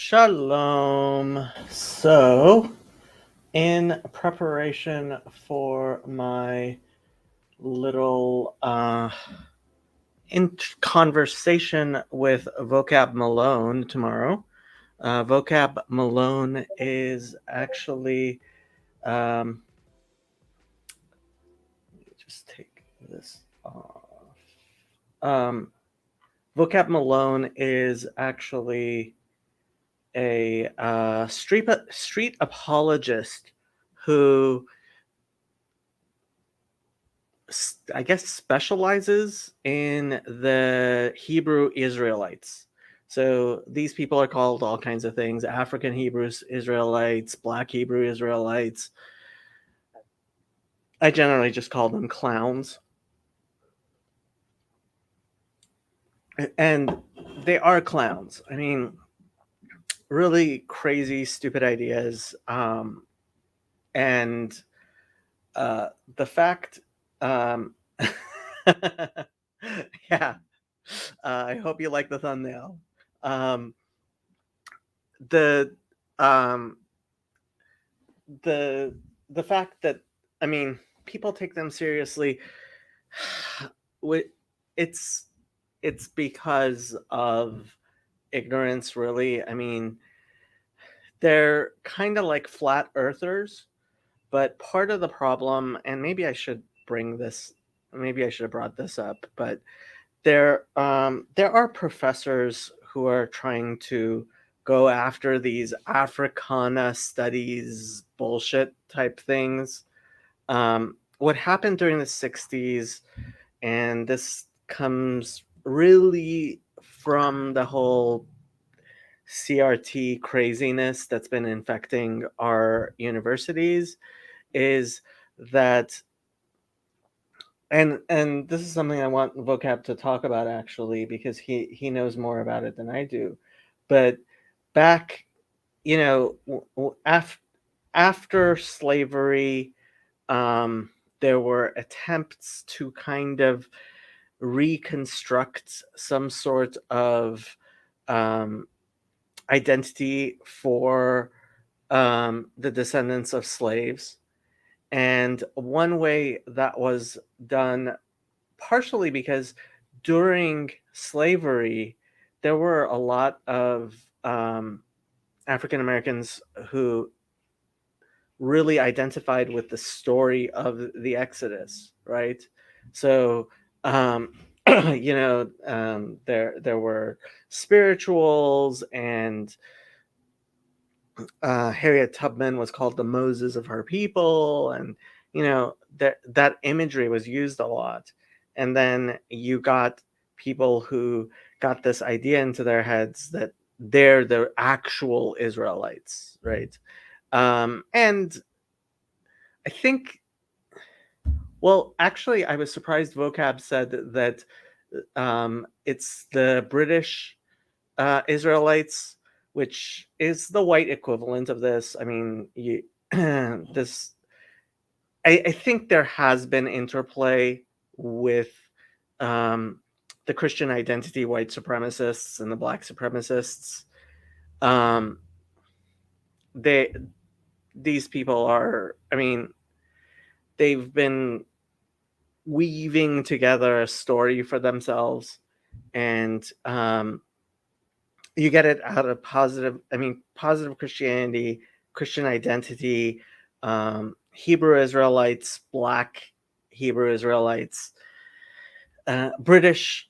Shalom. So, in preparation for my little conversation with Vocab Malone tomorrow, Vocab Malone is actually, let me just take this off. Vocab Malone is actually a street apologist who I guess specializes in the Hebrew Israelites. So these people are called all kinds of things: African Hebrew Israelites, Black Hebrew Israelites. I generally just call them clowns. And they are clowns. I mean, really crazy, stupid ideas. And the fact, um, yeah, I hope you like the thumbnail. Um, the um, the the fact that, I mean, people take them seriously. It's it's because of ignorance, really. I mean, they're kind of like flat earthers, but part of the problem, and maybe I should have brought this up, but there are professors who are trying to go after these Africana studies bullshit type things. What happened during the 60s, and this comes really from the whole CRT craziness that's been infecting our universities, is that, and this is something I want Vocab to talk about, actually, because he knows more about it than I do. But back, after slavery, there were attempts to kind of reconstruct some sort of identity for the descendants of slaves. And one way that was done, partially because during slavery, there were a lot of African Americans who really identified with the story of the Exodus, right? So, there were spirituals, and Harriet Tubman was called the Moses of her people, and that imagery was used a lot. And then you got people who got this idea into their heads that they're the actual Israelites, right? And I think, well, actually, I was surprised Vocab said that it's the British Israelites, which is the white equivalent of this. I mean, this. I think there has been interplay with the Christian identity white supremacists and the black supremacists. Um, these people are, I mean, they've been weaving together a story for themselves, and you get it out of positive Christianity, Christian identity, Hebrew Israelites, Black Hebrew Israelites, British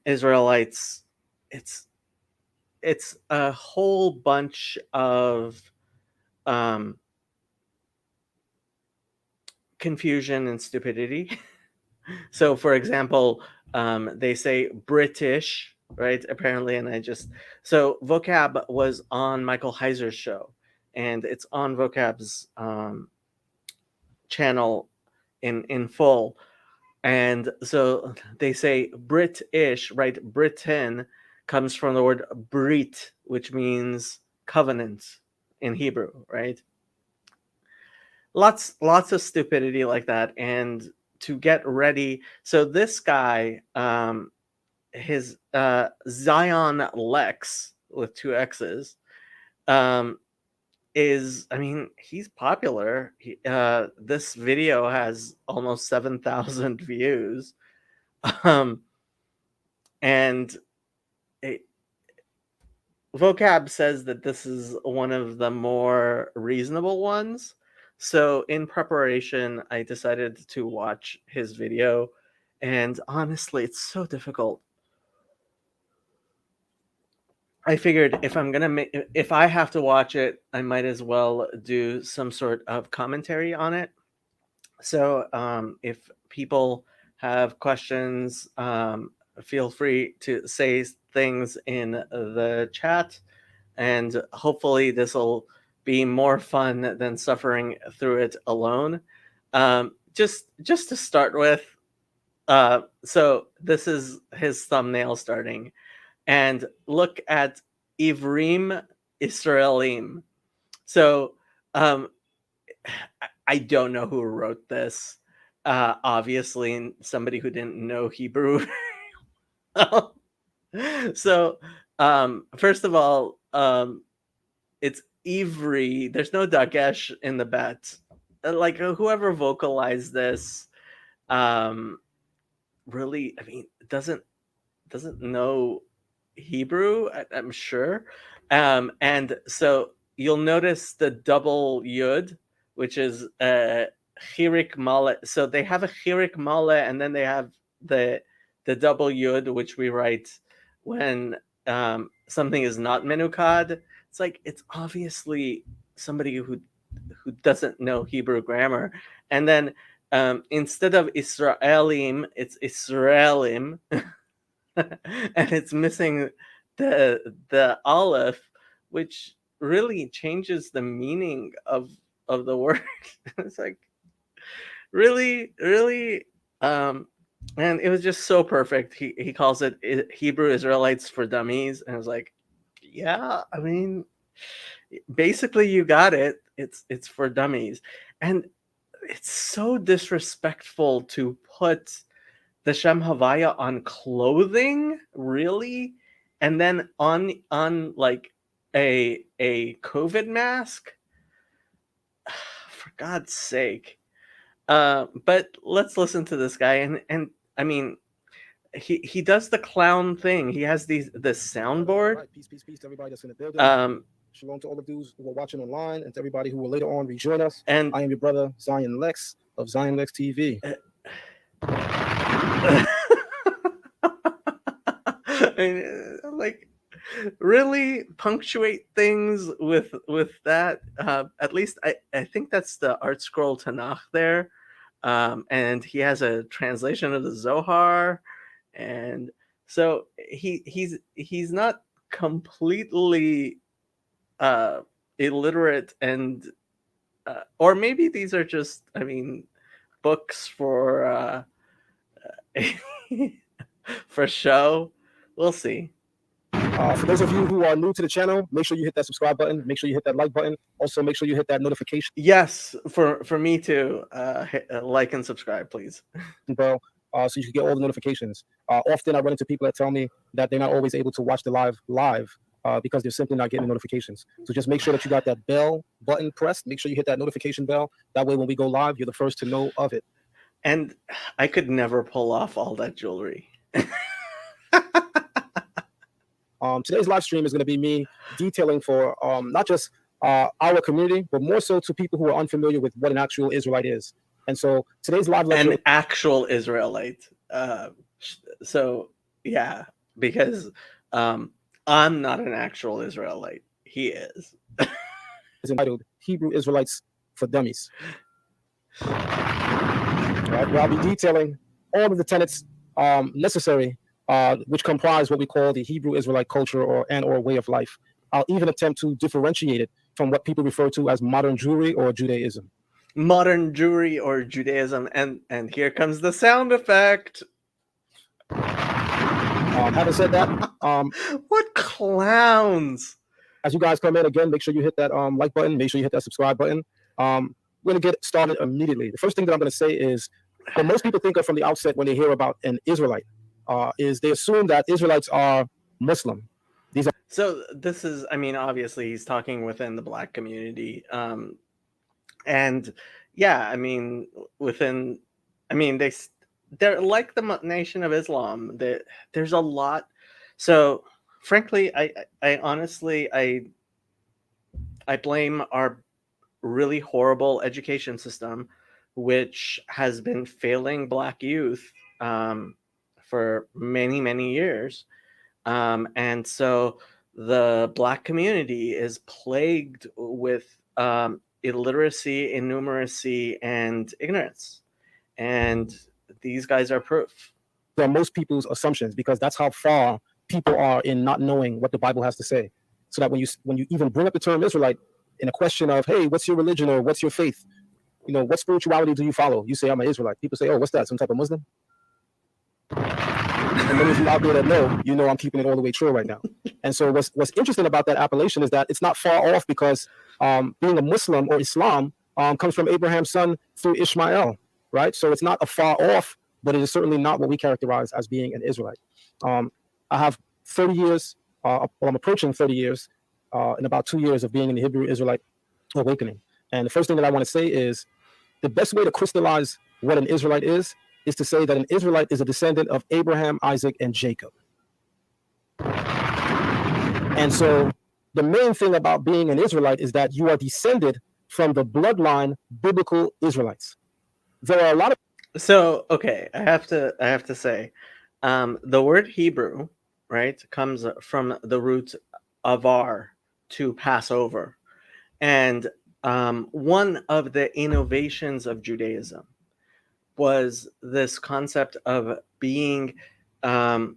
Israelites. It's a whole bunch of confusion and stupidity. So, for example, they say British, right? Apparently, so Vocab was on Michael Heiser's show, and it's on Vocab's channel in full. And so they say British, right? Britain comes from the word Brit, which means covenant in Hebrew, right? Lots of stupidity like that. And to get ready, so this guy, his Zion Lex with two X's, is, I mean, he's popular. This video has almost 7,000 views. And Vocab says that this is one of the more reasonable ones. So in preparation, I decided to watch his video. And honestly, it's so difficult. I figured if I have to watch it, I might as well do some sort of commentary on it. So if people have questions, feel free to say things in the chat, and hopefully this will be more fun than suffering through it alone. Just to start with, so this is his thumbnail starting, and look at Ivrim Israelim. So I don't know who wrote this. Obviously, somebody who didn't know Hebrew. So, first of all, it's Ivri. There's no Dagesh in the bet. Like whoever vocalized this, really, I mean, doesn't know Hebrew. I'm sure. And so you'll notice the double yud, which is chirik male. So they have a chirik male, and then they have the double yud, which we write when something is not menukad. It's like, it's obviously somebody who doesn't know Hebrew grammar. And then instead of Israelim, it's Israelim. And it's missing the aleph, which really changes the meaning of the word. It's like, really, and it was just so perfect. He calls it Hebrew Israelites for Dummies, and I was like, yeah, I mean, basically you got it. It's for dummies. And it's so disrespectful to put the Shem Havaya on clothing, really, and then on like a COVID mask. For God's sake. But let's listen to this guy, and I mean, he does the clown thing. He has the soundboard. Right. Peace to everybody that's in the building. Shalom to all of those who are watching online, and to everybody who will later on rejoin us. And I am your brother Zion Lex of Zion Lex TV. Like, really punctuate things with that. At least I think that's the Art Scroll Tanakh there. And he has a translation of the Zohar, and so he's not completely illiterate, and or maybe these are just, I mean, books for for show. We'll see. For those of you who are new to the channel, make sure you hit that subscribe button. Make sure you hit that like button. Also, make sure you hit that notification. Yes, for me to like and subscribe, please. Bro, so you can get all the notifications. Often I run into people that tell me that they're not always able to watch the live because they're simply not getting notifications. So just make sure that you got that bell button pressed. Make sure you hit that notification bell. That way when we go live, you're the first to know of it. And I could never pull off all that jewelry. Today's live stream is going to be me detailing for not just our community, but more so to people who are unfamiliar with what an actual Israelite is. And so today's live lecture, an actual Israelite. So yeah, because I'm not an actual Israelite. He is. is entitled Hebrew Israelites for Dummies. Right, where I'll be detailing all of the tenets necessary, which comprise what we call the Hebrew Israelite culture or way of life. I'll even attempt to differentiate it from what people refer to as modern Jewry or Judaism. Modern Jewry or Judaism, and here comes the sound effect. Having said that, what clowns! As you guys come in again, make sure you hit that like button. Make sure you hit that subscribe button. We're gonna get started immediately. The first thing that I'm gonna say is, what most people think of from the outset when they hear about an Israelite is they assume that Israelites are Muslim. These are So this is, I mean, obviously he's talking within the Black community, and yeah, I mean, within, I mean, they're like the Nation of Islam. There's a lot. So, frankly, I honestly, I blame our really horrible education system, which has been failing Black youth for many, many years. And so the Black community is plagued with illiteracy, innumeracy, and ignorance. And these guys are proof. most people's assumptions, because that's how far people are in not knowing what the Bible has to say. So that when you even bring up the term Israelite in a question of, hey, what's your religion or what's your faith? You know, what spirituality do you follow? You say, I'm an Israelite. People say, oh, what's that? Some type of Muslim? And many of you out there that know, you know I'm keeping it all the way true right now. And so what's interesting about that appellation is that it's not far off, because being a Muslim or Islam comes from Abraham's son through Ishmael, right? So it's not a far off, but it is certainly not what we characterize as being an Israelite. I have 30 years, well, I'm approaching 30 years in about 2 years of being in the Hebrew Israelite awakening. And the first thing that I want to say is the best way to crystallize what an Israelite is to say that an Israelite is a descendant of Abraham, Isaac, and Jacob. And so the main thing about being an Israelite is that you are descended from the bloodline biblical Israelites. There are a lot of So okay, I have to say, the word Hebrew, right, comes from the root avar, to pass over, and one of the innovations of Judaism was this concept of being, of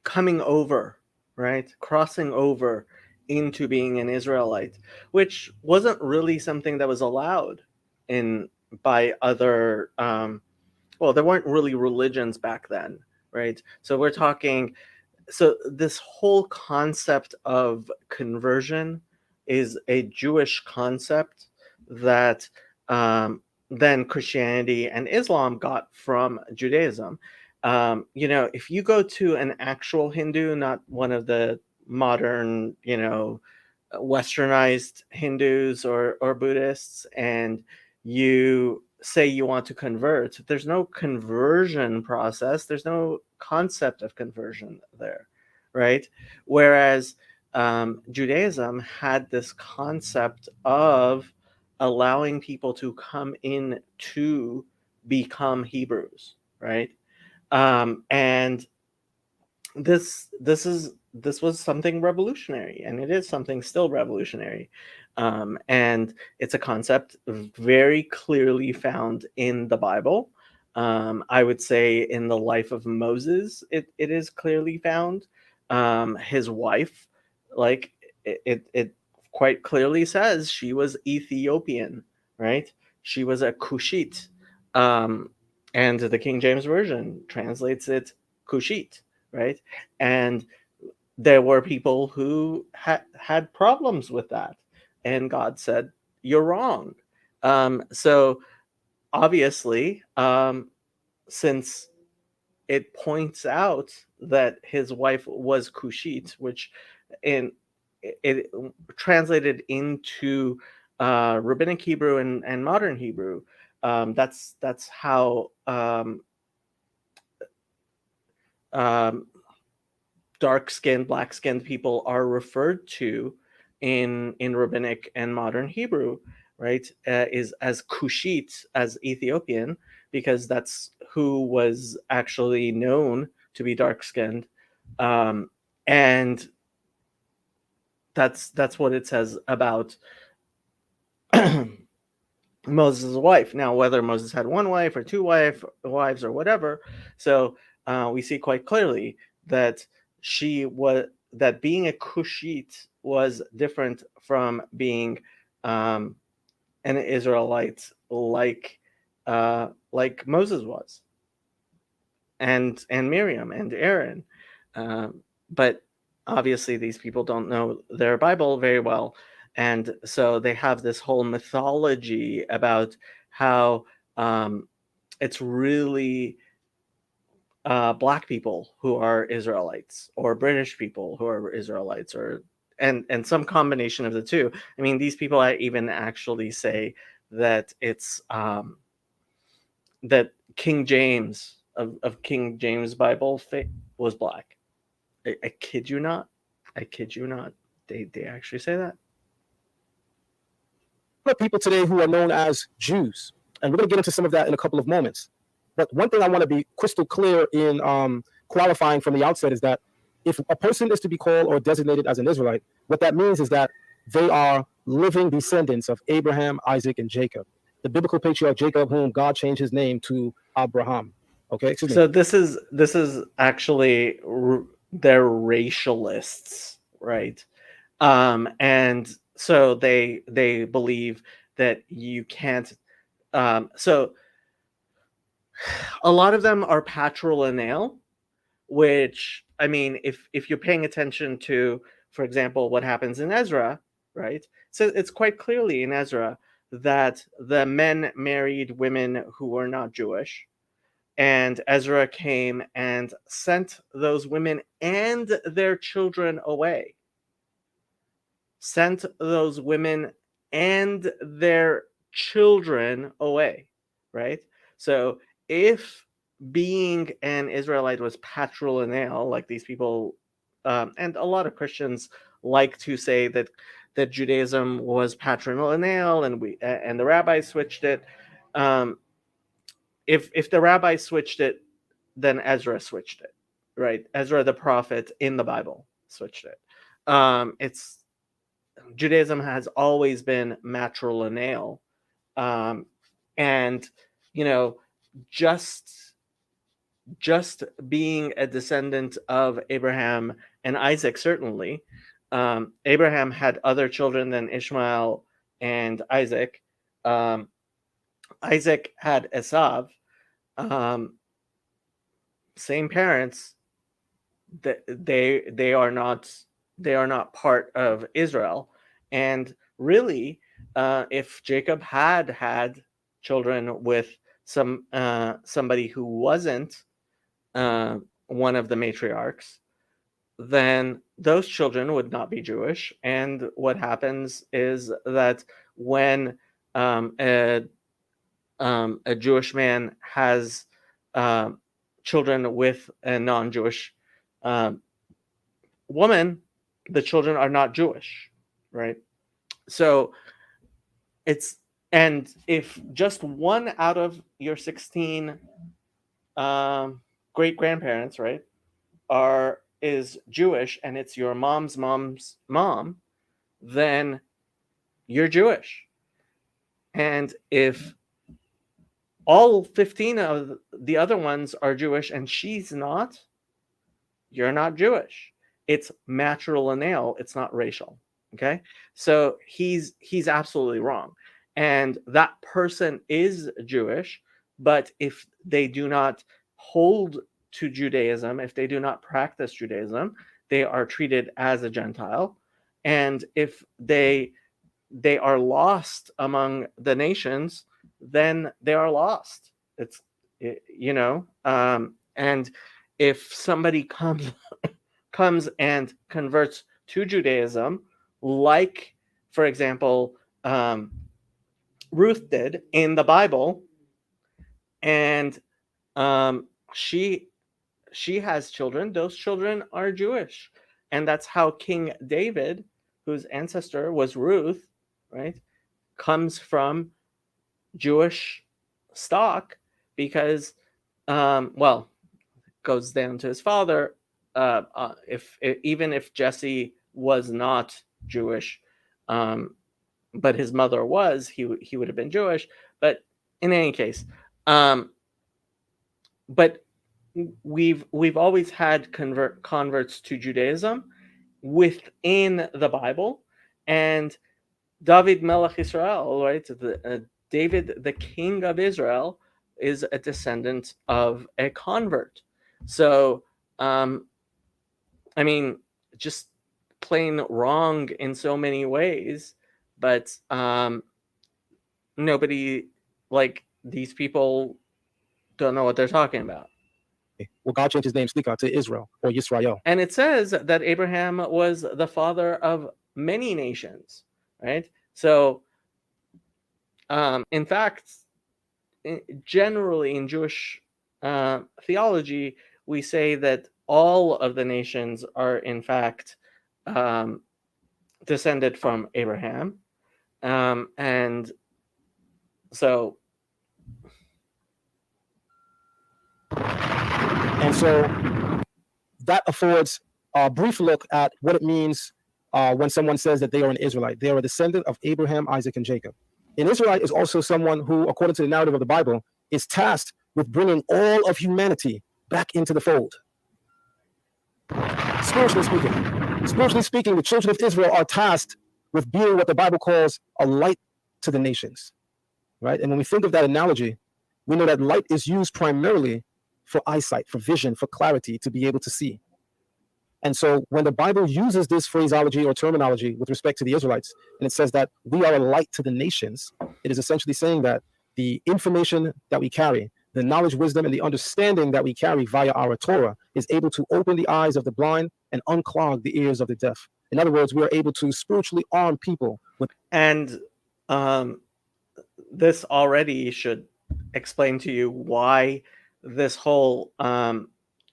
coming over, right, crossing over into being an Israelite, which wasn't really something that was allowed in by other. Well, there weren't really religions back then, right? So we're talking. So this whole concept of conversion is a Jewish concept that then Christianity and Islam got from Judaism. You know, if you go to an actual Hindu, not one of the modern, you know, westernized Hindus or Buddhists, and you say you want to convert, there's no conversion process, there's no concept of conversion there, right? Whereas Judaism had this concept of allowing people to come in to become Hebrews, right? And this was something revolutionary, and it is something still revolutionary, and it's a concept very clearly found in the Bible. I would say in the life of Moses, it is clearly found. His wife, like, it quite clearly says she was Ethiopian, right? She was a Cushite, and the King James Version translates it Cushite, right? And there were people who had problems with that, and God said, "You're wrong." So obviously, since it points out that his wife was Cushite, which in it translated into rabbinic Hebrew and modern Hebrew, that's how um, dark-skinned, black-skinned people are referred to in rabbinic and modern Hebrew, right? Is as Cushite, as Ethiopian, because that's who was actually known to be dark-skinned, and that's what it says about Moses' wife. Now, whether Moses had one wife or two wives or whatever, so we see quite clearly that being a Cushite was different from being an Israelite, like Moses was, and Miriam and Aaron. But obviously, these people don't know their Bible very well, and so they have this whole mythology about how it's really black people who are Israelites, or British people who are Israelites, or and some combination of the two. I mean, these people even actually say that it's that King James of King James Bible was black. I kid you not. I kid you not. They actually say that. People today who are known as Jews, and we're going to get into some of that in a couple of moments. But one thing I want to be crystal clear in qualifying from the outset is that if a person is to be called or designated as an Israelite, what that means is that they are living descendants of Abraham, Isaac, and Jacob, the biblical patriarch Jacob, whom God changed his name to Abraham. Okay, excuse me. So this is actually they're racialists, right? And so they believe that you can't. So a lot of them are patrilineal, which, I mean, if you're paying attention to, for example, what happens in Ezra, right? So it's quite clearly in Ezra that the men married women who were not Jewish, and Ezra came and sent those women and their children away. Sent those women and their children away, right? So if being an Israelite was patrilineal, like these people, and a lot of Christians like to say that Judaism was patrilineal, and the rabbis switched it. If the rabbis switched it, then Ezra switched it, right? Ezra the prophet in the Bible switched it. It's Judaism has always been matrilineal, and you know, just being a descendant of Abraham and Isaac, certainly. Abraham had other children than Ishmael and Isaac. Isaac had Esav. Same parents. They are not part of Israel. And really, if Jacob had children with somebody who wasn't one of the matriarchs, then those children would not be Jewish. And what happens is that when a Jewish man has children with a non-Jewish woman, the children are not Jewish, right? So and if just one out of your 16 great grandparents, right, is Jewish, and it's your mom's mom, then you're Jewish. And if all 15 of the other ones are Jewish and she's not, you're not Jewish. It's matrilineal. It's not racial. Okay. So he's absolutely wrong. And that person is Jewish, but if they do not hold to Judaism, if they do not practice Judaism, they are treated as a Gentile. And if they are lost among the nations, then they are lost. And if somebody comes and converts to Judaism, like, for example, Ruth did in the Bible, and she has children, those children are Jewish. And that's how King David, whose ancestor was Ruth, right, comes from Jewish stock, because goes down to his father. Even if Jesse was not Jewish, but his mother was, he would have been Jewish. But in any case, but we've always had converts to Judaism within the Bible. And David Melech Israel, right, David, the king of Israel, is a descendant of a convert. So, I mean, just plain wrong in so many ways. But nobody, like, these people don't know what they're talking about. Well, God changed his name, Slika, to Israel or Yisrael. And it says that Abraham was the father of many nations, right? So, in fact, generally in Jewish theology, we say that all of the nations are in fact descended from Abraham. And so that affords a brief look at what it means when someone says that they are an Israelite. They are a descendant of Abraham, Isaac, and Jacob. An Israelite is also someone who, according to the narrative of the Bible, is tasked with bringing all of humanity back into the fold. Spiritually speaking, the children of Israel are tasked with being what the Bible calls a light to the nations, right? And when we think of that analogy, we know that light is used primarily for eyesight, for vision, for clarity, to be able to see. And so when the Bible uses this phraseology or terminology with respect to the Israelites, and it says that we are a light to the nations, it is essentially saying that the information that we carry, the knowledge, wisdom, and the understanding that we carry via our Torah is able to open the eyes of the blind and unclog the ears of the deaf. In other words, we are able to spiritually arm people with. And this already should explain to you why this whole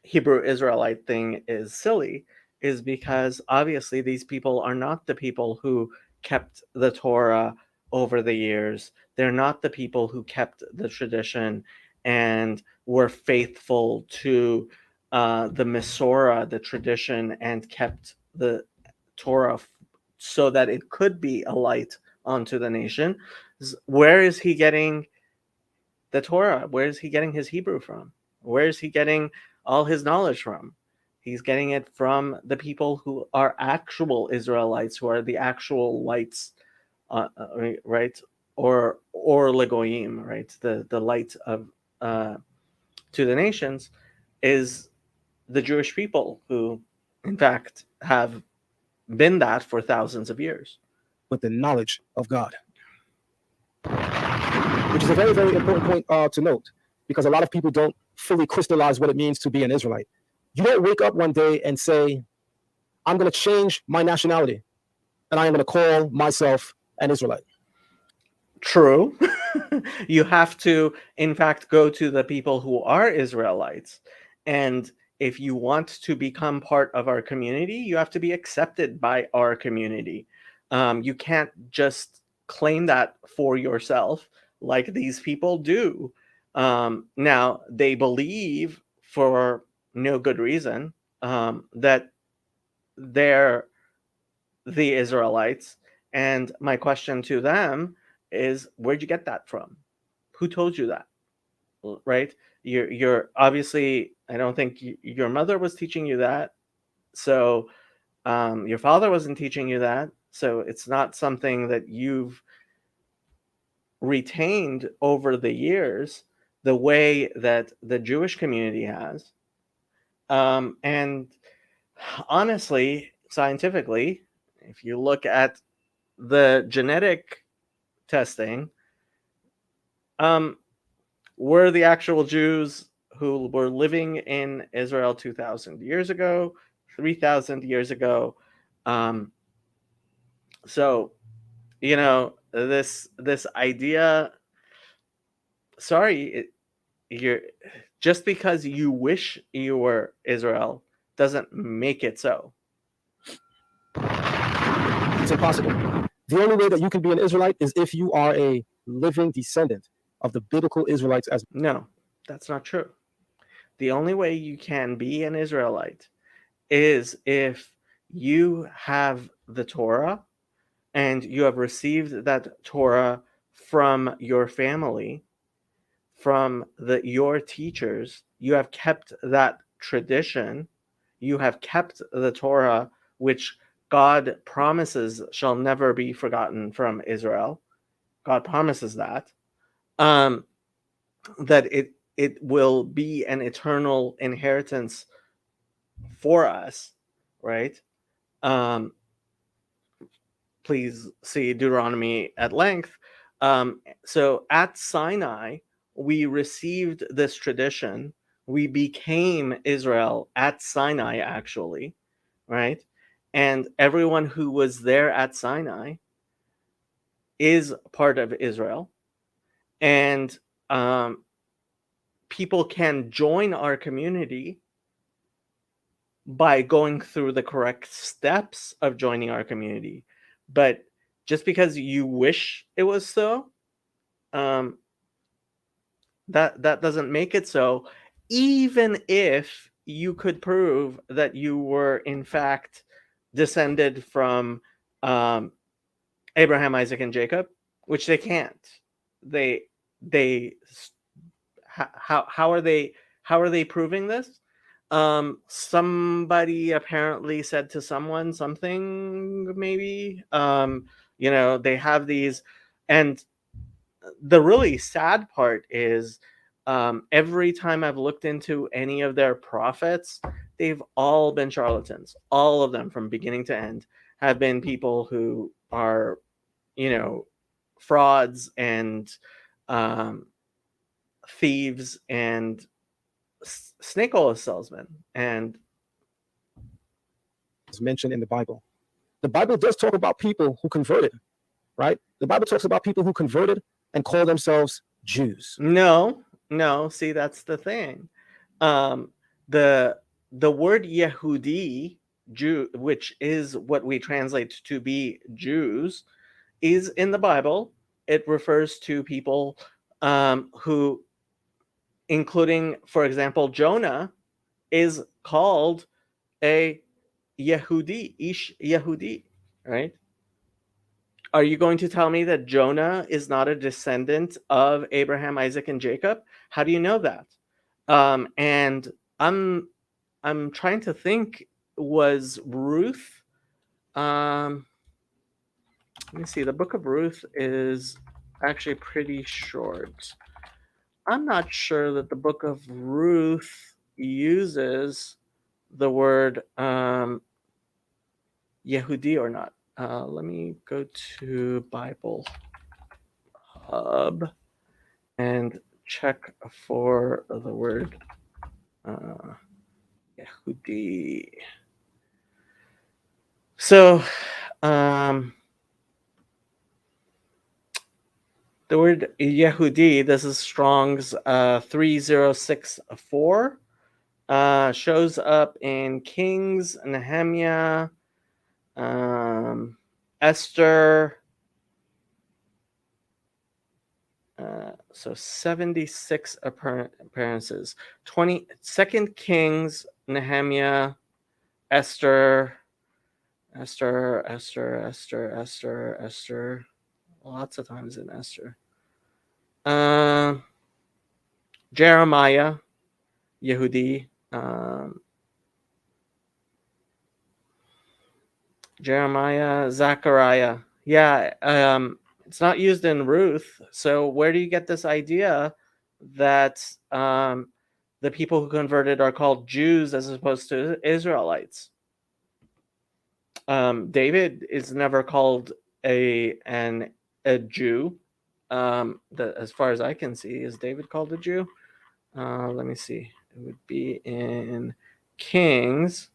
Hebrew Israelite thing is silly, is because obviously these people are not the people who kept the Torah over the years. They're not the people who kept the tradition and were faithful to the Masorah, the tradition, and kept the Torah so that it could be a light onto the nation. Where is he getting the Torah? Where is he getting his Hebrew from? Where is he getting all his knowledge from? He's getting it from the people who are actual Israelites, who are the actual lights, right? Or Legoyim, right? The light of to the nations is the Jewish people, who, in fact, have been that for thousands of years. With the knowledge of God, which is a very, very important point to note, because a lot of people don't fully crystallize what it means to be an Israelite. You don't wake up one day and say, I'm going to change my nationality and I am going to call myself an Israelite. True. You have to, in fact, go to the people who are Israelites. And if you want to become part of our community, you have to be accepted by our community. You can't just claim that for yourself like these people do. Now, they believe, for no good reason, that they're the Israelites. And my question to them is, where'd you get that from? Who told you that? Right? You're obviously, I don't think your mother was teaching you that. So your father wasn't teaching you that. So it's not something that you've retained over the years the way that the Jewish community has. And honestly, scientifically, if you look at the genetic testing, were the actual Jews who were living in Israel 2,000 years ago, 3,000 years ago. So, you know, this idea, sorry, you're just because you wish you were Israel doesn't make it so. It's impossible. The only way that you can be an Israelite is if you are a living descendant of the biblical Israelites. As no, that's not true. The only way you can be an Israelite is if you have the Torah and you have received that Torah from your family, from your teachers. You have kept that tradition. You have kept the Torah, which God promises shall never be forgotten from Israel. God promises that. That it will be an eternal inheritance for us, right? Please see Deuteronomy at length. So at Sinai, we received this tradition, we became Israel at Sinai, actually, right? And everyone who was there at Sinai is part of Israel. And people can join our community by going through the correct steps of joining our community. But just because you wish it was so, um, that doesn't make it so, even if you could prove that you were in fact descended from um, Abraham, Isaac, and Jacob, which they can't. They they how are they proving this? Somebody apparently said to someone something, maybe. They have these, and the really sad part is, every time I've looked into any of their prophets, they've all been charlatans. All of them, from beginning to end, have been people who are, frauds and um, thieves and snake oil salesmen. And It's mentioned in the Bible. The Bible does talk about people who converted, right? The Bible talks about people who converted and call themselves Jews. no, see, that's the thing. Um, the word Yehudi, Jew, which is what we translate to be Jews, is in the Bible. It refers to people who, including, for example, Jonah, is called a Yehudi, Ish Yehudi, right? Are you going to tell me that Jonah is not a descendant of Abraham, Isaac, and Jacob? How do you know that? And I'm trying to think. Was Ruth? Let me see. The Book of Ruth is actually pretty short. I'm not sure that the Book of Ruth uses the word Yehudi or not. Let me go to Bible Hub and check for the word Yehudi. So, the word Yehudi, this is Strong's 3064, shows up in Kings, Nehemiah, Esther. So 76 appearances. 22nd Kings, Nehemiah, Esther. Lots of times in Esther. Jeremiah, Yehudi. Jeremiah, Zechariah. Yeah, it's not used in Ruth. So where do you get this idea that the people who converted are called Jews as opposed to Israelites? David is never called a Jew. As far as I can see, is David called a Jew? Let me see. It would be in Kings.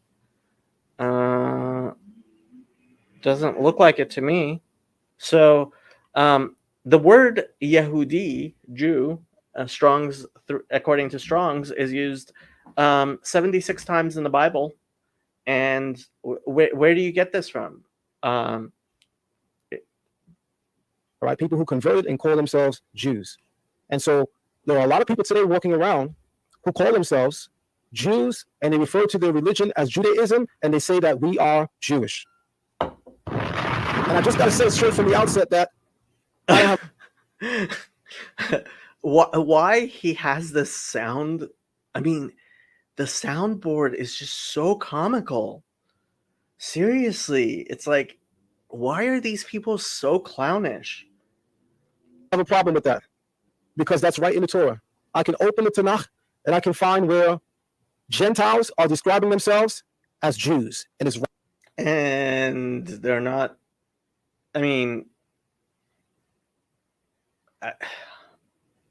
Doesn't look like it to me. So the word Yehudi, Jew, Strong's, according to Strong's, is used 76 times in the Bible. And where do you get this from? All right, people who converted and call themselves Jews. And so there are a lot of people today walking around who call themselves Jews, and they refer to their religion as Judaism, and they say that we are Jewish. And I just got to say straight from the outset that I don't have why he has this sound. I mean, the soundboard is just so comical. Seriously, it's like, why are these people so clownish? have a problem with that, because that's right in the Torah. I can open the Tanakh and I can find where Gentiles are describing themselves as Jews, and it's right. And they're not. I mean,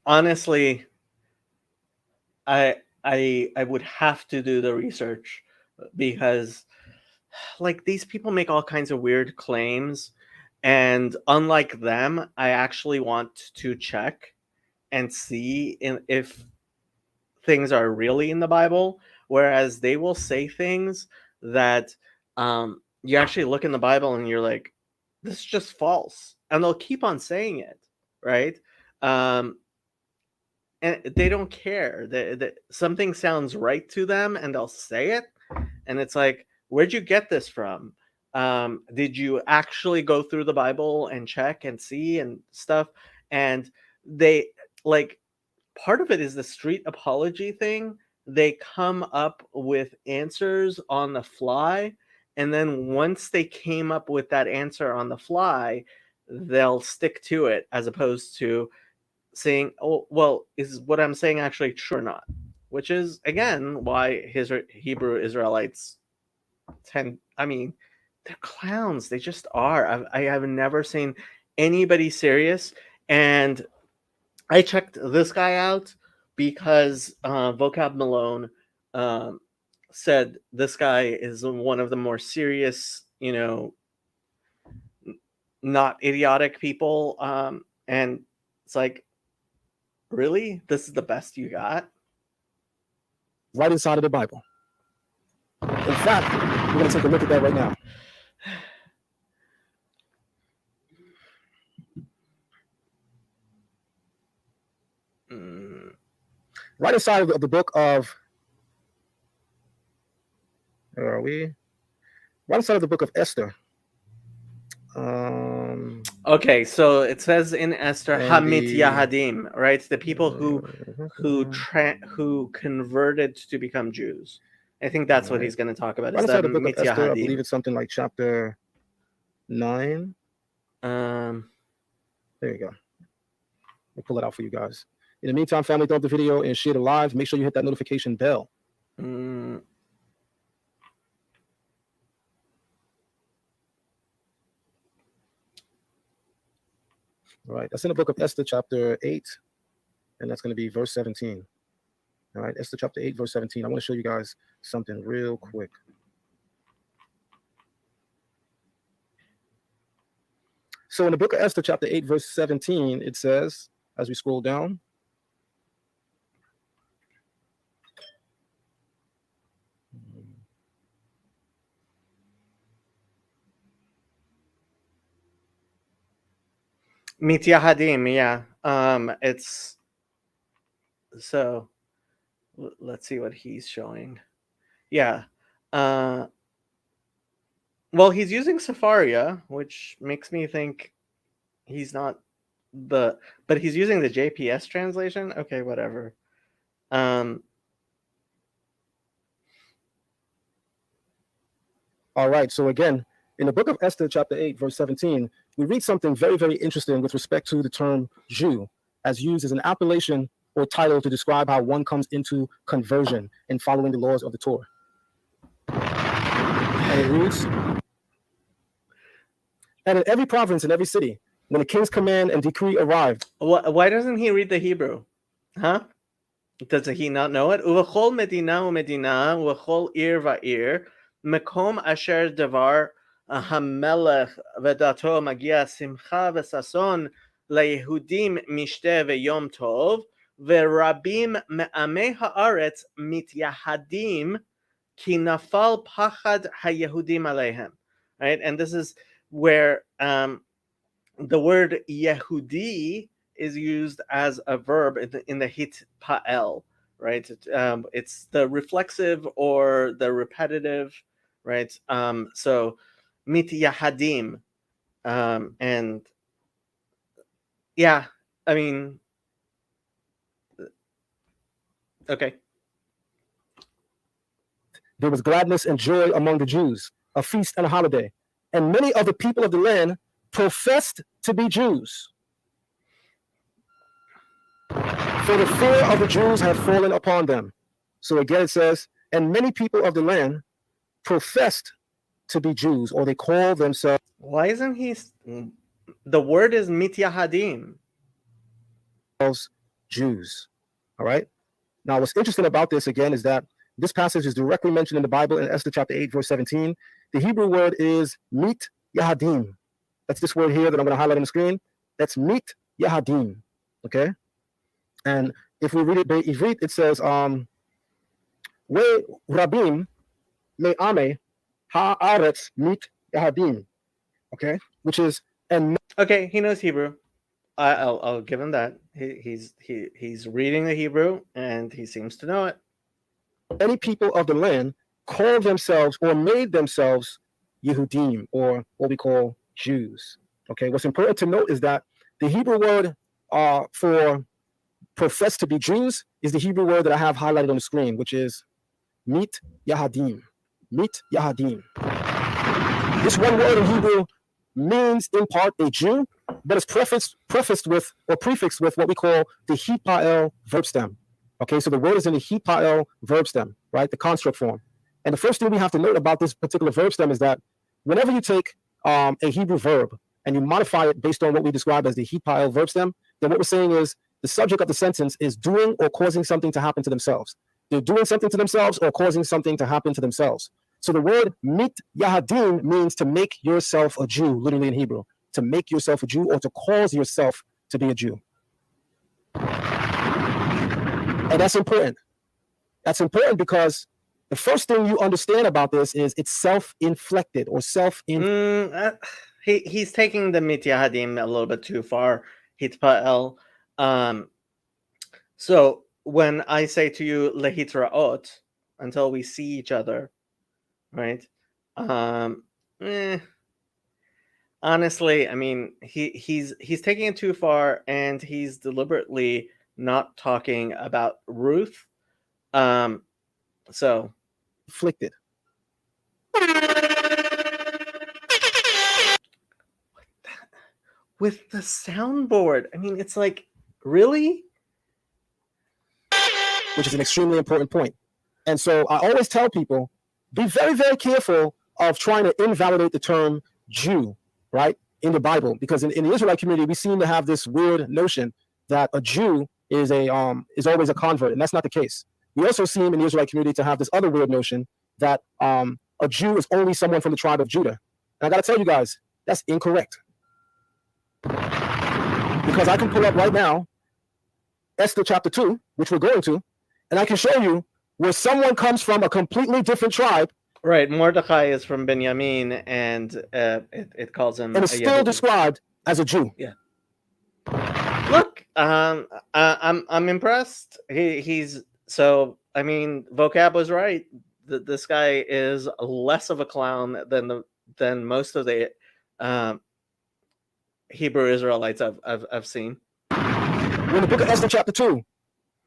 honestly, I I would have to do the research because like these people make all kinds of weird claims, and unlike them, I actually want to check and see if things are really in the Bible, whereas they will say things that you actually look in the Bible and you're like, this is just false, and they'll keep on saying it, right? Um, and they don't care. Something sounds right to them, and they'll say it, and it's like, where'd you get this from? Did you actually go through the Bible and check and see and stuff? And they like part of it is the street apology thing. They come up with answers on the fly, and then once they came up with that answer on the fly, they'll stick to it as opposed to saying, oh well, is what I'm saying actually true or not? Which is again why his Hebrew Israelites tend, I mean, they're clowns. They just are. I have never seen anybody serious. And I checked this guy out because Vocab Malone um, said this guy is one of the more serious, not idiotic people. And it's like, really? This is the best you got? Right inside of the Bible. In fact, we're going to take a look at that right now. Right inside of the book of, where are we? Right inside of the book of Esther. Okay, so it says in Esther, Hamit Yahadim, right? The people who converted to become Jews. I think that's what he's going to talk about. Right inside the book of Esther, I believe it's something like chapter 9. There you go. I'll pull it out for you guys. In the meantime, family, throw up the video and share it live. Make sure you hit that notification bell. All right, that's in the book of Esther, chapter 8, and that's going to be verse 17. All right, Esther chapter 8, verse 17. I want to show you guys something real quick. So in the book of Esther, chapter 8, verse 17, it says, as we scroll down, Mityahadim, yeah. It's so let's see what he's showing. Yeah. Well, he's using Safaria, which makes me think he's not but he's using the JPS translation. Okay, whatever. All right, so again, in the book of Esther, chapter 8, verse 17, we read something very, very interesting with respect to the term Jew, as used as an appellation or title to describe how one comes into conversion in following the laws of the Torah. And it reads, and in every province and every city, when the king's command and decree arrived. Why doesn't he read the Hebrew? Huh? Does he not know it? Uvechol medina umedina, uvechol ir va'ir, mekom asher davar hamelech vedato magia simcha v'sason leyehudim mishte ve'yom tov, ve'rabim me'amei ha'aretz mityahadim ki nafal pachad hayehudim aleihem. Right? And this is where the word Yehudi is used as a verb in the hit pa'el, right? It's the reflexive or the repetitive, right? So mit yahadim, and yeah, I mean, okay. There was gladness and joy among the Jews, a feast and a holiday, and many of the people of the land professed to be Jews. For the fear of the Jews had fallen upon them. So again it says, and many people of the land professed to be Jews, or they call themselves. Why isn't he? The word is mityahadim. Jews. All right. Now, what's interesting about this, again, is that this passage is directly mentioned in the Bible in Esther chapter 8, verse 17. The Hebrew word is mit yahadim. That's this word here that I'm going to highlight on the screen. That's mit yahadim. Okay? And if we read it by Ivrit, it says, we rabim me ame haaretz mit yahadim. Okay? Which is, and Okay, he knows Hebrew. I'll give him that. He's reading the Hebrew and he seems to know it. many people of the land call themselves or made themselves Yehudim, or what we call Jews. Okay, what's important to note is that the Hebrew word for profess to be Jews is the Hebrew word that I have highlighted on the screen, which is mit yahadim. Mit yahadim. This one word in Hebrew means in part a Jew, but it's prefaced with or prefixed with what we call the hipael verb stem. Okay, so the word is in the hipael verb stem, right? The construct form. And the first thing we have to note about this particular verb stem is that whenever you take a Hebrew verb and you modify it based on what we describe as the hipael verb stem, then what we're saying is the subject of the sentence is doing or causing something to happen to themselves. They're doing something to themselves or causing something to happen to themselves. So the word mit yahadim means to make yourself a Jew, literally in Hebrew, to make yourself a Jew or to cause yourself to be a Jew. And that's important. That's important because the first thing you understand about this is it's self-inflected or he's taking the mit yahadim a little bit too far. Hitpa'el. So when I say to you lehitraot, until we see each other, right? Honestly, I mean, he's taking it too far, and he's deliberately not talking about Ruth. So inflicted. With the soundboard, I mean, it's like, really? Which is an extremely important point. And so I always tell people, be very, very careful of trying to invalidate the term Jew, right, in the Bible, because in the Israelite community, we seem to have this weird notion that a Jew is always a convert, and that's not the case. We also seem in the Israelite community to have this other weird notion that a Jew is only someone from the tribe of Judah. And I got to tell you guys, that's incorrect. Because I can pull up right now Esther chapter 2, which we're going to, and I can show you where someone comes from a completely different tribe. Right, Mordecai is from Benjamin, and it calls him, and it's still described as a Jew. Yeah. Look, I'm impressed. He's so. I mean, vocab was right. This guy is less of a clown than most of the Hebrew Israelites I've seen. In the book of Esther chapter 2,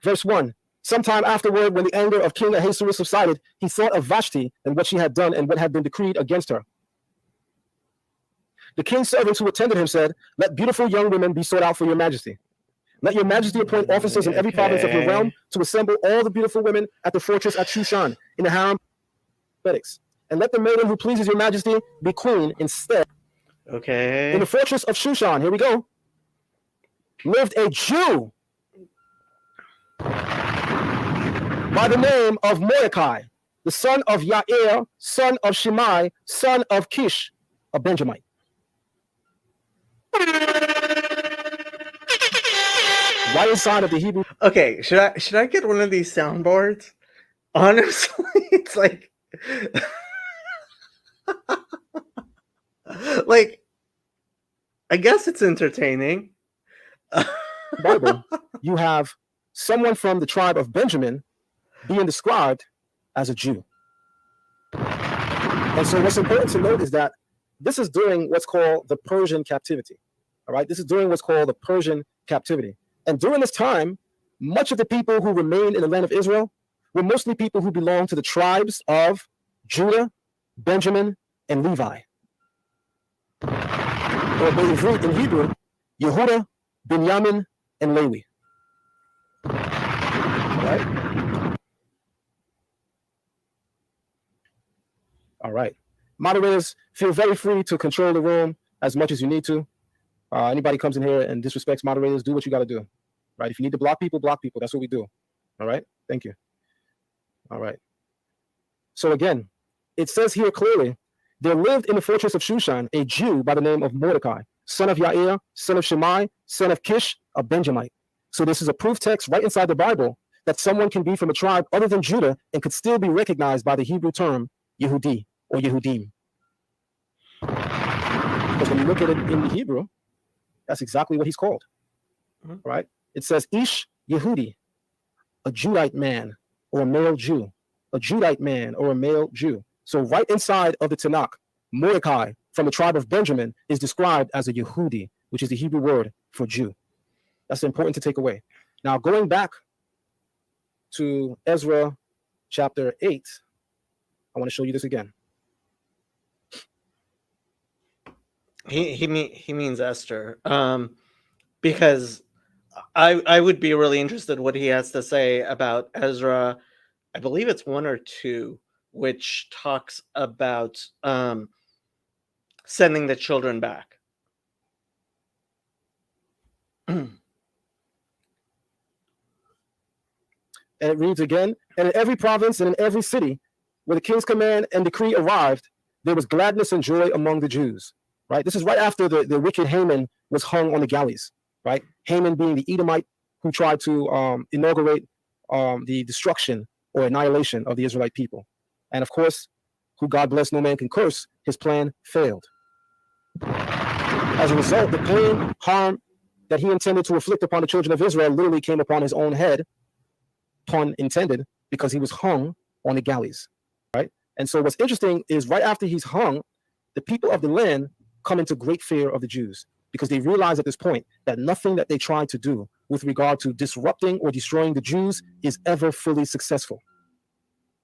verse 1. Sometime afterward, when the anger of King Ahasuerus subsided, he thought of Vashti and what she had done and what had been decreed against her. The king's servants who attended him said, "Let beautiful young women be sought out for your majesty. Let your majesty appoint officers in every province of your realm to assemble all the beautiful women at the fortress at Shushan in the harem athletics. And let the maiden who pleases your majesty be queen instead." Okay. In the fortress of Shushan, here we go, lived a Jew by the name of Mordecai, the son of Yair, son of Shimei, son of Kish, a Benjamite. Right inside of the Hebrew. Okay, should I get one of these soundboards? Honestly, it's like like I guess it's entertaining. Bible, you have someone from the tribe of Benjamin being described as a Jew. And so what's important to note is that this is during what's called the Persian captivity. All right, this is during what's called the Persian captivity. And during this time, much of the people who remained in the land of Israel were mostly people who belonged to the tribes of Judah, Benjamin, and Levi. Or in Hebrew, Yehuda, Binyamin, and Lewi. All right? All right. Moderators, feel very free to control the room as much as you need to. Anybody comes in here and disrespects moderators, do what you got to do. Right? If you need to block people, block people. That's what we do. All right. Thank you. All right. So again, it says here clearly, there lived in the fortress of Shushan a Jew by the name of Mordecai, son of Yair, son of Shimei, son of Kish, a Benjamite. So this is a proof text right inside the Bible that someone can be from a tribe other than Judah and could still be recognized by the Hebrew term Yehudi or Yehudim. Because when you look at it in the Hebrew, that's exactly what he's called. Right? It says Ish Yehudi, a Judite man or a male Jew, a Judite man or a male Jew. So right inside of the Tanakh, Mordecai from the tribe of Benjamin is described as a Yehudi, which is the Hebrew word for Jew. That's important to take away. Now, going back to Ezra chapter 8, I want to show you this again. He means Esther, because I would be really interested what he has to say about Ezra. I believe it's 1 or 2, which talks about sending the children back. And it reads again, and in every province and in every city where the king's command and decree arrived, there was gladness and joy among the Jews. Right? This is right after the wicked Haman was hung on the galleys. Right? Haman being the Edomite who tried to inaugurate the destruction or annihilation of the Israelite people. And of course, who God bless, no man can curse, his plan failed. As a result, the pain, harm that he intended to inflict upon the children of Israel literally came upon his own head, pun intended, because he was hung on the galleys. Right? And so what's interesting is right after he's hung, the people of the land come into great fear of the Jews because they realize at this point that nothing that they try to do with regard to disrupting or destroying the Jews is ever fully successful.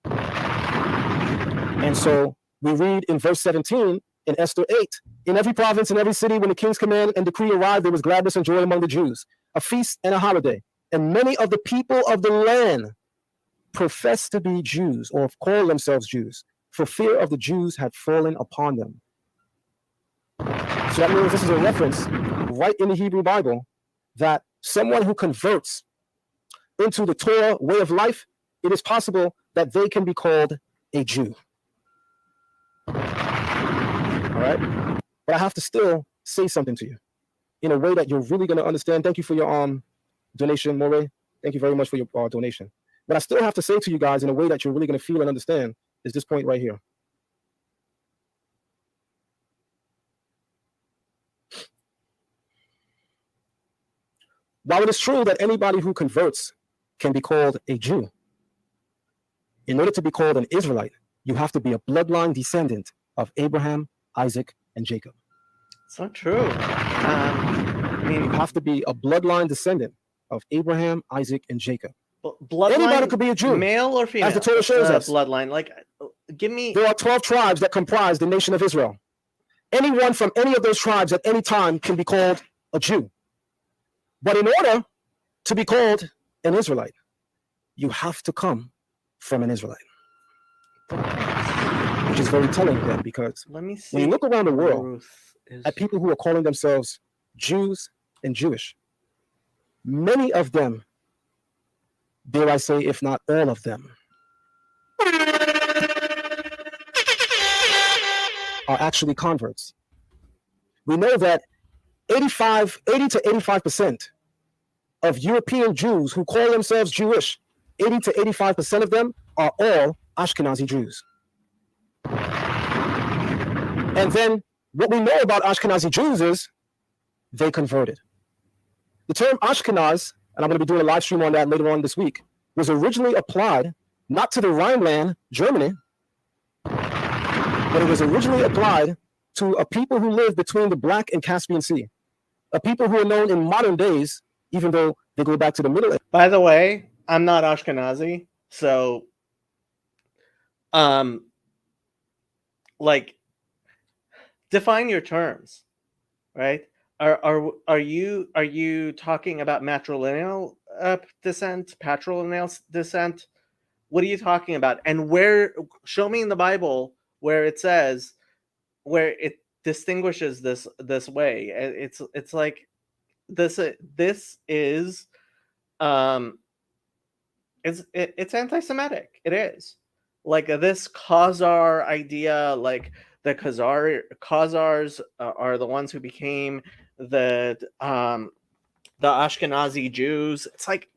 And so we read in verse 17 in Esther 8, in every province and every city when the king's command and decree arrived, there was gladness and joy among the Jews, a feast and a holiday. And many of the people of the land professed to be Jews or call themselves Jews, for fear of the Jews had fallen upon them. So that means this is a reference right in the Hebrew Bible that someone who converts into the Torah way of life, it is possible that they can be called a Jew. All right? But I have to still say something to you in a way that you're really going to understand. Thank you for your donation, Moray. Thank you very much for your donation. But I still have to say to you guys in a way that you're really going to feel and understand is this point right here. While it is true that anybody who converts can be called a Jew, in order to be called an Israelite, you have to be a bloodline descendant of Abraham, Isaac, and Jacob. It's not true. I mean, you have to be a bloodline descendant of Abraham, Isaac, and Jacob. Bloodline, anybody could be a Jew, male or female, as the Torah shows us. Bloodline, like, give me. There are 12 tribes that comprise the nation of Israel. Anyone from any of those tribes at any time can be called a Jew. But in order to be called an Israelite, you have to come from an Israelite. Which is very telling then, because Let me see. when you look around the world at people who are calling themselves Jews and Jewish, many of them, dare I say, if not all of them, are actually converts. We know that 80 to 85% of European Jews who call themselves Jewish, 80 to 85% of them are all Ashkenazi Jews. And then what we know about Ashkenazi Jews is they converted. The term Ashkenaz, and I'm going to be doing a live stream on that later on this week, was originally applied not to the Rhineland, Germany, but it was originally applied to a people who lived between the Black and Caspian Sea, a people who are known in modern days, even though they go back to the Middle Ages. By the way, I'm not Ashkenazi, so like, define your terms, right? Are you talking about matrilineal descent, patrilineal descent? What are you talking about? And where? Show me in the Bible where it says, where it distinguishes this way. It's like this is it's anti-Semitic. It is like this Khazar idea, like the Khazars are the ones who became the Ashkenazi Jews. It's like,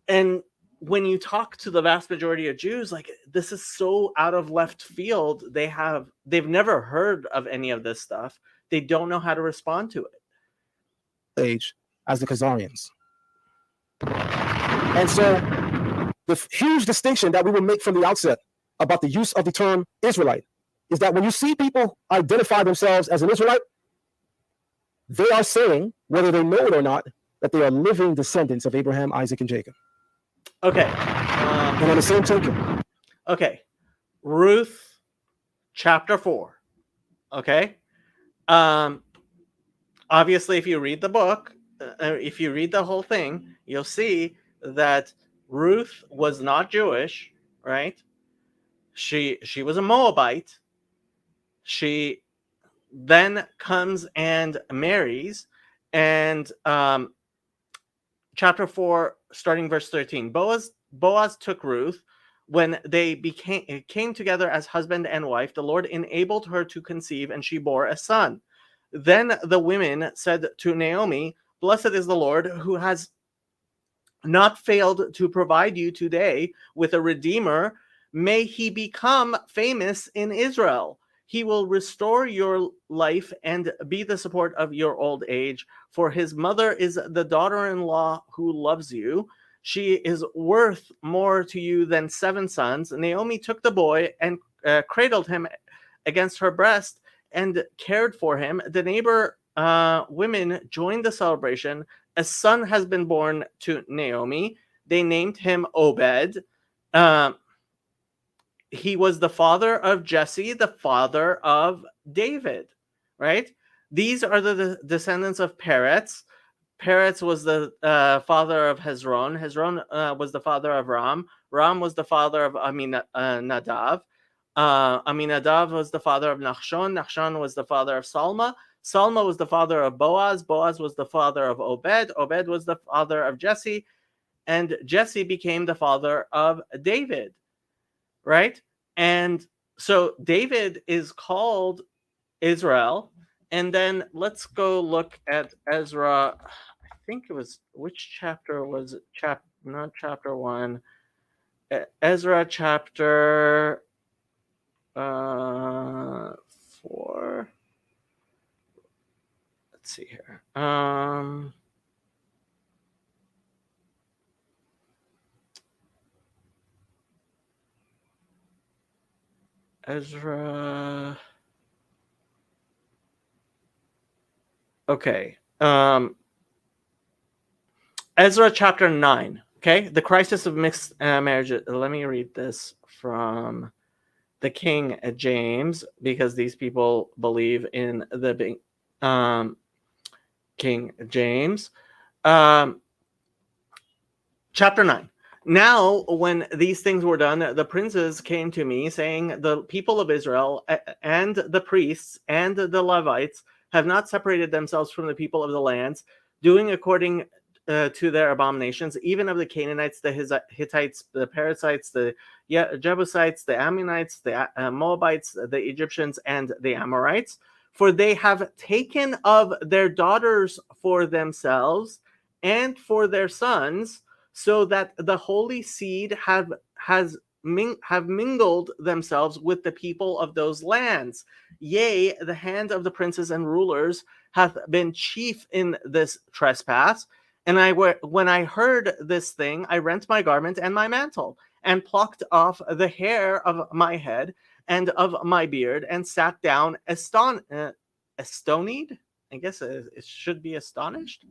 and when you talk to the vast majority of Jews, like this is so out of left field. They've never heard of any of this stuff. They don't know how to respond to it. Age as the Khazarians. And so the huge distinction that we will make from the outset about the use of the term Israelite is that when you see people identify themselves as an Israelite, they are saying, whether they know it or not, that they are living descendants of Abraham, Isaac, and Jacob. Okay. And on the same token. Okay. Ruth chapter 4. Okay. Obviously, if you read the book, if you read the whole thing, you'll see that Ruth was not Jewish, right? She was a Moabite. She then comes and marries, and chapter 4, starting verse 13. Boaz took Ruth. When they came together as husband and wife, the Lord enabled her to conceive, and she bore a son. Then the women said to Naomi, "Blessed is the Lord, who has not failed to provide you today with a redeemer. May he become famous in Israel. He will restore your life and be the support of your old age. For his mother is the daughter-in-law who loves you. She is worth more to you than 7 sons." Naomi took the boy and cradled him against her breast and cared for him. The neighbor women joined the celebration. A son has been born to Naomi. They named him Obed. He was the father of Jesse, the father of David, right? These are the descendants of Peretz. Peretz was the father of Hezron. Hezron was the father of Ram. Ram was the father of Aminadav. Aminadav was the father of Nachshon. Nachshon was the father of Salma. Salma was the father of Boaz. Boaz was the father of Obed. Obed was the father of Jesse. And Jesse became the father of David, right? And so David is called Israel. And then let's go look at Ezra. I think it was, which chapter was it? Not chapter 1. Ezra chapter 4. Let's see here. Ezra. Okay. Ezra chapter 9. Okay. The crisis of mixed marriages. Let me read this from the King James, because these people believe in the King James. Chapter 9. Now, when these things were done, the princes came to me, saying, "The people of Israel and the priests and the Levites have not separated themselves from the people of the lands, doing according to their abominations, even of the Canaanites, the Hittites, the Perizzites, the Jebusites, the Ammonites, the Moabites, the Egyptians, and the Amorites. For they have taken of their daughters for themselves and for their sons, so that the holy seed have mingled themselves with the people of those lands. Yea, the hand of the princes and rulers hath been chief in this trespass. And when I heard this thing, I rent my garment and my mantle, and plucked off the hair of my head and of my beard, and sat down astonied. I guess it should be astonished.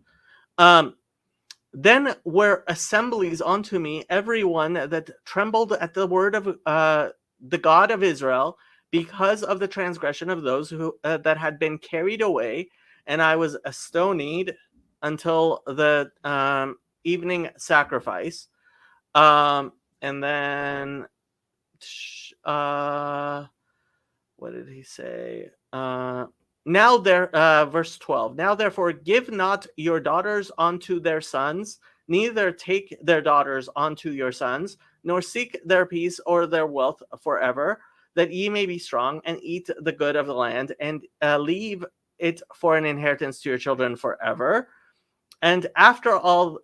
Then were assemblies unto me, every one that trembled at the word of the God of Israel, because of the transgression of those who that had been carried away. And I was astonied until the evening sacrifice. And then, what did he say? Now there, verse 12. Now therefore give not your daughters unto their sons, neither take their daughters unto your sons, nor seek their peace or their wealth forever, that ye may be strong and eat the good of the land, and leave it for an inheritance to your children forever. And after all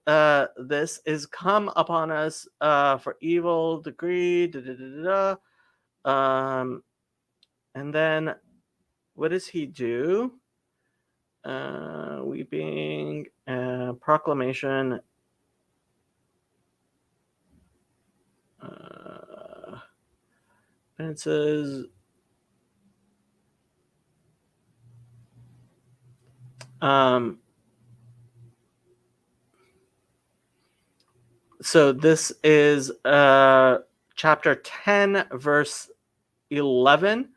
this is come upon us for evil degree, and then what does he do? Weeping, proclamation. And it says, so this is chapter 10, verse 11.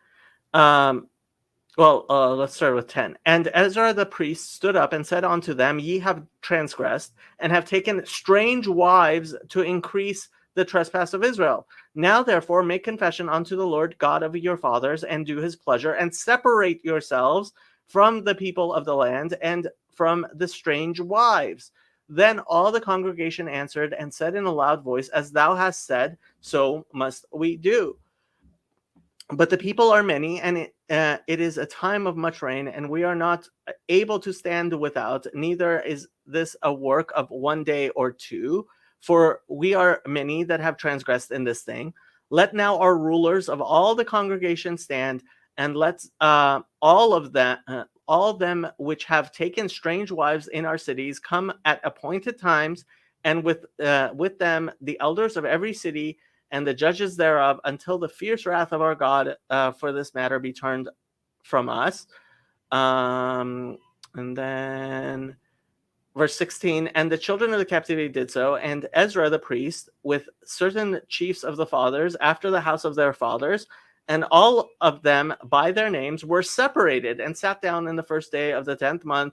Let's start with 10. And Ezra the priest stood up and said unto them, Ye have transgressed, and have taken strange wives to increase the trespass of Israel. Now therefore make confession unto the Lord God of your fathers, and do his pleasure, and separate yourselves from the people of the land, and from the strange wives. Then all the congregation answered and said in a loud voice, As thou hast said, so must we do. But the people are many, and it is a time of much rain, and we are not able to stand without, neither is this a work of one day or two, for we are many that have transgressed in this thing. Let now our rulers of all the congregation stand, and let all them which have taken strange wives in our cities come at appointed times, and with them the elders of every city, and the judges thereof, until the fierce wrath of our God for this matter be turned from us. And then verse 16, and the children of the captivity did so, and Ezra the priest, with certain chiefs of the fathers, after the house of their fathers, and all of them by their names, were separated and sat down in the first day of the 10th month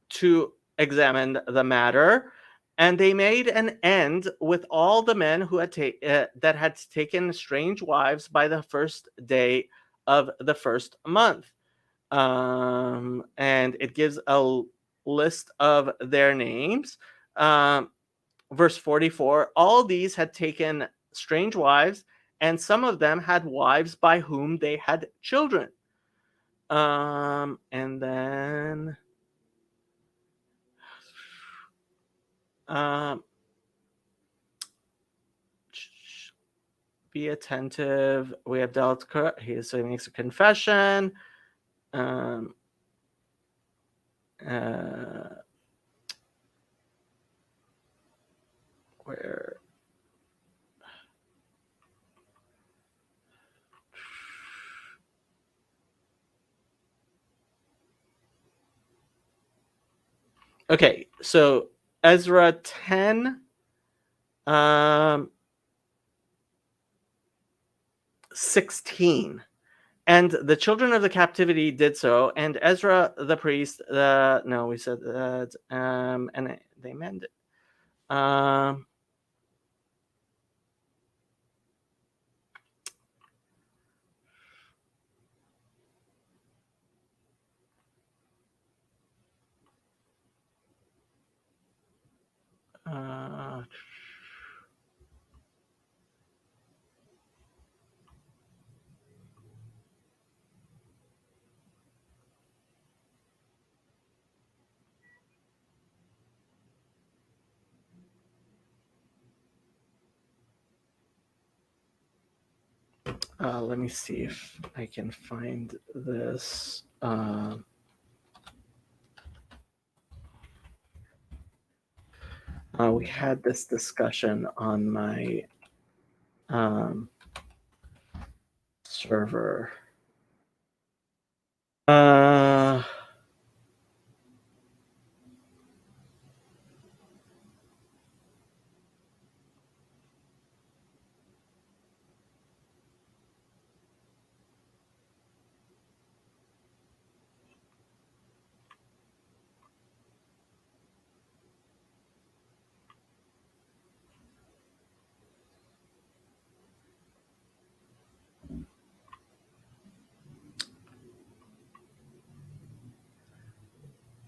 to examine the matter. And they made an end with all the men who had that had taken strange wives by the first day of the first month. And it gives a list of their names. Verse 44, all these had taken strange wives, and some of them had wives by whom they had children. And then be attentive. We have dealt. So he makes a confession. Where? Okay, so Ezra 10, 16. And the children of the captivity did so, and Ezra the priest, no, we said that, and they mended. Let me see if I can find this. We had this discussion on my server.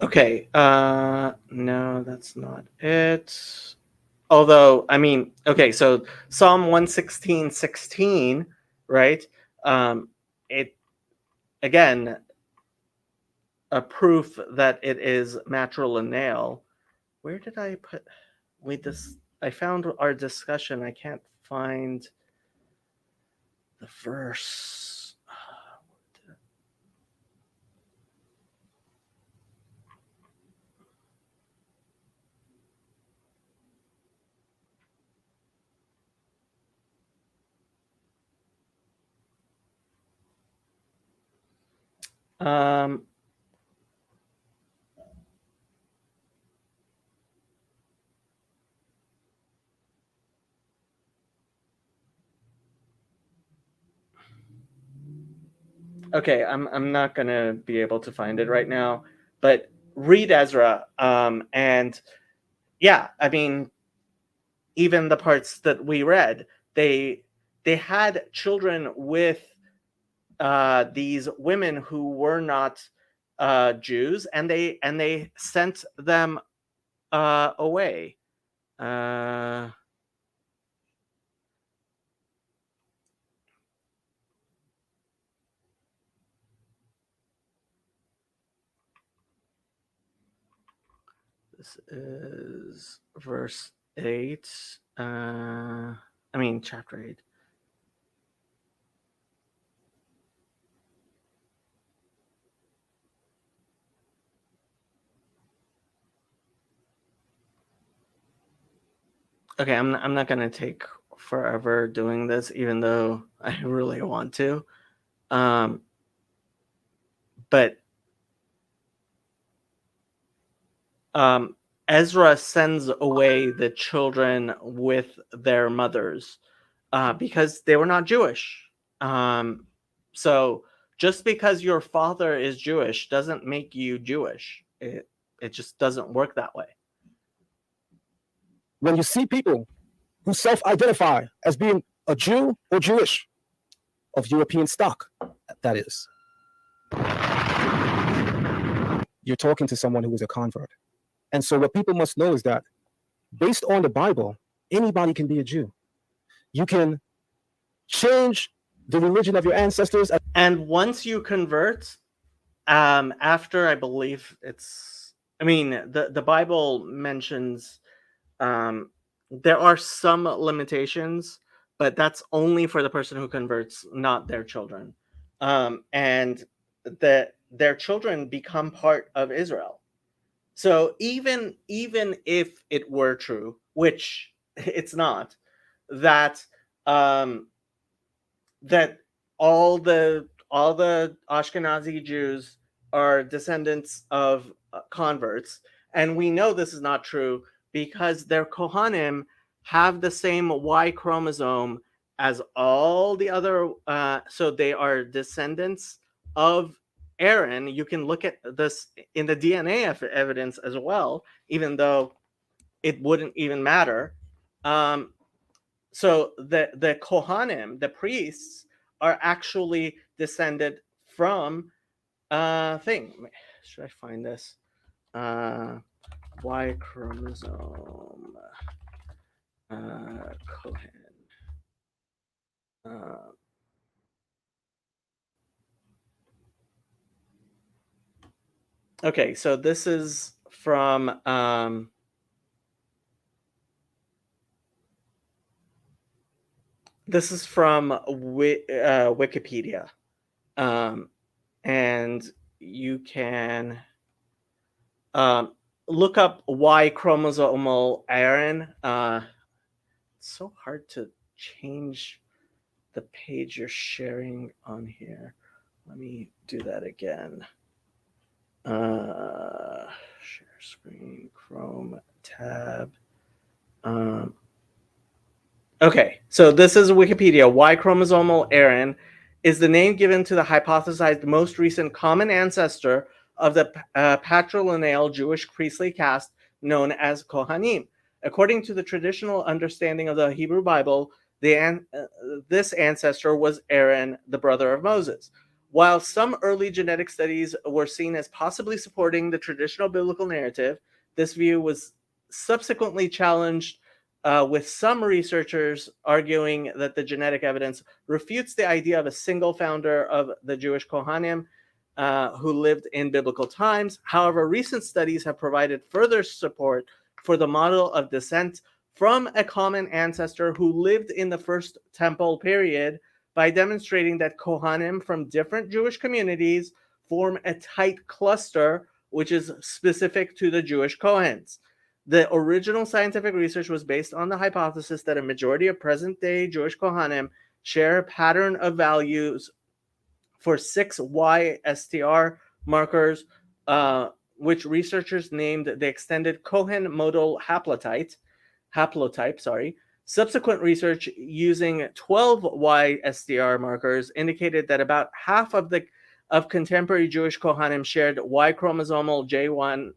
Okay, no, that's not it. Although, I mean, okay, so Psalm 116:16, right? It again a proof that it is matrilineal. Where did I put I found our discussion. I can't find the verse. Um, okay, I'm not gonna be able to find it right now, but read Ezra. And yeah, I mean, even the parts that we read, they had children with these women who were not Jews, and they sent them away. This is verse 8. I mean, chapter 8. Okay, I'm not gonna take forever doing this, even though I really want to. But Ezra sends away the children with their mothers because they were not Jewish. So just because your father is Jewish doesn't make you Jewish. It just doesn't work that way. When you see people who self-identify as being a Jew or Jewish, of European stock, that is, you're talking to someone who is a convert. And so what people must know is that based on the Bible, anybody can be a Jew. You can change the religion of your ancestors. And once you convert, after I believe I mean, the Bible mentions there are some limitations, but that's only for the person who converts, not their children. And their children become part of Israel. So even if it were true, which it's not, that that all the Ashkenazi Jews are descendants of converts, and we know this is not true because their Kohanim have the same Y chromosome as all the other. So they are descendants of Aaron. You can look at this in the DNA evidence as well, even though it wouldn't even matter. So the Kohanim, the priests, are actually descended from thing. Should I find this? Y chromosome. Kohen. Okay, so this is from Wikipedia, and you can look up Y chromosomal Aaron. It's so hard to change the page you're sharing on here. Let me do that again. Share screen, Chrome tab. Okay, so this is Wikipedia. Y chromosomal Aaron is the name given to the hypothesized most recent common ancestor of the patrilineal Jewish priestly caste known as Kohanim. According to the traditional understanding of the Hebrew Bible, this ancestor was Aaron, the brother of Moses. While some early genetic studies were seen as possibly supporting the traditional biblical narrative, this view was subsequently challenged, with some researchers arguing that the genetic evidence refutes the idea of a single founder of the Jewish Kohanim who lived in biblical times. However, recent studies have provided further support for the model of descent from a common ancestor who lived in the First Temple period by demonstrating that Kohanim from different Jewish communities form a tight cluster, which is specific to the Jewish Kohens. The original scientific research was based on the hypothesis that a majority of present-day Jewish Kohanim share a pattern of values for 6 YSTR markers, which researchers named the extended Cohen modal haplotype. Subsequent research using 12 YSTR markers indicated that about half of contemporary Jewish Kohanim shared Y chromosomal J1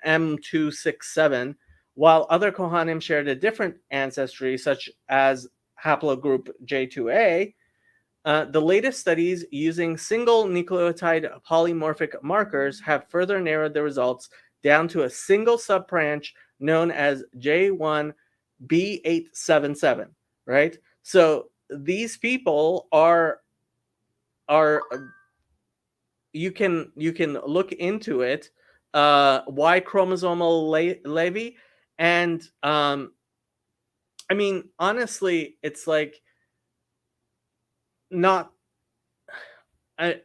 M267, while other Kohanim shared a different ancestry, such as haplogroup J2A. The latest studies using single nucleotide polymorphic markers have further narrowed the results down to a single subbranch known as J1B877, right? So these people are you can look into it, Y chromosomal Levy, and I mean, honestly, it's like not that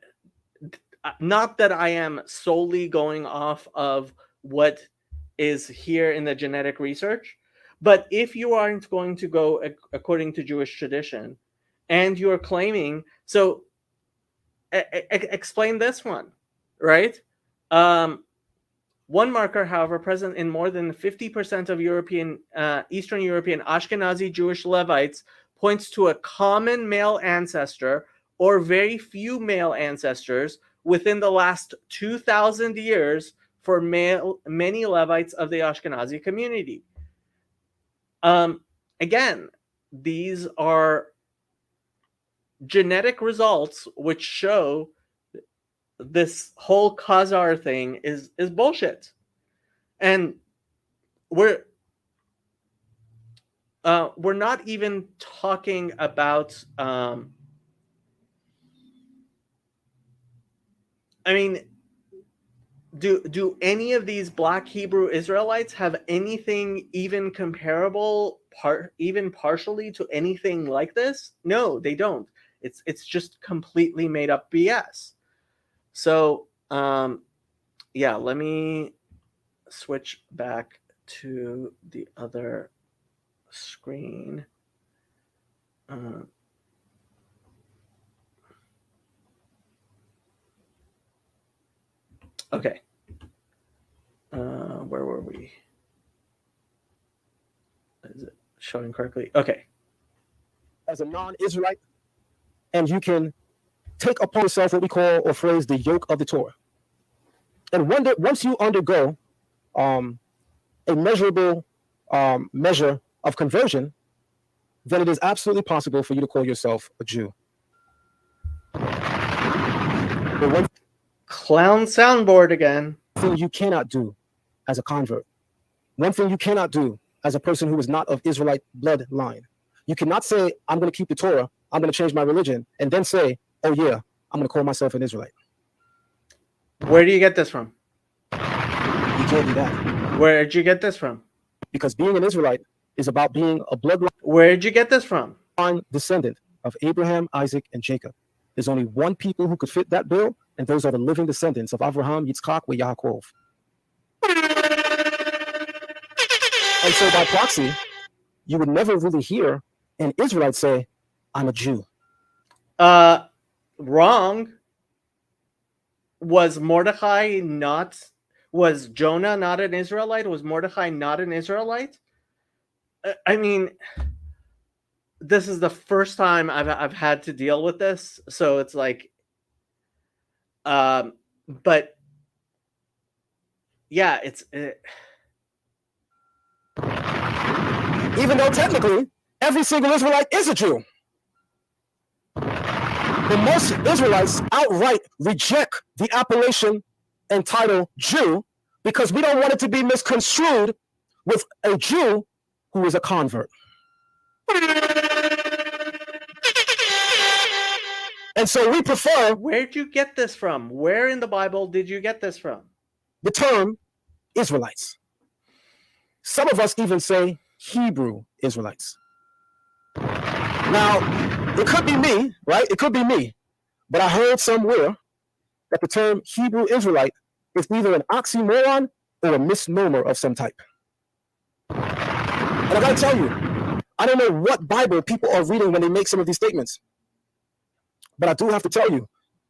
I am solely going off of what is here in the genetic research, but if you aren't going to go according to Jewish tradition, and you're claiming, so explain this one, right? One marker, however, present in more than 50% of Eastern European Ashkenazi Jewish Levites points to a common male ancestor or very few male ancestors within the last 2,000 years for many Levites of the Ashkenazi community. Again, these are genetic results which show this whole Khazar thing is bullshit. And we're not even talking about I mean, do any of these Black Hebrew Israelites have anything even comparable, even partially to anything like this? No, they don't. It's just completely made up BS. So yeah, let me switch back to the other screen. Okay. Where were we? Is it showing correctly? Okay. As a non-Israelite, and you can take upon yourself what we call or phrase the yoke of the Torah. And once you undergo a measurable measure of conversion, then it is absolutely possible for you to call yourself a Jew. But one clown soundboard again. thing you cannot do as a convert, one thing you cannot do as a person who is not of Israelite bloodline, you cannot say, I'm going to keep the Torah, I'm going to change my religion, and then say, oh yeah, I'm going to call myself an Israelite. Where do you get this from? You can't do that. Where did you get this from? Because being an Israelite is about being a bloodline. Where did you get this from? Descendant of Abraham, Isaac, and Jacob. There's only one people who could fit that bill, and those are the living descendants of Abraham, Yitzchak, and Yaakov. And so by proxy, you would never really hear an Israelite say, I'm a Jew. Wrong. Was Jonah not an Israelite? Was Mordecai not an Israelite? I mean, this is the first time I've had to deal with this, so it's like, but yeah, even though technically every single Israelite is a Jew. But most Israelites outright reject the appellation entitled Jew because we don't want it to be misconstrued with a Jew who is a convert. And so we prefer. Where'd you get this from? Where in the Bible did you get this from? The term Israelites. Some of us even say Hebrew Israelites. Now, it could be me, right? It could be me. But I heard somewhere that the term Hebrew Israelite is either an oxymoron or a misnomer of some type. And I gotta tell you, I don't know what Bible people are reading when they make some of these statements. But I do have to tell you,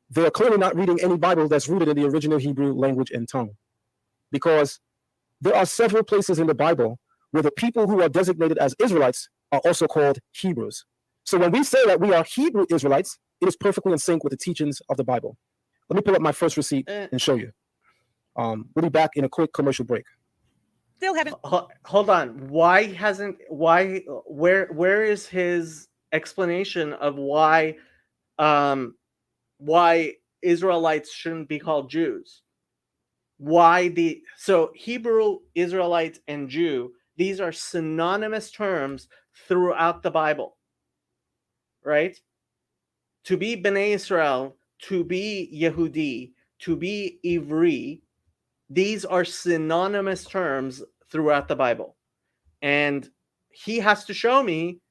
they're clearly not reading any Bible that's rooted in the original Hebrew language and tongue. Because there are several places in the Bible where the people who are designated as Israelites are also called Hebrews. So when we say that we are Hebrew Israelites, it is perfectly in sync with the teachings of the Bible. Let me pull up my first receipt and show you. We'll be back in a quick commercial break. Still haven't. Hold on. Where is his explanation of why Israelites shouldn't be called Jews? So Hebrew Israelite and Jew, these are synonymous terms throughout the Bible, right? To be Bnei Israel, to be Yehudi, to be Ivri, these are synonymous terms throughout the Bible. And he has to show me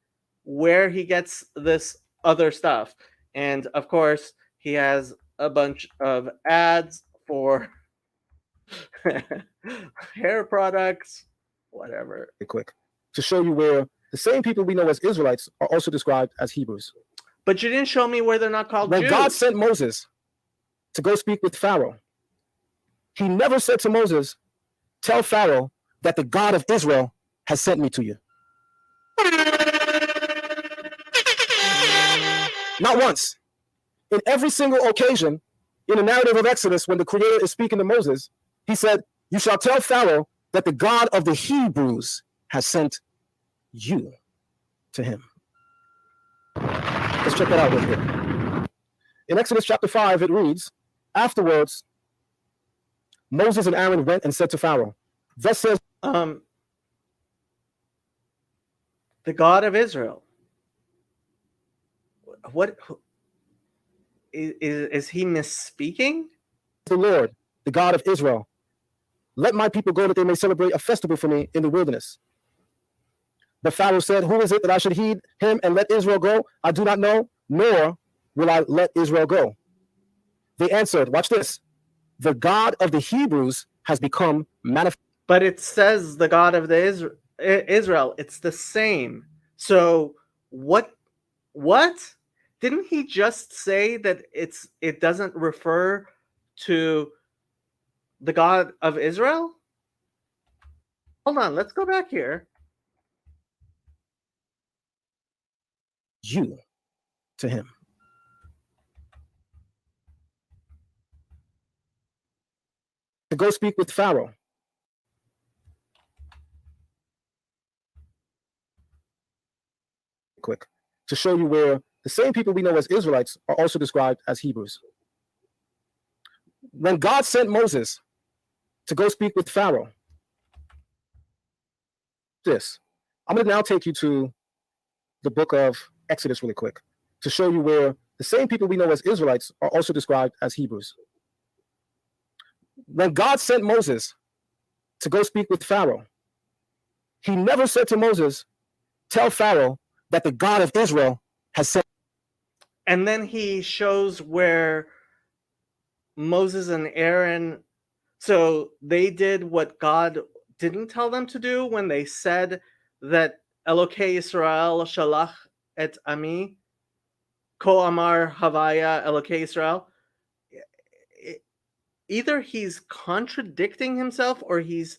where he gets this other stuff. And of course, he has a bunch of ads for hair products, whatever. Quick, to show you where the same people we know as Israelites are also described as Hebrews. But you didn't show me where they're not called Jews. When God sent Moses to go speak with Pharaoh, he never said to Moses, tell Pharaoh that the God of Israel has sent me to you. Not once. In every single occasion in the narrative of Exodus, when the Creator is speaking to Moses, he said, you shall tell Pharaoh that the God of the Hebrews has sent you to him. Let's check that out real quick. In Exodus chapter 5, it reads, afterwards, Moses and Aaron went and said to Pharaoh, thus says the God of Israel. What is he misspeaking? The Lord, the God of Israel, let my people go that they may celebrate a festival for me in the wilderness. But Pharaoh said, who is it that I should heed him and let Israel go? I do not know, nor will I let Israel go. They answered, watch this, the God of the Hebrews has become manifest. But it says the God of the Israel. It's the same. So what? Didn't he just say that it doesn't refer to the God of Israel? Hold on, let's go back here. You to him. To go speak with Pharaoh. Quick, to show you where the same people we know as Israelites are also described as Hebrews. When God sent Moses to go speak with Pharaoh, I'm going to now take you to the book of Exodus really quick to show you where the same people we know as Israelites are also described as Hebrews. When God sent Moses to go speak with Pharaoh, he never said to Moses, tell Pharaoh that the God of Israel has sent. And then he shows where Moses and Aaron, so they did what God didn't tell them to do when they said that Elokei Yisrael shalach et ami, ko amar havaya Elokei Yisrael. Either he's contradicting himself or he's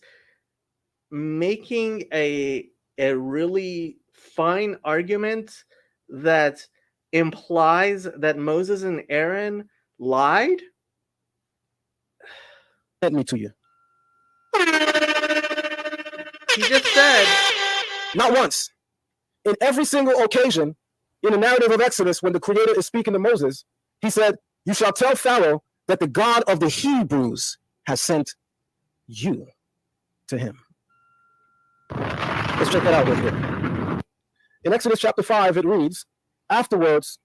making a really fine argument that implies that Moses and Aaron lied. Sent me to you. He just said, not once. In every single occasion in the narrative of Exodus, when the Creator is speaking to Moses, He said, you shall tell Pharaoh that the God of the Hebrews has sent you to him. Let's check that out real quick. In Exodus chapter 5, it reads, afterwards,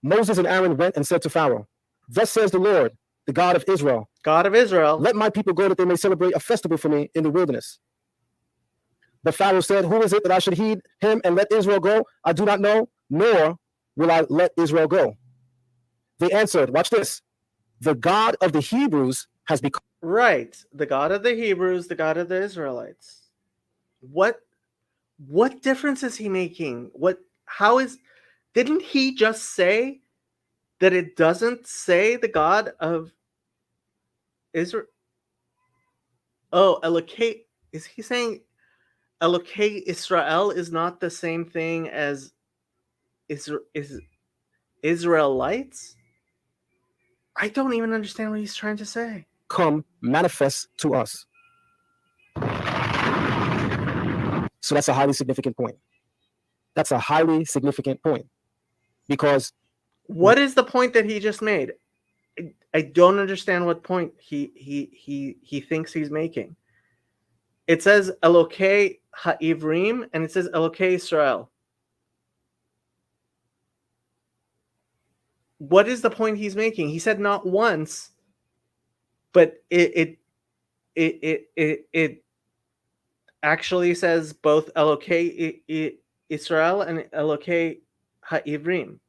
Moses and Aaron went and said to Pharaoh, thus says the Lord, the God of Israel, let my people go that they may celebrate a festival for me in the wilderness. But Pharaoh said, who is it that I should heed him and let Israel go? I do not know, nor will I let Israel go. They answered, watch this, the God of the Hebrews has become. Right, the God of the Hebrews, the God of the Israelites. What difference is he making? Didn't he just say that it doesn't say the God of Israel? Oh, Elokei, is he saying Elokei Israel is not the same thing as Israelites? I don't even understand what he's trying to say. Come manifest to us. So that's a highly significant point. That's a highly significant point. Because what is the point that he just made? I don't understand what point he thinks he's making. It says Elokei Ha'ivrim and it says Elokei Israel. What is the point he's making? He said not once, but it actually says both Elokei Israel and Elokei Ha'ivrim.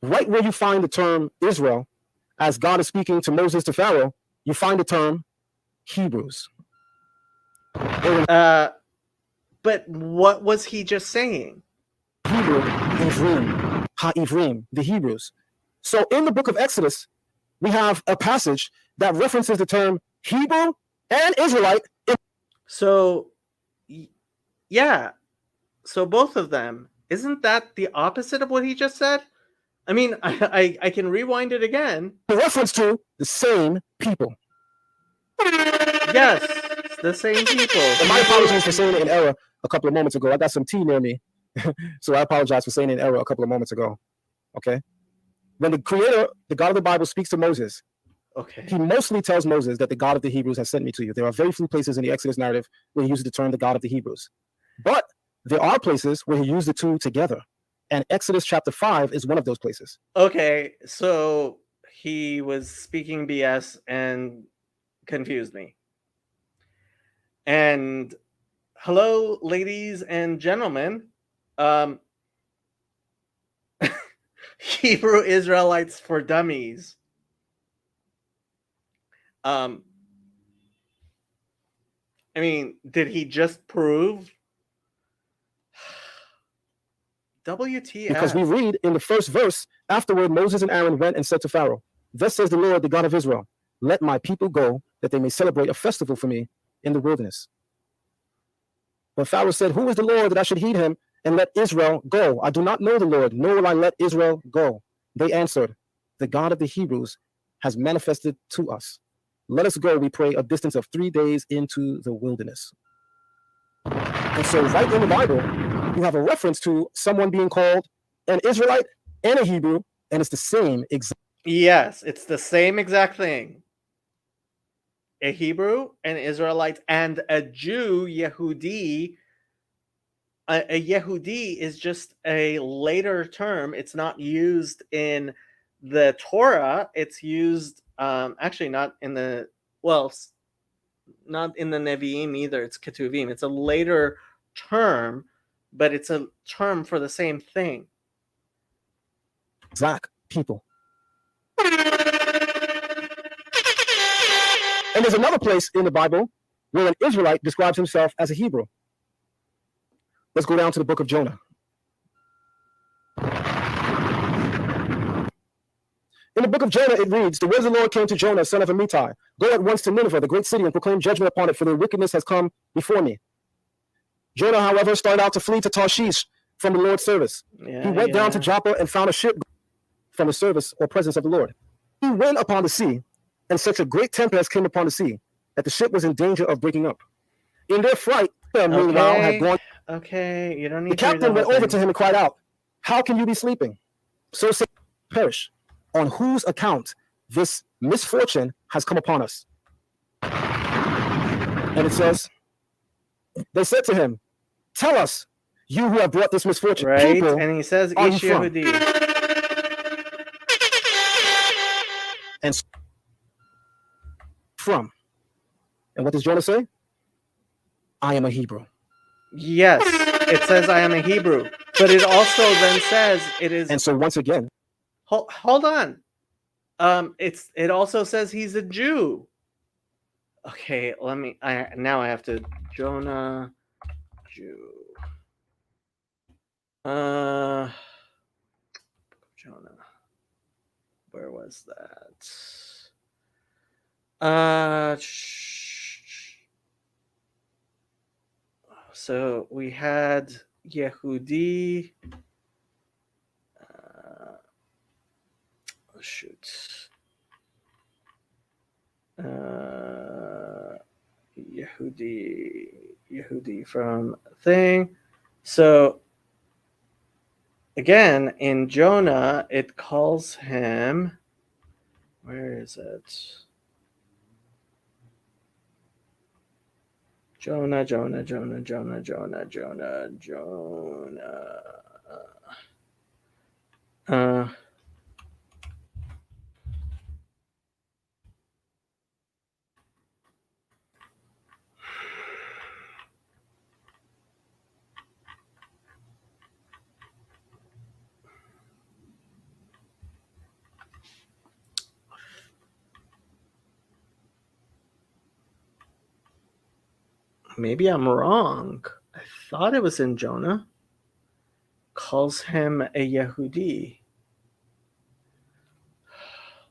Right where you find the term Israel, as God is speaking to Moses to Pharaoh, you find the term Hebrews. But what was he just saying? Hebrew, Ivrim, Ha'ivrim, the Hebrews. So in the book of Exodus, we have a passage that references the term Hebrew and Israelite. So, yeah. So both of them. Isn't that the opposite of what he just said? I mean, I can rewind it again. A reference to the same people. Yes, the same people. And my apologies for saying it in error a couple of moments ago. I got some tea near me. So I apologize for saying it in error a couple of moments ago. Okay? When the Creator, the God of the Bible, speaks to Moses, okay, he mostly tells Moses that the God of the Hebrews has sent me to you. There are very few places in the Exodus narrative where he uses the term the God of the Hebrews. But there are places where he used the two together. And Exodus chapter 5 is one of those places. Okay, so he was speaking BS and confused me. And hello, ladies and gentlemen. Hebrew Israelites for Dummies. I mean, did he just prove WTF? Because we read in the first verse, afterward Moses and Aaron went and said to Pharaoh, thus says the Lord, the God of Israel, let my people go that they may celebrate a festival for me in the wilderness. But Pharaoh said, who is the Lord that I should heed him and let Israel go? I do not know the Lord, nor will I let Israel go. They answered, the God of the Hebrews has manifested to us. Let us go, we pray, a distance of 3 days into the wilderness. And so right in the Bible, you have a reference to someone being called an Israelite and a Hebrew, and it's the same exact. Yes, it's the same exact thing. A Hebrew, an Israelite, and a Jew, Yehudi. A Yehudi is just a later term. It's not used in the Torah. It's used, actually not in the, well, not in the Nevi'im either. It's Ketuvim. It's a later term, but it's a term for the same thing. Exact people. And there's another place in the Bible where an Israelite describes himself as a Hebrew. Let's go down to the book of Jonah. In the book of Jonah, it reads, the words of the Lord came to Jonah, son of Amittai. Go at once to Nineveh, the great city, and proclaim judgment upon it, for their wickedness has come before me. Jonah, however, started out to flee to Tarshish from the Lord's service. He went down to Joppa and found a ship from the service or presence of the Lord. He went upon the sea, and such a great tempest came upon the sea that the ship was in danger of breaking up. In their fright, meanwhile, had gone. Okay, you don't need the captain went over to him and cried out, How can you be sleeping? So say perish, on whose account this misfortune has come upon us. And it says, they said to him, tell us, you who have brought this misfortune. Right? People, And he says, are you Ish from? Yehudi. And from. And what does Jonah say? I am a Hebrew. Yes, it says I am a Hebrew, but it also then says it is. And so once again, hold on. It also says he's a Jew. Okay, now I have to Jonah Jew. Jonah. Where was that? So we had Yehudi. Shoot. Yehudi from thing. So again, in Jonah, it calls him. Where is it? Jonah. Maybe I'm wrong. I thought it was in Jonah. Calls him a Yehudi.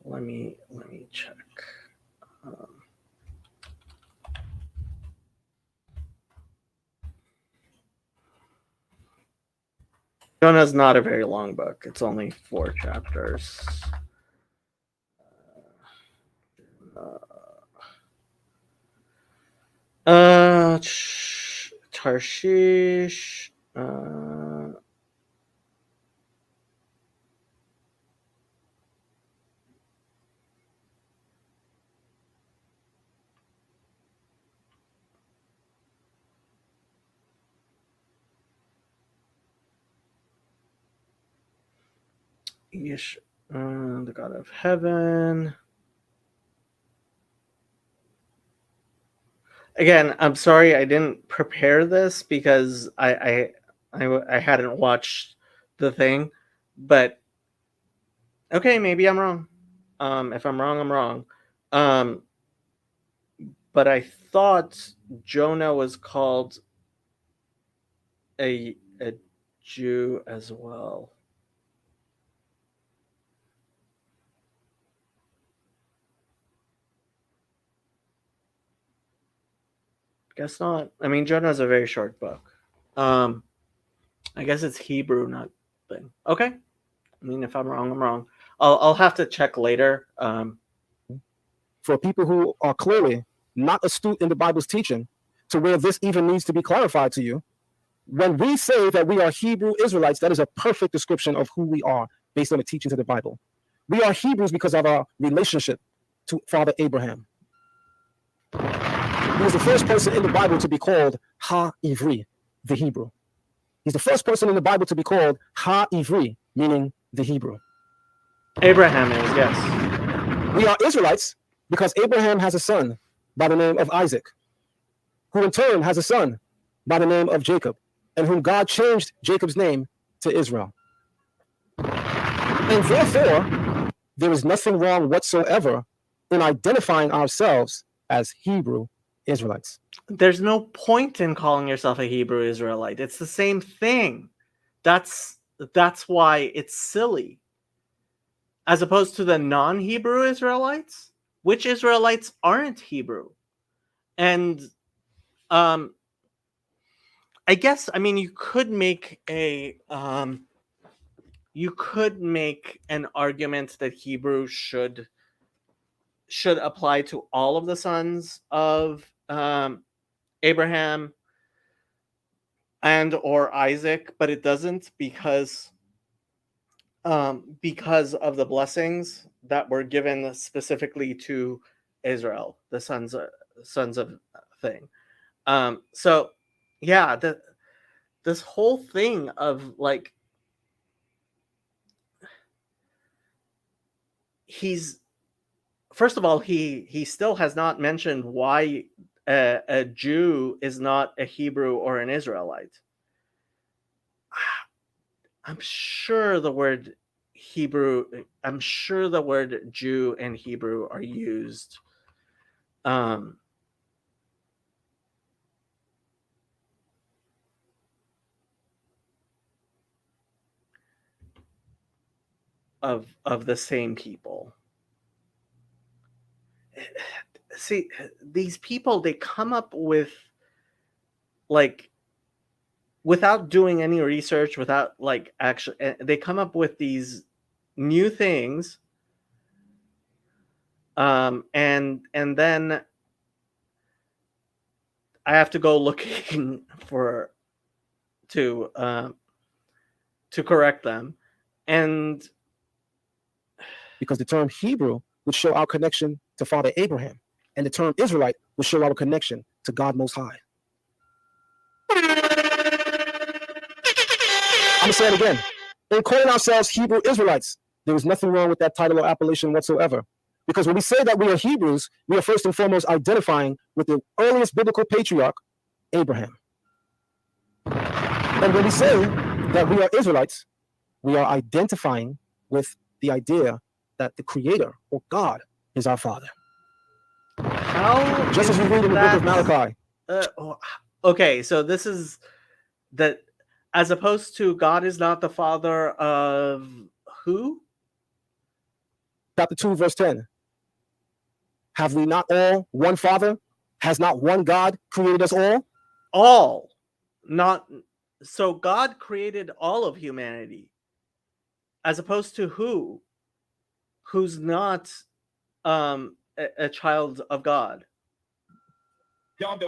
Let me check. Jonah's not a very long book. It's only 4 chapters. Tarshish. The God of Heaven. Again, I'm sorry I didn't prepare this because I hadn't watched the thing, but okay, maybe I'm wrong. If I'm wrong, I'm wrong. But I thought Jonah was called a Jew as well. Guess not. I mean, Jonah is a very short book. I guess it's Hebrew, not thing. Okay. I mean, if I'm wrong, I'm wrong. I'll have to check later. For people who are clearly not astute in the Bible's teaching, to where this even needs to be clarified to you, when we say that we are Hebrew Israelites, that is a perfect description of who we are based on the teachings of the Bible. We are Hebrews because of our relationship to Father Abraham. He was the first person in the Bible to be called Ha-Ivri, the Hebrew. He's the first person in the Bible to be called Ha-Ivri, meaning the Hebrew. Abraham is, yes. We are Israelites because Abraham has a son by the name of Isaac, who in turn has a son by the name of Jacob, and whom God changed Jacob's name to Israel. And therefore, there is nothing wrong whatsoever in identifying ourselves as Hebrew Israelites. There's no point in calling yourself a Hebrew Israelite. It's the same thing. That's why it's silly. As opposed to the non-Hebrew Israelites, which Israelites aren't Hebrew? And I guess, I mean, you could make an argument that Hebrew should apply to all of the sons of Abraham and or Isaac, but it doesn't, because because of the blessings that were given specifically to Israel, the sons of thing. So yeah, this whole thing of like he's first of all he still has not mentioned why a Jew is not a Hebrew or an Israelite. I'm sure the word Jew and Hebrew are used of the same people. See, these people, they come up with, like, without doing any research, without like actually, they come up with these new things, and then I have to go looking to correct them, and because the term Hebrew would show our connection to Father Abraham, and the term Israelite would show our connection to God Most High. I'm going to say it again. In calling ourselves Hebrew Israelites, there is nothing wrong with that title or appellation whatsoever. Because when we say that we are Hebrews, we are first and foremost identifying with the earliest biblical patriarch, Abraham. And when we say that we are Israelites, we are identifying with the idea that the Creator, or God, is our Father. how Just as we read in the book of Malachi. Okay, so this is that, as opposed to God is not the Father of who? Chapter 2, verse 10. Have we not all one Father? Has not one God created us all? All. Not so God created all of humanity. As opposed to who? Who's not a child of God? And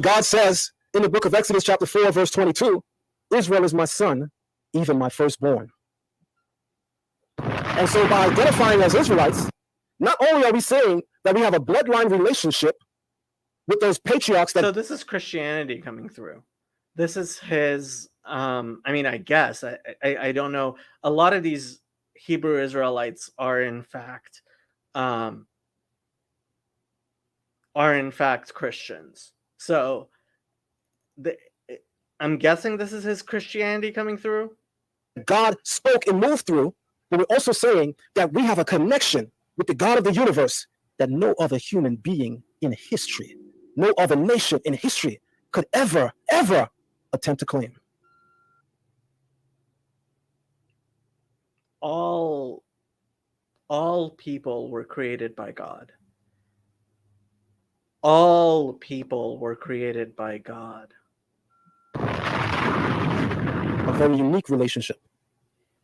God says in the book of Exodus chapter 4, verse 22, Israel is my son, even my firstborn. And so by identifying as Israelites, not only are we saying that we have a bloodline relationship with those patriarchs that... So this is Christianity coming through. This is his, I mean, I guess, I don't know. A lot of these Hebrew Israelites are in fact Christians. So I'm guessing this is his Christianity coming through. God spoke and moved through, but we're also saying that we have a connection with the God of the universe that no other human being in history, no other nation in history could ever attempt to claim. All people were created by God. All people were created by God. A very unique relationship.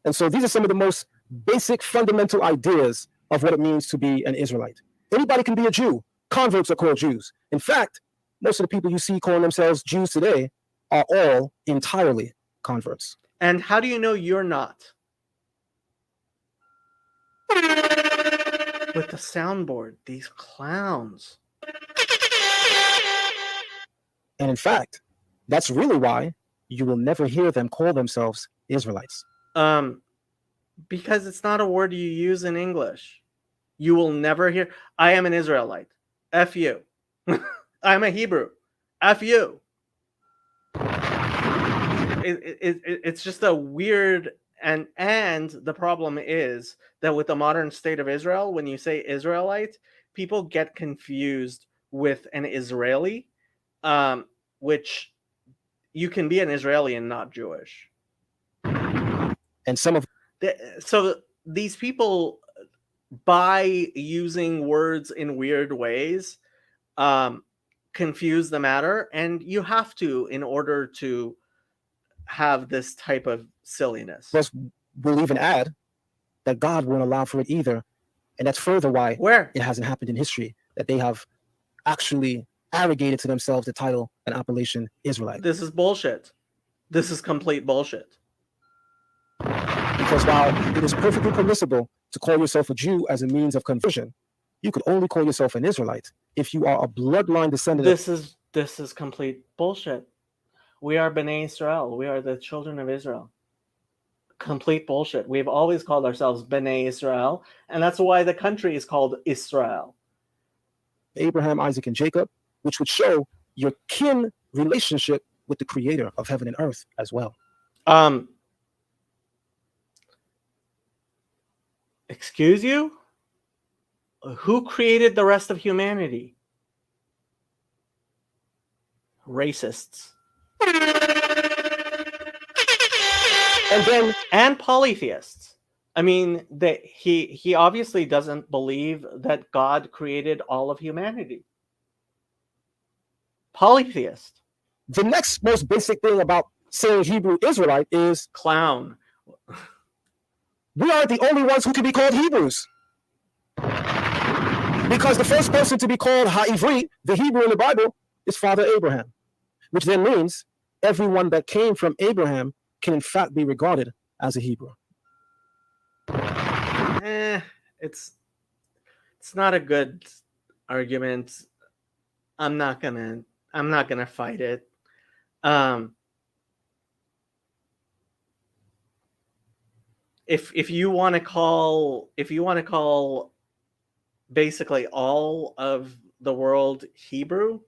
And so these are some of the most basic fundamental ideas of what it means to be an Israelite. Anybody can be a Jew. Converts are called Jews. In fact, most of the people you see calling themselves Jews today are all entirely converts. And how do you know you're not? With the soundboard, these clowns. And in fact, that's really why you will never hear them call themselves Israelites. Because it's not a word you use in English. You will never hear, I am an Israelite. F you. I'm a Hebrew. F you. It's just a weird, and the problem is that with the modern state of Israel, when you say Israelite, people get confused with an Israeli, which you can be an Israeli and not Jewish. And so these people, by using words in weird ways, confuse the matter, and you have to in order to have this type of silliness. Plus, we'll even add that God won't allow for it either, and that's further why it hasn't happened in history that they have actually arrogated to themselves the title and appellation Israelite. This is bullshit. This is complete bullshit. Because while it is perfectly permissible to call yourself a Jew as a means of conversion, you could only call yourself an Israelite if you are a bloodline descendant. This is complete bullshit. We are Bnei Israel. We are the children of Israel. Complete bullshit. We've always called ourselves Bnei Israel, and that's why the country is called Israel. Abraham, Isaac, and Jacob, which would show your kin relationship with the creator of heaven and earth as well. Excuse you? Who created the rest of humanity? Racists. And polytheists. I mean, he obviously doesn't believe that God created all of humanity. Polytheist. The next most basic thing about saying Hebrew Israelite is clown. We are the only ones who can be called Hebrews. Because the first person to be called Ha'ivri, the Hebrew in the Bible, is Father Abraham, which then means everyone that came from Abraham can in fact be regarded as a Hebrew. It's not a good argument. I'm not gonna fight it. If you want to call basically all of the world Hebrew,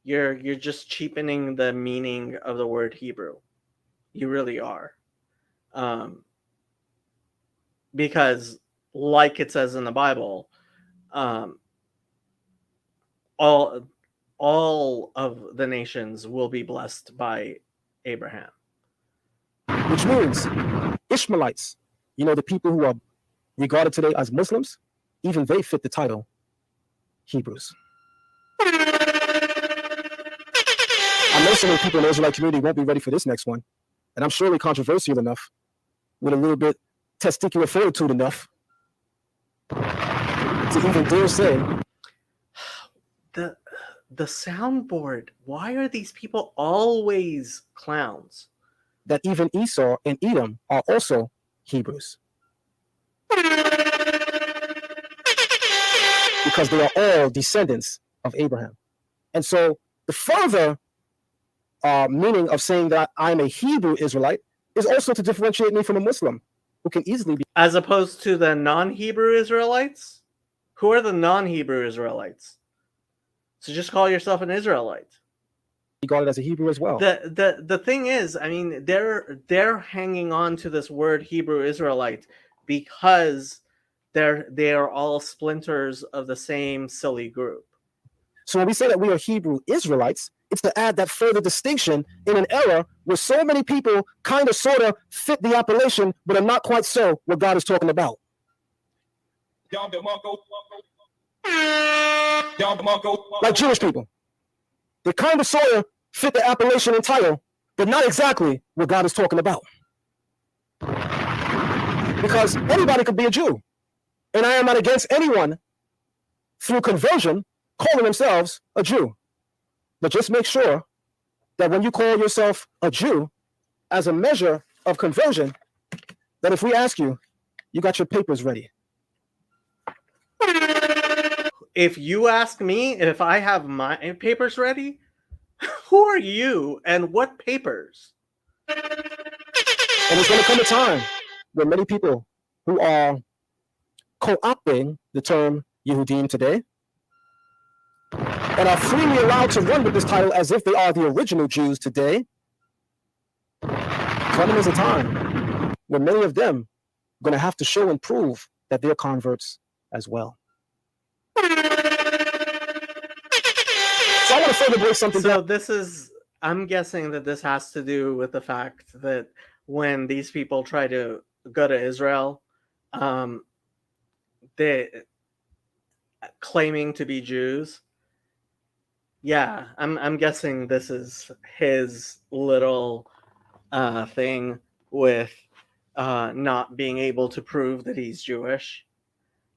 you're just cheapening the meaning of the word Hebrew. You really are. Because like it says in the Bible, all of the nations will be blessed by Abraham. Which means Ishmaelites, the people who are regarded today as Muslims, even they fit the title Hebrews. I know some of the people in the Israelite community won't be ready for this next one, and I'm surely controversial enough, with a little bit testicular fortitude enough to even dare say the soundboard. Why are these people always clowns? That even Esau and Edom are also Hebrews. Because they are all descendants of Abraham. And so the further meaning of saying that I'm a Hebrew Israelite is also to differentiate me from a Muslim who can easily be. As opposed to the non-Hebrew Israelites? Who are the non-Hebrew Israelites? So just call yourself an Israelite. Regarded as a Hebrew as well. The thing is, I mean, they're hanging on to this word Hebrew Israelite because they are all splinters of the same silly group. So when we say that we are Hebrew Israelites, it's to add that further distinction in an era where so many people kind of sort of fit the appellation, but are not quite so what God is talking about. Like Jewish people. They kind of sort of fit the appellation and title, but not exactly what God is talking about. Because anybody could be a Jew. And I am not against anyone through conversion calling themselves a Jew. But just make sure that when you call yourself a Jew as a measure of conversion, that if we ask you, you got your papers ready. If you ask me if I have my papers ready, who are you and what papers? And it's going to come a time where many people who are co-opting the term Yehudim today and are freely allowed to run with this title as if they are the original Jews today, coming is a time where many of them are going to have to show and prove that they're converts as well. So I want to further break something down. I'm guessing that this has to do with the fact that when these people try to go to Israel, they claiming to be Jews. Yeah, I'm guessing this is his little thing with not being able to prove that he's Jewish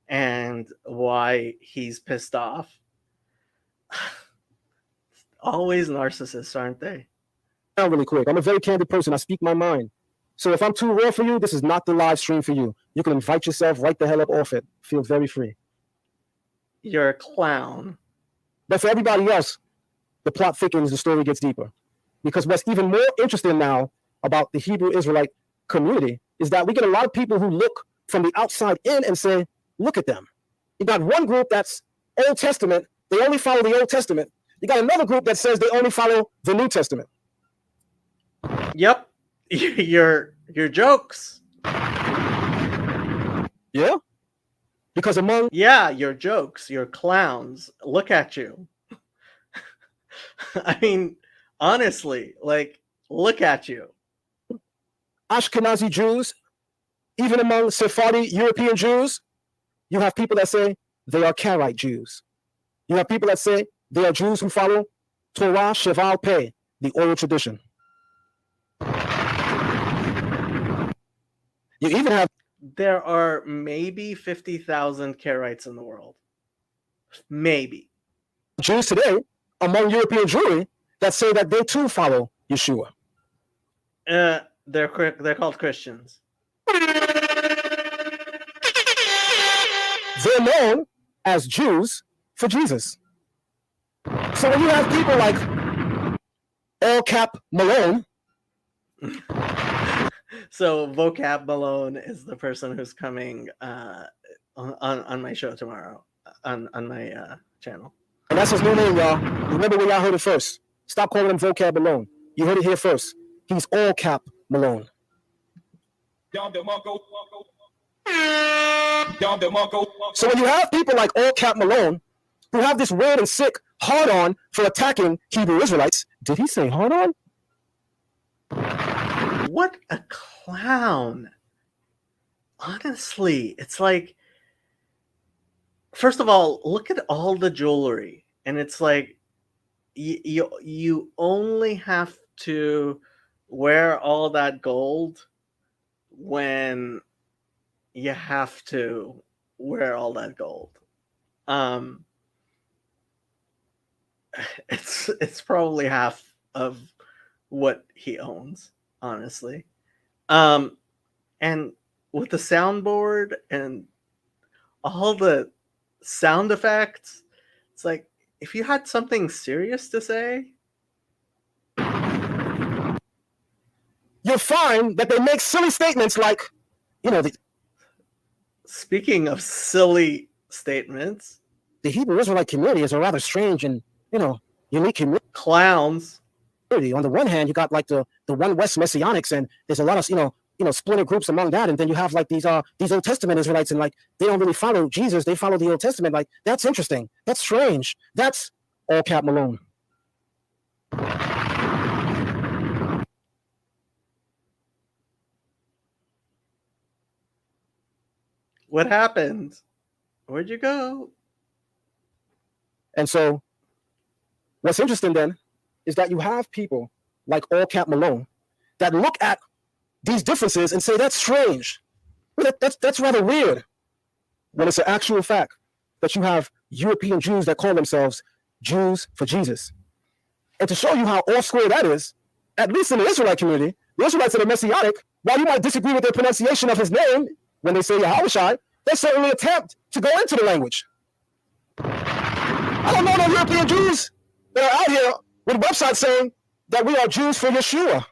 and why he's pissed off. Always narcissists, aren't they? down really quick. I'm a very candid person. I speak my mind. So if I'm too raw for you, this is not the live stream for you. You can invite yourself right the hell up off it. Feel very free. You're a clown. But for everybody else, the plot thickens, the story gets deeper. Because what's even more interesting now about the Hebrew Israelite community is that we get a lot of people who look from the outside in and say, look at them. You got one group that's Old Testament, they only follow the Old Testament. You got another group that says they only follow the New Testament. Yep. Your jokes. Yeah? Because among... Yeah, your jokes, your clowns. Look at you. I mean, honestly, like, look at you. Ashkenazi Jews, even among Sephardi European Jews, you have people that say they are Karaite Jews. You have people that say they are Jews who follow Torah Sheval Peh, the oral tradition. You even have... There are maybe 50,000 Karaites in the world. Maybe. Jews today, among European Jewry, that say that they too follow Yeshua. They're called Christians. They're known as Jews for Jesus. So when you have people like All Cap Malone. So Vocab Malone is the person who's coming on my show tomorrow on my channel. And that's his new name, y'all. Remember where y'all heard it first. Stop calling him Vocab Malone. You heard it here first. He's All Cap Malone. So when you have people like All Cap Malone who have this weird and sick hard-on for attacking Hebrew Israelites, did he say hard-on? What a clown. Honestly, it's like, first of all, look at all the jewelry. And it's like, you only have to wear all that gold when you have to wear all that gold. It's probably half of what he owns, honestly. And with the soundboard and all the sound effects, it's like, if you had something serious to say, you'll find that they make silly statements like, speaking of silly statements, the Hebrew Israelite community is a rather strange and, unique community. Clowns. On the one hand, you got like the One West Messianics, and there's a lot of, splinter groups among that. And then you have like these Old Testament Israelites, and like, they don't really follow Jesus. They follow the Old Testament. Like, that's interesting. That's strange. That's All Cap Malone. What happened? Where'd you go? And so what's interesting then is that you have people like All Cap Malone that look at these differences and say, that's strange. That's rather weird. When it's an actual fact that you have European Jews that call themselves Jews for Jesus. And to show you how off square that is, at least in the Israelite community, the Israelites that are Messianic, while you might disagree with their pronunciation of his name when they say Yahushai, they certainly attempt to go into the language. I don't know no European Jews that are out here with websites saying that we are Jews for Yeshua.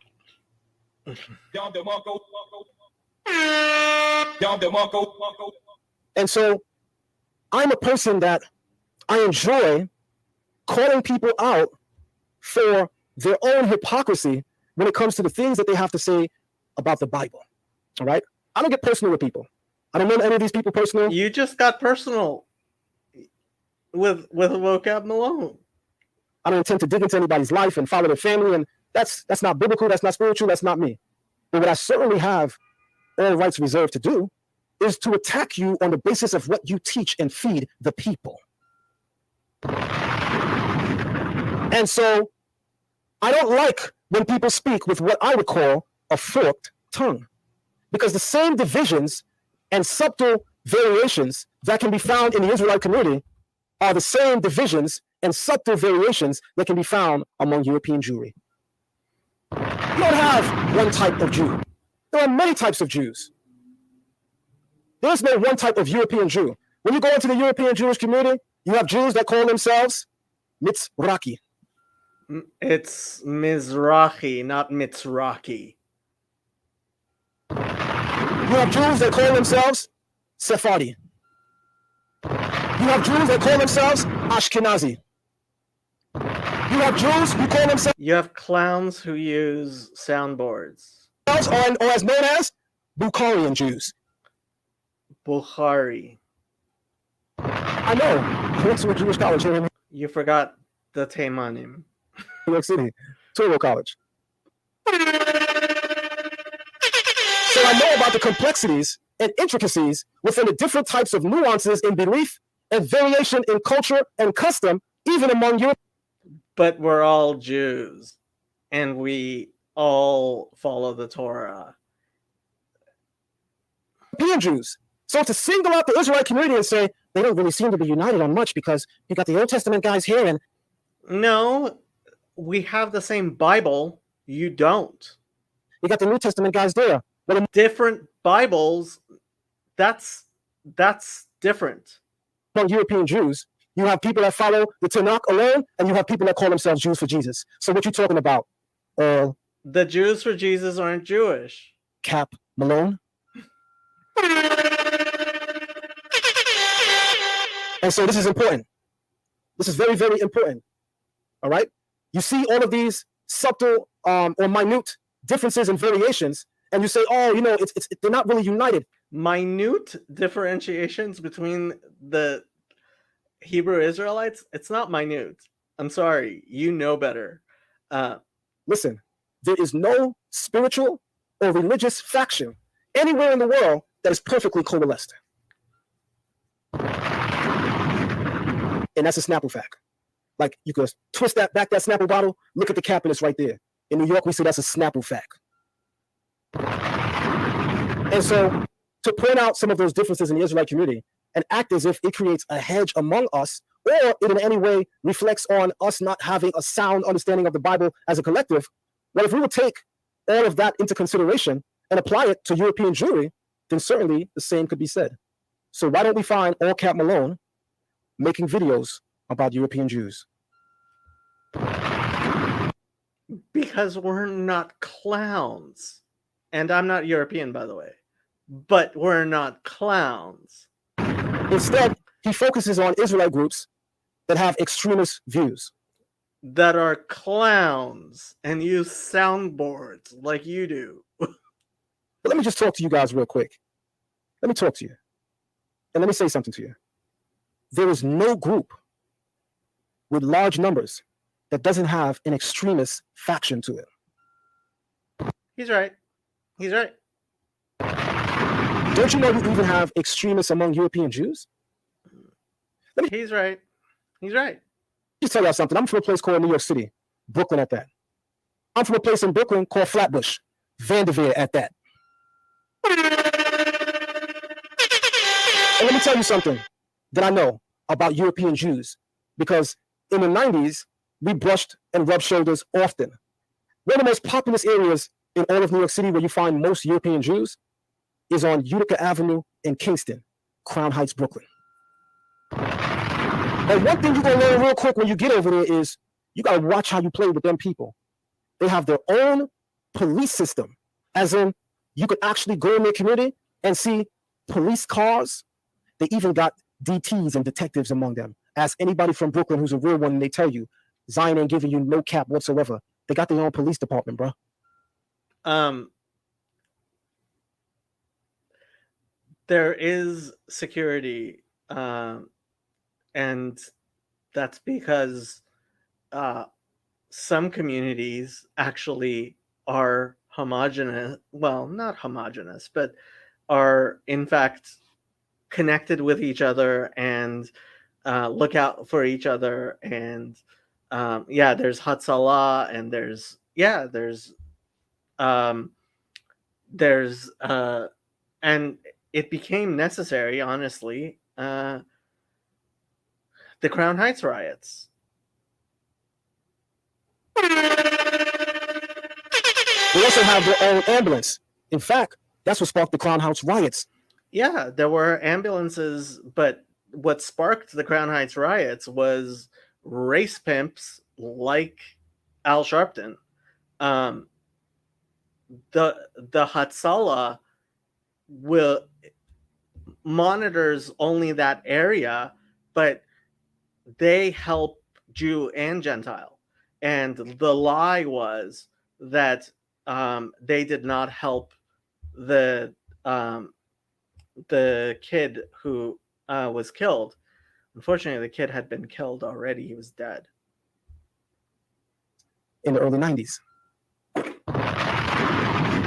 And so I'm a person that I enjoy calling people out for their own hypocrisy when it comes to the things that they have to say about the Bible. All right? I don't get personal with people. I don't know any of these people personal. You just got personal with Vocab Malone. I don't intend to dig into anybody's life and follow their family, and that's not biblical, that's not spiritual, that's not me. But what I certainly have all rights reserved to do is to attack you on the basis of what you teach and feed the people. And so I don't like when people speak with what I would call a forked tongue, because the same divisions and subtle variations that can be found in the Israelite community are the same divisions and subtle variations that can be found among European Jewry. You don't have one type of Jew. There are many types of Jews. There's no one type of European Jew. When you go into the European Jewish community, you have Jews that call themselves Mitzraki. It's Mizrahi, not Mitzraki. You have Jews that call themselves Sephardi. You have Jews that call themselves Ashkenazi. You have Jews who call themselves, You have clowns who use soundboards. or as known as Bukharian Jews. Bukhari. I know. I went to a Jewish college here in You forgot the Teimanim. New York City, Torah College. So I know about the complexities and intricacies within the different types of nuances in belief and variation in culture and custom, even among European. But we're all Jews, and we all follow the Torah. Jews. So to single out the Israelite community and say they don't really seem to be united on much because you got the Old Testament guys here and No, we have the same Bible. You don't. you got the New Testament guys there. Well, Different Bibles. That's different. among European Jews, you have people that follow the Tanakh alone, and you have people that call themselves Jews for Jesus. So what you talking about? The Jews for Jesus aren't Jewish. Cap Malone? And so this is important. This is very, very important. All right? You see all of these subtle or minute differences and variations, and you say, oh, you know, they're not really united. Minute differentiations between the Hebrew Israelites, it's not minute. I'm sorry, you know better. Listen, there is no spiritual or religious faction anywhere in the world that is perfectly coalesced. And that's a Snapple fact. Like, you could twist that Snapple bottle, look at the cap, and it's right there. In New York, we say that's a Snapple fact. And so, to point out some of those differences in the Israelite community and act as if it creates a hedge among us, or it in any way reflects on us not having a sound understanding of the Bible as a collective, well, if we would take all of that into consideration and apply it to European Jewry, then certainly the same could be said. So why don't we find All Cap Malone making videos about European Jews? Because we're not clowns. And I'm not European, by the way. But we're not clowns. Instead, he focuses on Israelite groups that have extremist views. That are clowns and use soundboards like you do. But let me just talk to you guys real quick. Let me talk to you. And let me say something to you. There is no group with large numbers that doesn't have an extremist faction to it. He's right. He's right. Don't you know you even have extremists among European Jews? He's right. He's right. Just tell y'all something. I'm from a place called New York City, Brooklyn at that. I'm from a place in Brooklyn called Flatbush, Vanderveer at that. And let me tell you something that I know about European Jews, because in the 90s, we brushed and rubbed shoulders often. One of the most populous areas in all of New York City where you find most European Jews is on Utica Avenue in Kingston, Crown Heights, Brooklyn. And one thing you're going to learn real quick when you get over there is you got to watch how you play with them people. They have their own police system, as in you could actually go in their community and see police cars. They even got DTs and detectives among them. Ask anybody from Brooklyn who's a real one, and they tell you, Zion ain't giving you no cap whatsoever. They got their own police department, bro. There is security, and that's because some communities actually are homogenous. Well, not homogenous, but are in fact connected with each other and look out for each other. And there's Hatzalah, and there's and it became necessary, honestly, the Crown Heights riots. They also have their own ambulance. In fact, that's what sparked the Crown House riots. Yeah, there were ambulances, but what sparked the Crown Heights riots was race pimps like Al Sharpton. Um, the Hatzalah will monitors only that area, but they help Jew and Gentile. And the lie was that they did not help the kid who was killed. Unfortunately, the kid had been killed already. He was dead. In the early 90s.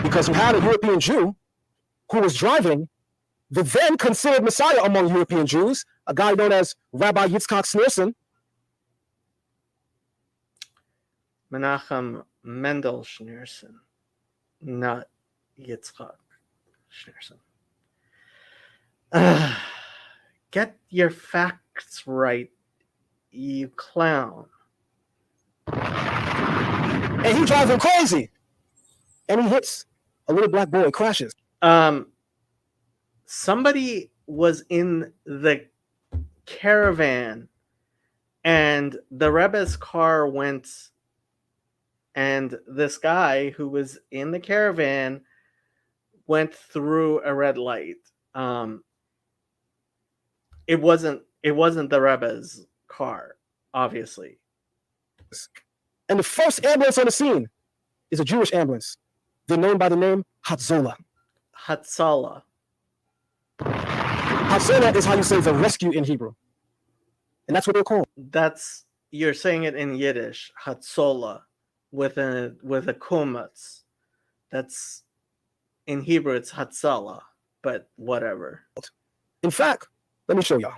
Because you had a European Jew who was driving the then considered Messiah among European Jews, a guy known as Rabbi Yitzchak Sneerson. Menachem Mendel Schneerson, not Yitzchak Schneerson. Get your facts right, you clown. And he driving crazy. And he hits a little black boy, crashes. Somebody was in the caravan and the Rebbe's car went, and this guy who was in the caravan went through a red light. It wasn't the Rebbe's car, obviously. And the first ambulance on the scene is a Jewish ambulance. They're known by the name Hatzalah. Hatzalah. Hatzalah is how you say the rescue in Hebrew. And that's what they're called. You're saying it in Yiddish, Hatzolah, with a kumatz. That's in Hebrew it's Hatzalah, but whatever. In fact, let me show y'all.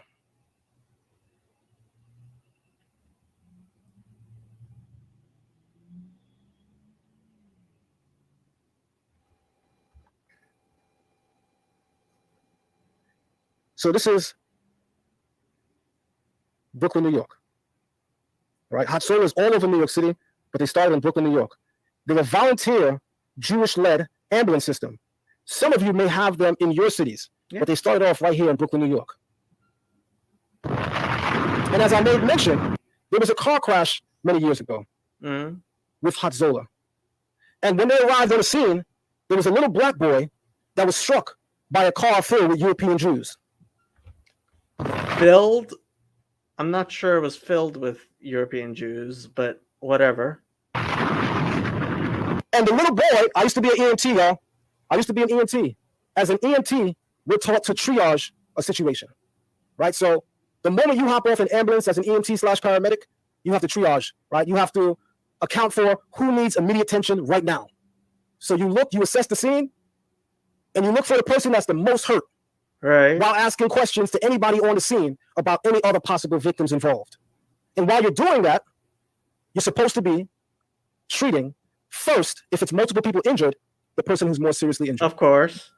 So this is Brooklyn, New York. Right? Hatzalah is all over New York City, but they started in Brooklyn, New York. They're a volunteer, Jewish-led ambulance system. Some of you may have them in your cities, but they started off right here in Brooklyn, New York. And as I made mention, there was a car crash many years ago with Hatzalah. And when they arrived on the scene, there was a little black boy that was struck by a car filled with European Jews. Filled? I'm not sure it was filled with European Jews, but whatever. And the little boy, I used to be an EMT, y'all. I used to be an EMT. As an EMT, we're taught to triage a situation, right? So the moment you hop off an ambulance as an EMT/paramedic, you have to triage, right? You have to account for who needs immediate attention right now. So you assess the scene, and you look for the person that's the most hurt, right? While asking questions to anybody on the scene about any other possible victims involved. And while you're doing that, you're supposed to be treating first, if it's multiple people injured, the person who's more seriously injured. Of course.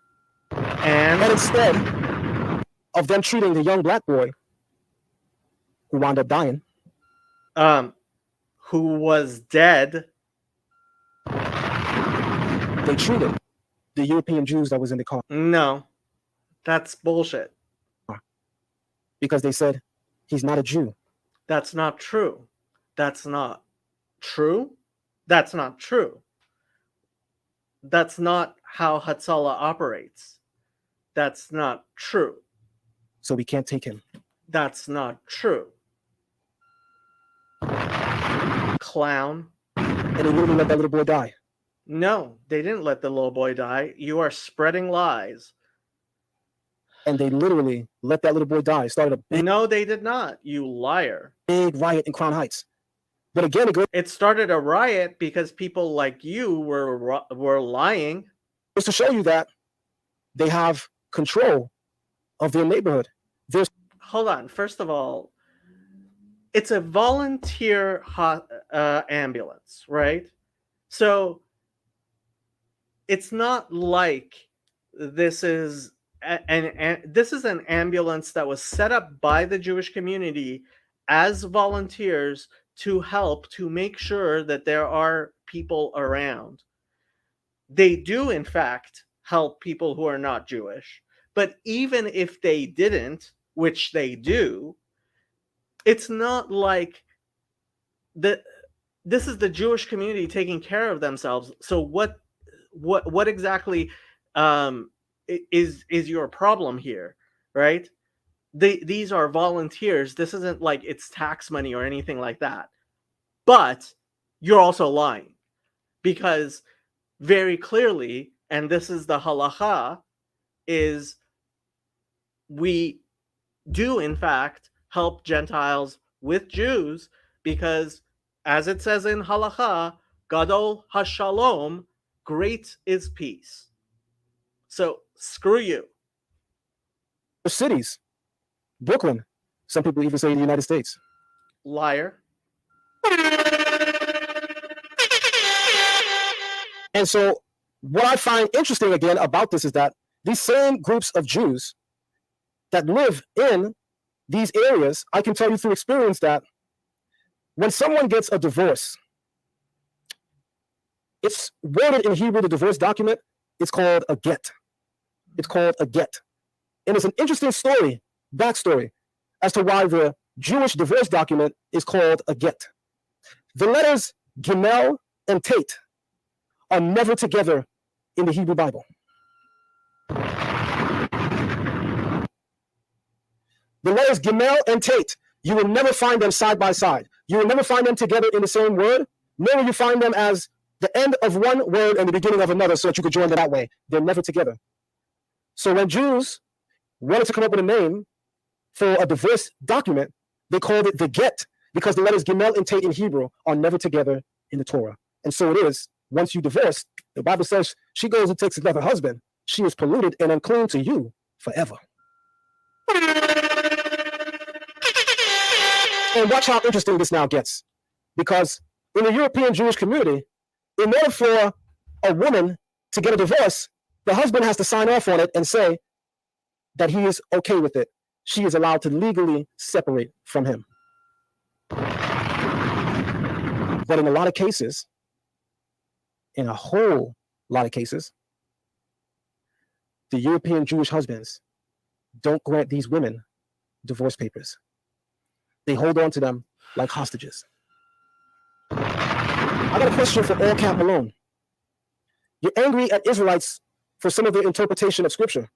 And instead of them treating the young black boy who wound up dying, who was dead, they treated the European Jews that was in the car. No, that's bullshit. Because they said, he's not a Jew. That's not true. That's not true. That's not true. That's not how Hatzalah operates. That's not true. So we can't take him. That's not true. Clown. And they literally let that little boy die. No, they didn't let the little boy die. You are spreading lies. And they literally let that little boy die. It started a big... No, they did not. You liar. Big riot in Crown Heights. But again, it started a riot because people like you were lying. Just to show you that they have control of their neighborhood. Hold on. First of all, it's a volunteer ambulance, right? So it's not like this is an ambulance that was set up by the Jewish community as volunteers to help to make sure that there are people around. they do in fact help people who are not Jewish. But even if they didn't, which they do, it's not like this is the Jewish community taking care of themselves. So what exactly is your problem here, right? These are volunteers. This isn't like it's tax money or anything like that. But you're also lying, because very clearly, and this is the halacha, is we do in fact help Gentiles with Jews, because as it says in halacha, gadol hashalom, great is peace. So screw you. Cities, Brooklyn. Some people even say the United States. Liar. And so what I find interesting again about this is that these same groups of Jews that live in these areas, I can tell you through experience that when someone gets a divorce, it's worded in Hebrew, the divorce document, it's called a get. It's called a get. And it's an interesting story, backstory, as to why the Jewish divorce document is called a get. The letters Gimel and Tate are never together in the Hebrew Bible. The letters Gimel and Tate, you will never find them side by side. You will never find them together in the same word, nor will you find them as the end of one word and the beginning of another so that you could join them that way. They're never together. So when Jews wanted to come up with a name for a divorce document, they called it the get, because the letters Gimel and Tate in Hebrew are never together in the Torah. And so it is, once you divorce, the Bible says she goes and takes another husband. She is polluted and unclean to you forever. And watch how interesting this now gets. Because in the European Jewish community, in order for a woman to get a divorce, the husband has to sign off on it and say that he is okay with it. She is allowed to legally separate from him. But in a lot of cases, in a whole lot of cases, the European Jewish husbands don't grant these women divorce papers. They hold on to them like hostages. I got a question for All Cap Malone. You're angry at Israelites for some of their interpretation of scripture.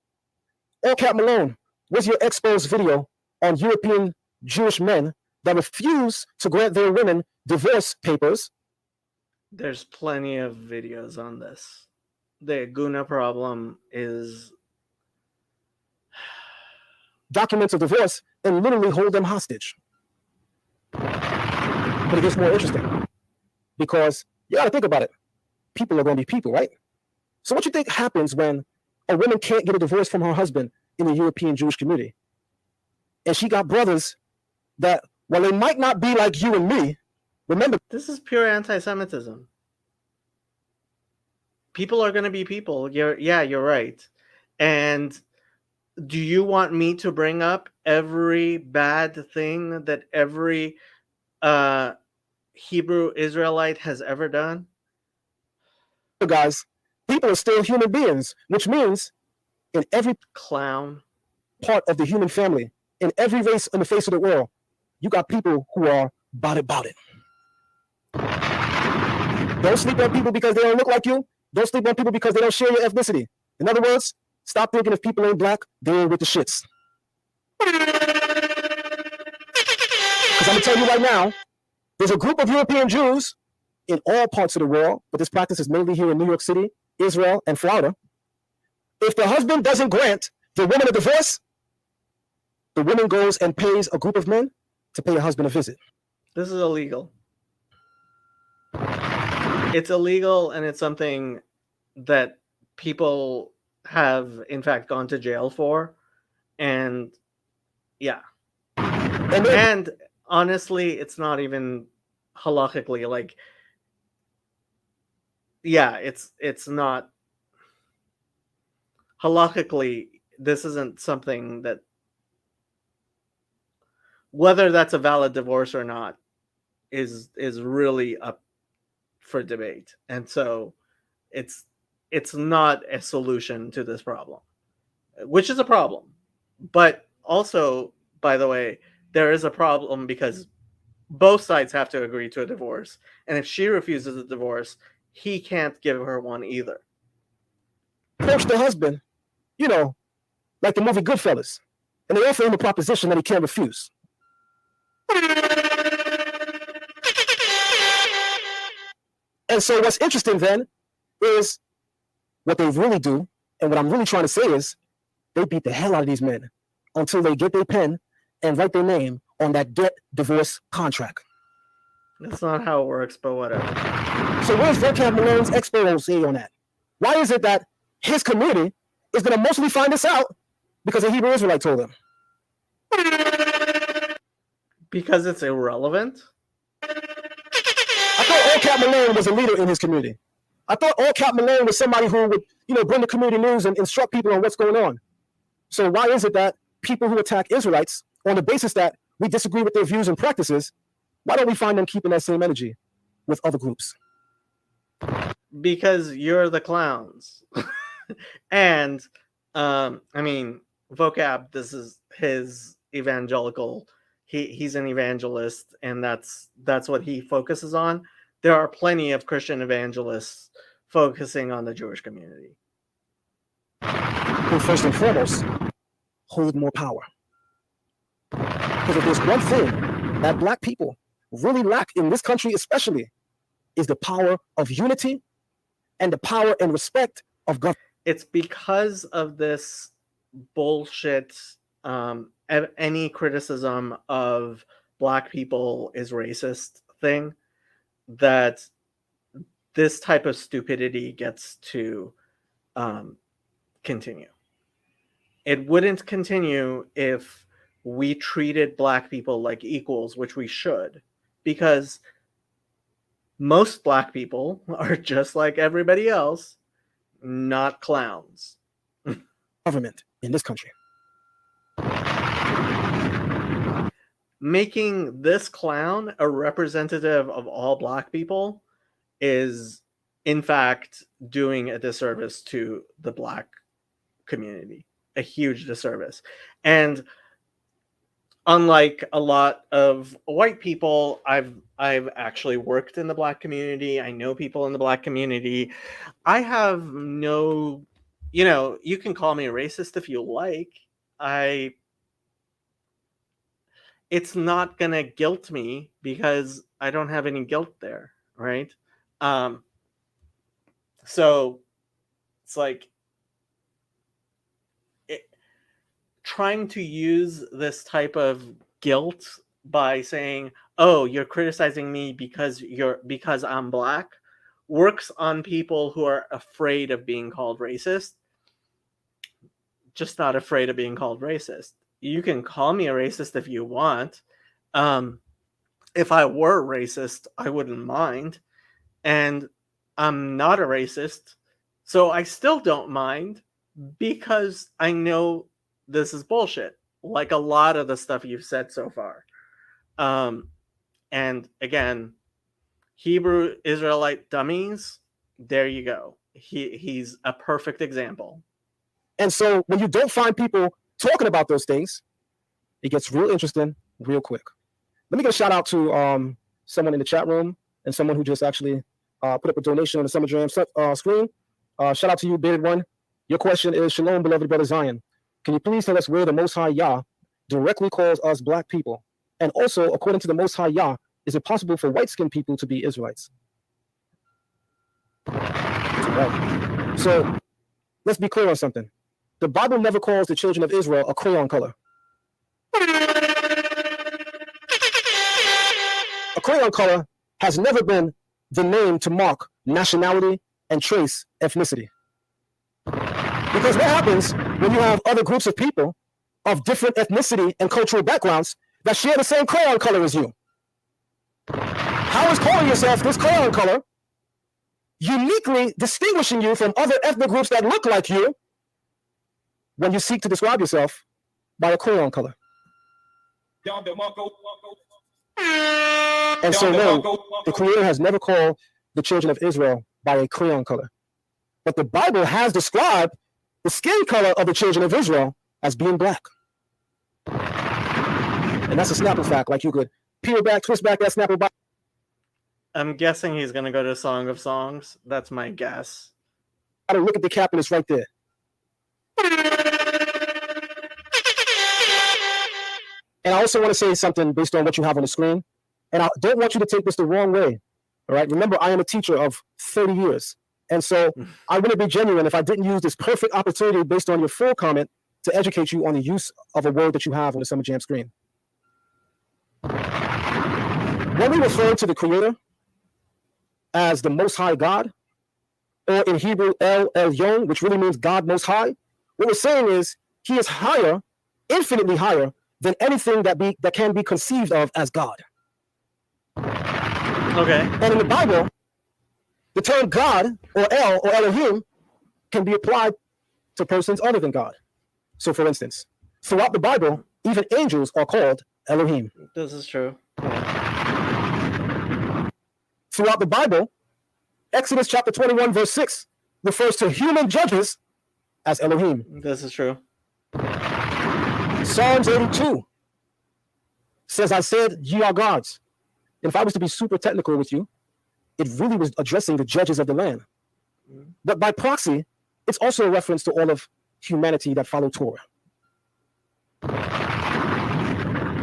All Cap Malone, what's your exposed video on European Jewish men that refuse to grant their women divorce papers? There's plenty of videos on this. The Guna problem is documents of divorce and literally hold them hostage. But it gets more interesting because you got to think about it. People are going to be people, right? So what do you think happens when a woman can't get a divorce from her husband in the European Jewish community? And she got brothers that, while they might not be like you and me, remember, this is pure anti-Semitism. People are going to be people. You're right. And do you want me to bring up every bad thing that every Hebrew Israelite has ever done? Guys, people are still human beings, which means in every clown part of the human family, in every race on the face of the world, you got people who are about it. Don't sleep on people because they don't look like you. Don't sleep on people because they don't share your ethnicity. In other words, stop thinking if people ain't black, they're with the shits. Because I'm going to tell you right now, there's a group of European Jews in all parts of the world, but this practice is mainly here in New York City, Israel, and Florida. If the husband doesn't grant the woman a divorce, the woman goes and pays a group of men to pay her husband a visit. This is illegal. It's illegal, and it's something that people have, in fact, gone to jail for. And yeah. And honestly, it's not even halachically, like, yeah, it's not halachically. This isn't something that, whether that's a valid divorce or not, is really up for debate. And so it's it's not a solution to this problem, which is a problem. But also, by the way, there is a problem because both sides have to agree to a divorce. And if she refuses a divorce, he can't give her one either. Approach the husband, you know, like the movie Goodfellas, and they offer him a proposition that he can't refuse. And so what's interesting then is what they really do, and what I'm really trying to say is they beat the hell out of these men until they get their pen and write their name on that get divorce contract. That's not how it works, but whatever. So where's Vocab Malone's expose on that? Why is it that his community is going to mostly find this out because a Hebrew Israelite told them? Because it's irrelevant? I thought All Cap Malone was a leader in his community. I thought All Cap Malone was somebody who would, bring the community news and instruct people on what's going on. So why is it that people who attack Israelites on the basis that we disagree with their views and practices, why don't we find them keeping that same energy with other groups? Because you're the clowns. And, Vocab, this is his evangelical, he's an evangelist, and that's what he focuses on. There are plenty of Christian evangelists focusing on the Jewish community. Who first and foremost hold more power. Because if there's one thing that Black people really lack in this country especially, is the power of unity and the power and respect of God. It's because of this bullshit, any criticism of Black people is racist thing, that this type of stupidity gets to continue. It wouldn't continue if we treated Black people like equals, which we should, because most Black people are just like everybody else, not clowns. Government in this country. Making this clown a representative of all Black people is, in fact, doing a disservice to the Black community, a huge disservice. And unlike a lot of white people, I've actually worked in the Black community. I know people in the Black community. I have no, you can call me a racist if you like. It's not gonna guilt me because I don't have any guilt there, right? So it's like trying to use this type of guilt by saying, "Oh, you're criticizing me because I'm Black," works on people who are afraid of being called racist. Just not afraid of being called racist. You can call me a racist if you want. If I were racist, I wouldn't mind. And I'm not a racist, so I still don't mind because I know this is bullshit, like a lot of the stuff you've said so far. And again, Hebrew Israelite Dummies, there you go. He's a perfect example. And so when you don't find people talking about those things, it gets real interesting real quick. Let me get a shout out to someone in the chat room and someone who just actually put up a donation on the Summer Jam screen. Shout out to you, Bearded One. Your question is, Shalom, beloved brother Zion. Can you please tell us where the Most High Yah directly calls us Black people? And also, according to the Most High Yah, is it possible for white-skinned people to be Israelites? Right. So let's be clear on something. The Bible never calls the children of Israel a crayon color. A crayon color has never been the name to mark nationality and trace ethnicity. Because what happens when you have other groups of people of different ethnicity and cultural backgrounds that share the same crayon color as you? How is calling yourself this crayon color uniquely distinguishing you from other ethnic groups that look like you when you seek to describe yourself by a crayon color? And so no, the Creator has never called the children of Israel by a crayon color. But the Bible has described the skin color of the children of Israel as being black. And that's a Snapple fact. Like you could peel back, twist back that Snapple Bible. I'm guessing he's going to go to Song of Songs. That's my guess. I don't look at the cap and it's right there. And I also want to say something based on what you have on the screen. And I don't want you to take this the wrong way. All right. Remember, I am a teacher of 30 years. And so I wouldn't be genuine if I didn't use this perfect opportunity based on your full comment to educate you on the use of a word that you have on the Summer Jam screen. When we refer to the Creator as the Most High God, or in Hebrew, El Elyon, which really means God Most High, what we're saying is he is higher, infinitely higher than anything that can be conceived of as God. Okay. And in the Bible, the term God or El or Elohim can be applied to persons other than God. So for instance, throughout the Bible, even angels are called Elohim. This is true. Throughout the Bible, Exodus chapter 21 verse 6 refers to human judges as Elohim. This is true. Psalms 82 says, I said, ye are gods. And if I was to be super technical with you, it really was addressing the judges of the land. But by proxy, it's also a reference to all of humanity that follow Torah.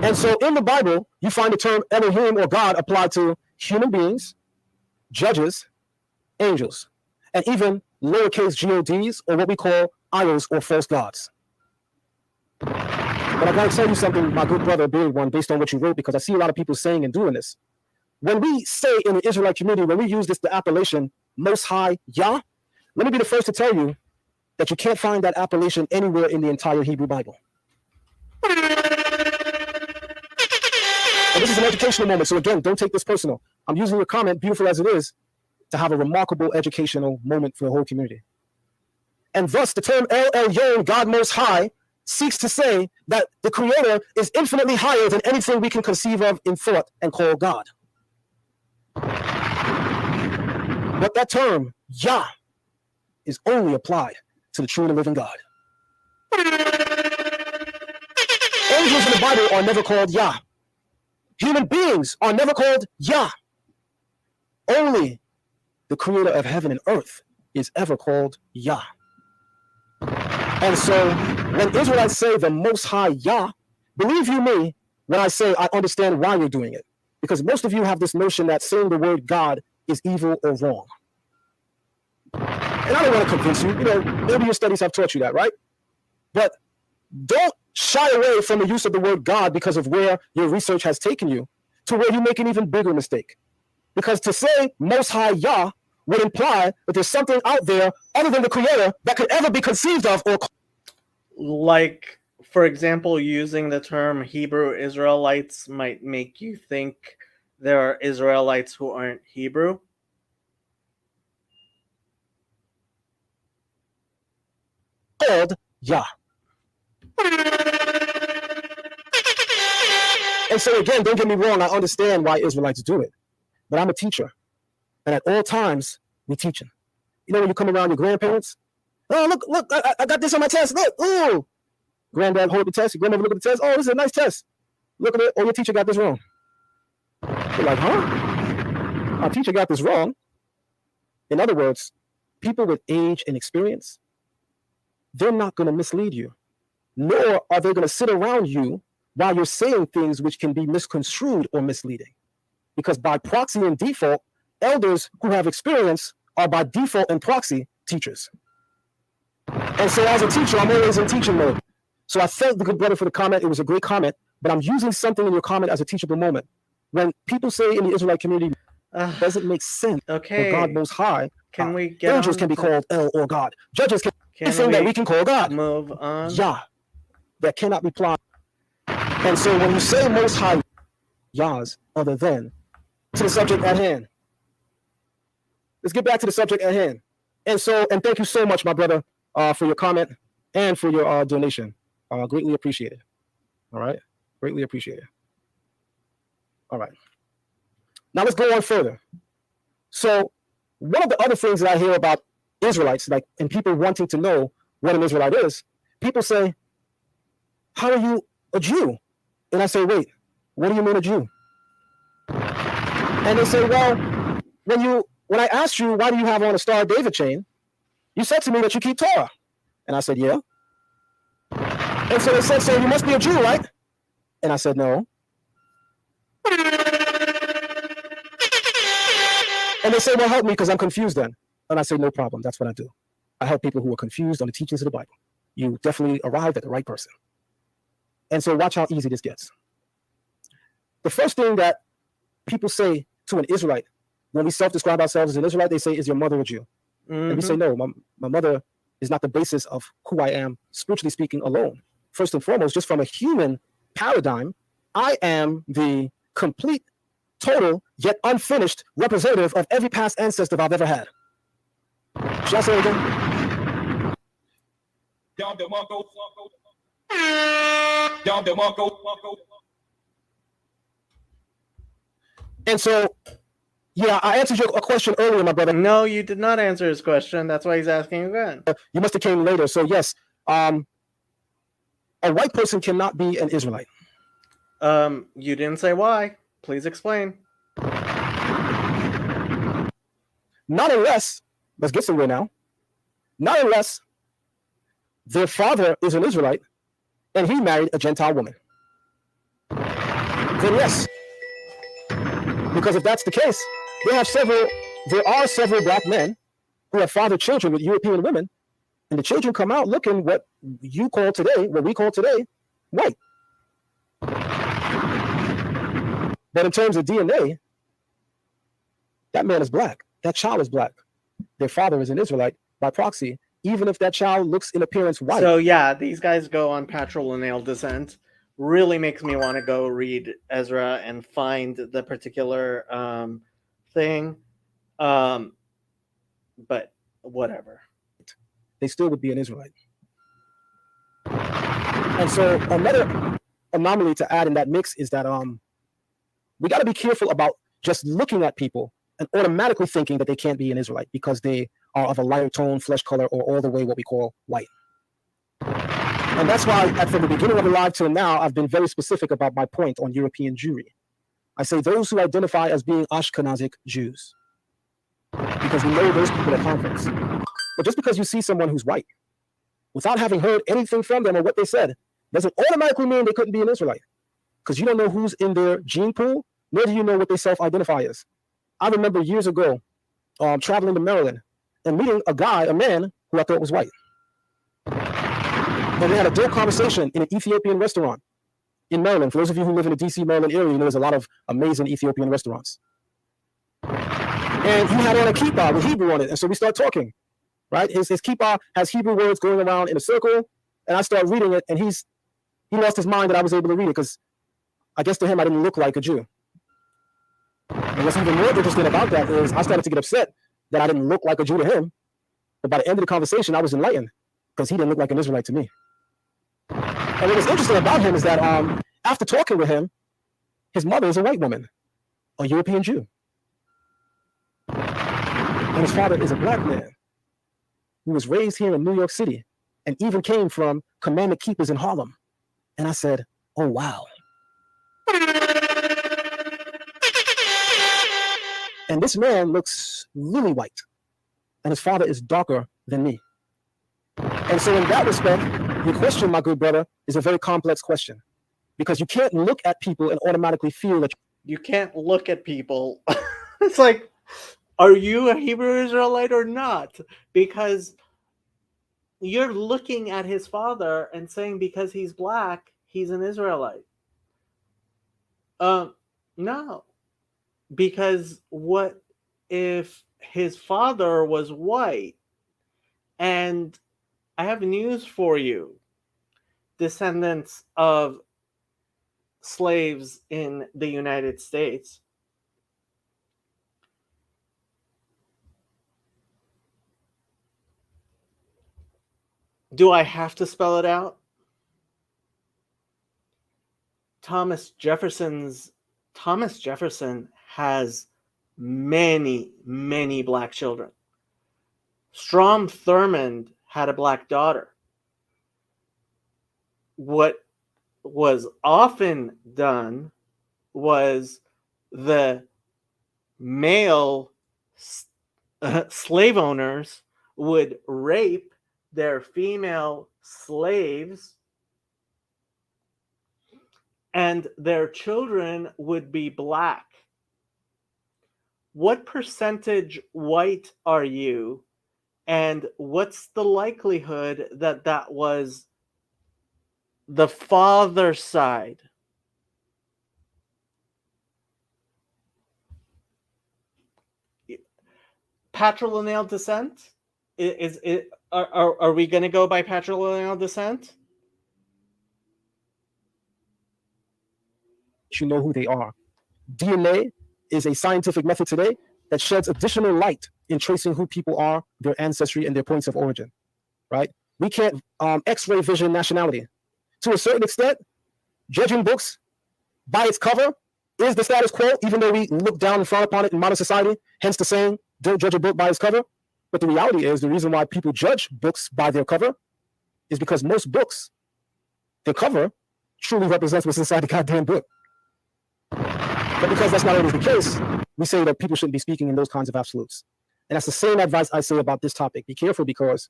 And so in the Bible, you find the term Elohim or God applied to human beings, judges, angels, and even lowercase gods, or what we call idols or false gods. But I gotta tell you something, my good brother, Big One, based on what you wrote, because I see a lot of people saying and doing this. When we say in the Israelite community, when we use the appellation Most High Yah, let me be the first to tell you that you can't find that appellation anywhere in the entire Hebrew Bible. And this is an educational moment, so again, don't take this personal. I'm using your comment, beautiful as it is, to have a remarkable educational moment for the whole community. And thus, the term El Elyon, God Most High, seeks to say that the Creator is infinitely higher than anything we can conceive of in thought and call God. But that term, Yah, is only applied to the true and living God. Angels in the Bible are never called Yah. Human beings are never called Yah. Only the Creator of heaven and earth is ever called Yah. And so when Israelites say the Most High Yah, believe you me when I say I understand why you're doing it. Because most of you have this notion that saying the word God is evil or wrong. And I don't want to convince you, maybe your studies have taught you that, right? But don't shy away from the use of the word God because of where your research has taken you to where you make an even bigger mistake. Because to say Most High Yah would imply that there's something out there other than the Creator that could ever be conceived of or... Like, for example, using the term Hebrew Israelites might make you think there are Israelites who aren't Hebrew. Called Yah. And so again, don't get me wrong, I understand why Israelites do it. But I'm a teacher. And at all times, we're teaching. When you come around your grandparents, oh, look, I got this on my test. Look, ooh. Granddad hold the test, your grandmother look at the test. Oh, this is a nice test. Look at it. Oh, your teacher got this wrong. You're like, huh? Our teacher got this wrong. In other words, people with age and experience, they're not going to mislead you. Nor are they going to sit around you while you're saying things which can be misconstrued or misleading. Because by proxy and default, elders who have experience are by default and proxy teachers. And so as a teacher, I'm always in teaching mode. So I thank the good brother for the comment. It was a great comment, but I'm using something in your comment as a teachable moment. When people say in the Israelite community, doesn't make sense for God Most High, can we get angels can be called El or God. Judges can anything that we can call God. Move on. Yah, that cannot be applied. And so when you say Most High Yahs other than, to the subject at hand. Let's get back to the subject at hand. And thank you so much, my brother, for your comment and for your donation. Greatly appreciated. All right. Greatly appreciated. All right. Now let's go on further. So one of the other things that I hear about Israelites, like, and people wanting to know what an Israelite is, people say, how are you a Jew? And I say, wait, what do you mean a Jew? And they say, well, when I asked you, why do you have on a Star of David chain? You said to me that you keep Torah. And I said, yeah. And so they said, so you must be a Jew, right? And I said, no. And they say, well, help me because I'm confused then. And I say, no problem. That's what I do. I help people who are confused on the teachings of the Bible. You definitely arrived at the right person. And so watch how easy this gets. The first thing that people say to an Israelite, when we self-describe ourselves as an Israelite, they say, is your mother a Jew? And we say, no, my mother is not the basis of who I am, spiritually speaking, alone. First and foremost, just from a human paradigm, I am the complete, total, yet unfinished representative of every past ancestor I've ever had. Should I say it again? And so, yeah, I answered your question earlier, my brother. No, you did not answer his question. That's why he's asking again. You must have came later. So yes, a white person cannot be an Israelite. You didn't say why. Please explain. Not unless, let's get somewhere now. Not unless their father is an Israelite and he married a Gentile woman. Then yes. Because if that's the case, there are several black men who have fathered children with European women, and the children come out looking what we call today, white. But in terms of DNA, that man is black. That child is black. Their father is an Israelite by proxy, even if that child looks in appearance white. So yeah, these guys go on patrilineal descent. Really makes me want to go read Ezra and find the particular thing. But whatever. They still would be an Israelite. And so another anomaly to add in that mix is that we got to be careful about just looking at people and automatically thinking that they can't be an Israelite because they are of a lighter tone, flesh color, or all the way what we call white. And that's why from the beginning of the live till now, I've been very specific about my point on European Jewry. I say those who identify as being Ashkenazic Jews, because we know those people are converts. But just because you see someone who's white, without having heard anything from them or what they said, doesn't automatically mean they couldn't be an Israelite. Because you don't know who's in their gene pool, nor do you know what they self-identify as. I remember years ago traveling to Maryland and meeting a man who I thought was white. And we had a dope conversation in an Ethiopian restaurant in Maryland. For those of you who live in the DC, Maryland area, you know there's a lot of amazing Ethiopian restaurants. And he had on a kippah with Hebrew on it. And so we start talking, right? His kippah has Hebrew words going around in a circle. And I start reading it. And he lost his mind that I was able to read it because I guess to him, I didn't look like a Jew. And what's even more interesting about that is I started to get upset that I didn't look like a Jew to him. But by the end of the conversation, I was enlightened because he didn't look like an Israelite to me. And what was interesting about him is that after talking with him, his mother is a white woman, a European Jew. And his father is a black man who was raised here in New York City and even came from commandment keepers in Harlem. And I said, oh, wow. And this man looks really white. And his father is darker than me. And so in that respect, your question, my good brother, is a very complex question. Because you can't look at people and automatically feel that you can't look at people. It's like, are you a Hebrew Israelite or not? Because you're looking at his father and saying because he's black, he's an Israelite. No. Because what if his father was white? And I have news for you, descendants of slaves in the United States. Do I have to spell it out? Thomas Jefferson has many, many black children. Strom Thurmond had a black daughter. What was often done was the male slave owners would rape their female slaves, and their children would be black. What percentage white are you? And what's the likelihood that that was the father's side? Patrilineal descent? Is it? Are we going to go by patrilineal descent? You know who they are. DNA is a scientific method today that sheds additional light in tracing who people are, their ancestry, and their points of origin, right? We can't X-ray vision nationality. To a certain extent, judging books by its cover is the status quo, even though we look down and frown upon it in modern society, hence the saying, don't judge a book by its cover. But the reality is the reason why people judge books by their cover is because most books, the cover truly represents what's inside the goddamn book. But because that's not always the case, we say that people shouldn't be speaking in those kinds of absolutes. And that's the same advice I say about this topic. Be careful, because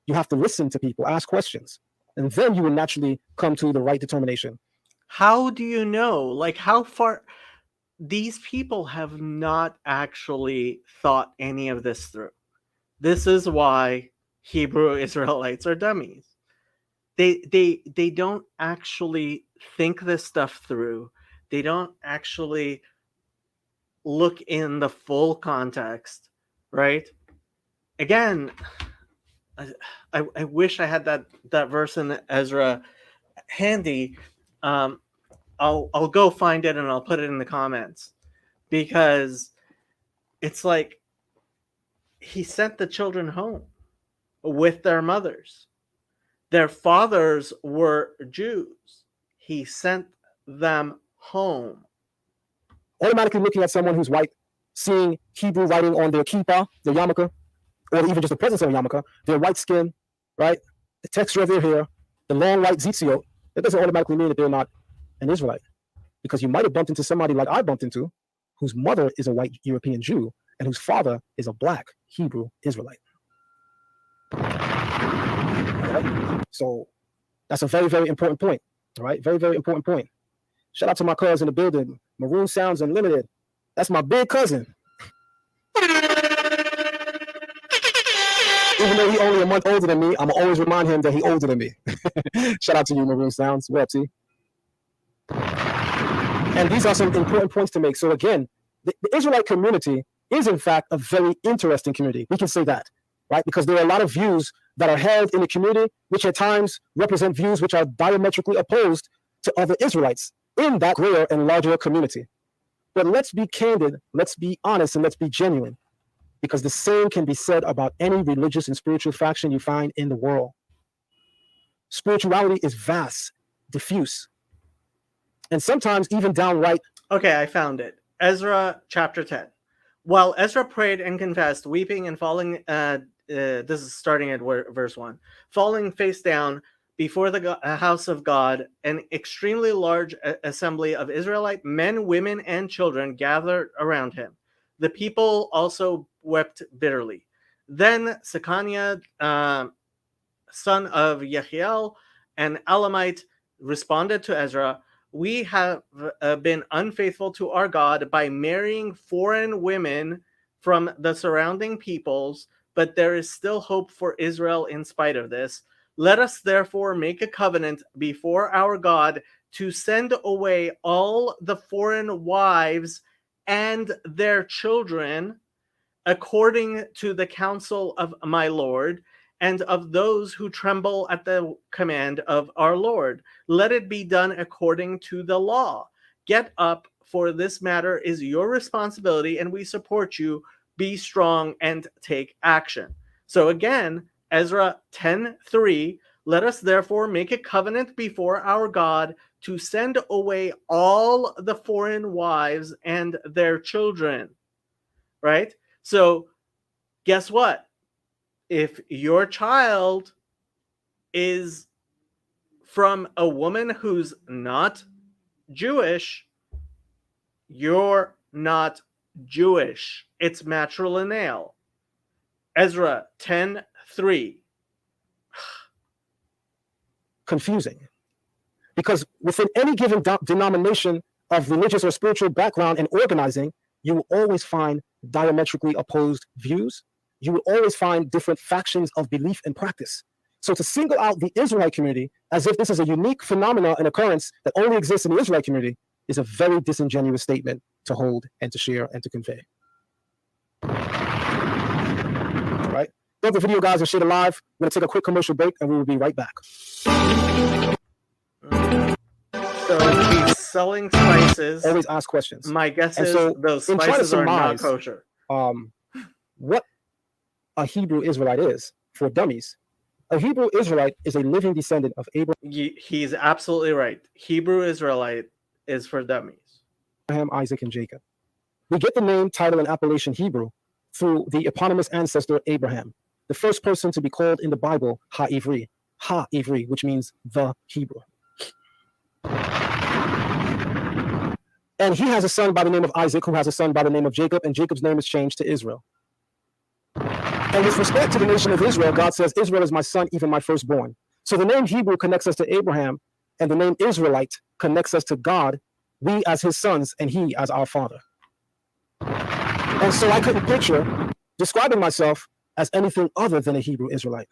you have to listen to people, ask questions, and then you will naturally come to the right determination. How do you know? Like, how far? These people have not actually thought any of this through. This is why Hebrew Israelites are dummies. They don't actually think this stuff through. They don't actually look in the full context, right? Again, I wish I had that verse in Ezra handy. I'll go find it and I'll put it in the comments, because it's like he sent the children home with their mothers. Their fathers were Jews. He sent them home. Automatically looking at someone who's white, seeing Hebrew writing on their kippah, their yarmulke, or even just the presence of a yarmulke, their white skin, right? The texture of their hair, the long white tzitzit, that doesn't automatically mean that they're not an Israelite. Because you might have bumped into somebody like I bumped into, whose mother is a white European Jew and whose father is a black Hebrew Israelite. Right? So that's a very, very important point. All right, very, very important point. Shout out to my cousin in the building, Maroon Sounds Unlimited. That's my big cousin. Even though he's only a month older than me, I'm always remind him that he's older than me. Shout out to you, Maroon Sounds. What up, T? And these are some important points to make. So again, the Israelite community is in fact a very interesting community. We can say that, right? Because there are a lot of views that are held in the community, which at times represent views which are diametrically opposed to other Israelites in that greater and larger community. But let's be candid, let's be honest, and let's be genuine, because the same can be said about any religious and spiritual faction you find in the world. Spirituality is vast, diffuse, and sometimes even downright. Okay, I found it. Ezra chapter 10. While Ezra prayed and confessed, weeping and falling, this is starting at verse 1, falling face down before the house of God, an extremely large assembly of Israelite men, women, and children gathered around him. The people also wept bitterly. Then Sekaniah, son of Yehiel, an Elamite, responded to Ezra, "We have been unfaithful to our God by marrying foreign women from the surrounding peoples, but there is still hope for Israel in spite of this. Let us therefore make a covenant before our God to send away all the foreign wives and their children, according to the counsel of my Lord, and of those who tremble at the command of our Lord. Let it be done according to the law. Get up, for this matter is your responsibility, and we support you. Be strong and take action." So again, Ezra 10:3, let us therefore make a covenant before our God to send away all the foreign wives and their children, right? So guess what? if your child is from a woman who's not Jewish, you're not Jewish. It's matrilineal. Ezra 10:3. Confusing. Because within any given denomination of religious or spiritual background and organizing, you will always find diametrically opposed views. You will always find different factions of belief and practice. So to single out the Israelite community as if this is a unique phenomenon and occurrence that only exists in the Israelite community is a very disingenuous statement to hold and to share and to convey. All right. Love the video, guys, and share it live. We're going to take a quick commercial break, and we will be right back. So if he's selling spices, always ask questions. My guess and is so, those spices are not kosher. What a Hebrew Israelite is for dummies. A Hebrew Israelite is a living descendant of Abraham. He's absolutely right. Hebrew Israelite is for dummies. Abraham, Isaac, and Jacob. We get the name, title, and appellation Hebrew through the eponymous ancestor Abraham, the first person to be called in the Bible Ha-Ivri, which means the Hebrew. And he has a son by the name of Isaac, who has a son by the name of Jacob, and Jacob's name is changed to Israel. And with respect to the nation of Israel, God says, Israel is my son, even my firstborn. So the name Hebrew connects us to Abraham, and the name Israelite connects us to God, we as his sons, and he as our father. And so I couldn't picture describing myself as anything other than a Hebrew Israelite.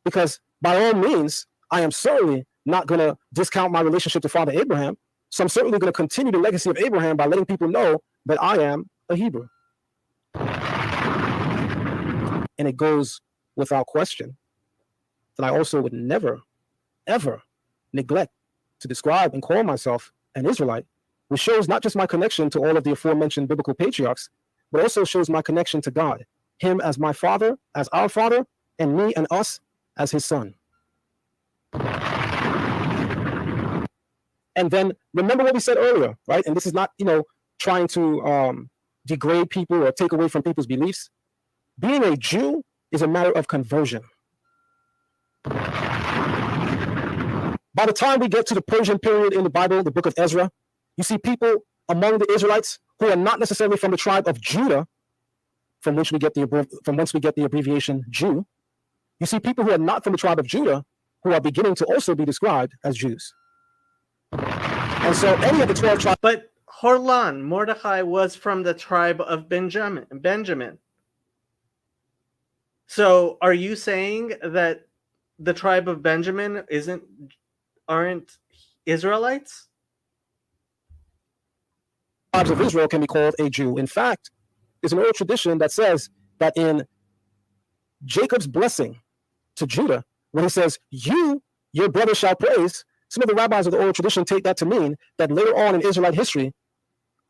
Because by all means, I am certainly not going to discount my relationship to Father Abraham. So I'm certainly going to continue the legacy of Abraham by letting people know that I am a Hebrew. And it goes without question that I also would never, ever neglect to describe and call myself an Israelite, which shows not just my connection to all of the aforementioned biblical patriarchs, but also shows my connection to God, him as my father, as our father, and me and us as his son. And then remember what we said earlier, right? And this is not, trying to degrade people or take away from people's beliefs. Being a Jew is a matter of conversion. By the time we get to the Persian period in the Bible, the book of Ezra, you see people among the Israelites who are not necessarily from the tribe of Judah, from whence we get the abbreviation Jew. You see people who are not from the tribe of Judah who are beginning to also be described as Jews. And so any of the 12 tribes. But Horlan, Mordecai was from the tribe of Benjamin. So are you saying that the tribe of Benjamin aren't Israelites? Tribes of Israel can be called a Jew. In fact, there's an oral tradition that says that in Jacob's blessing to Judah, when he says, your brother shall praise, some of the rabbis of the oral tradition take that to mean that later on in Israelite history,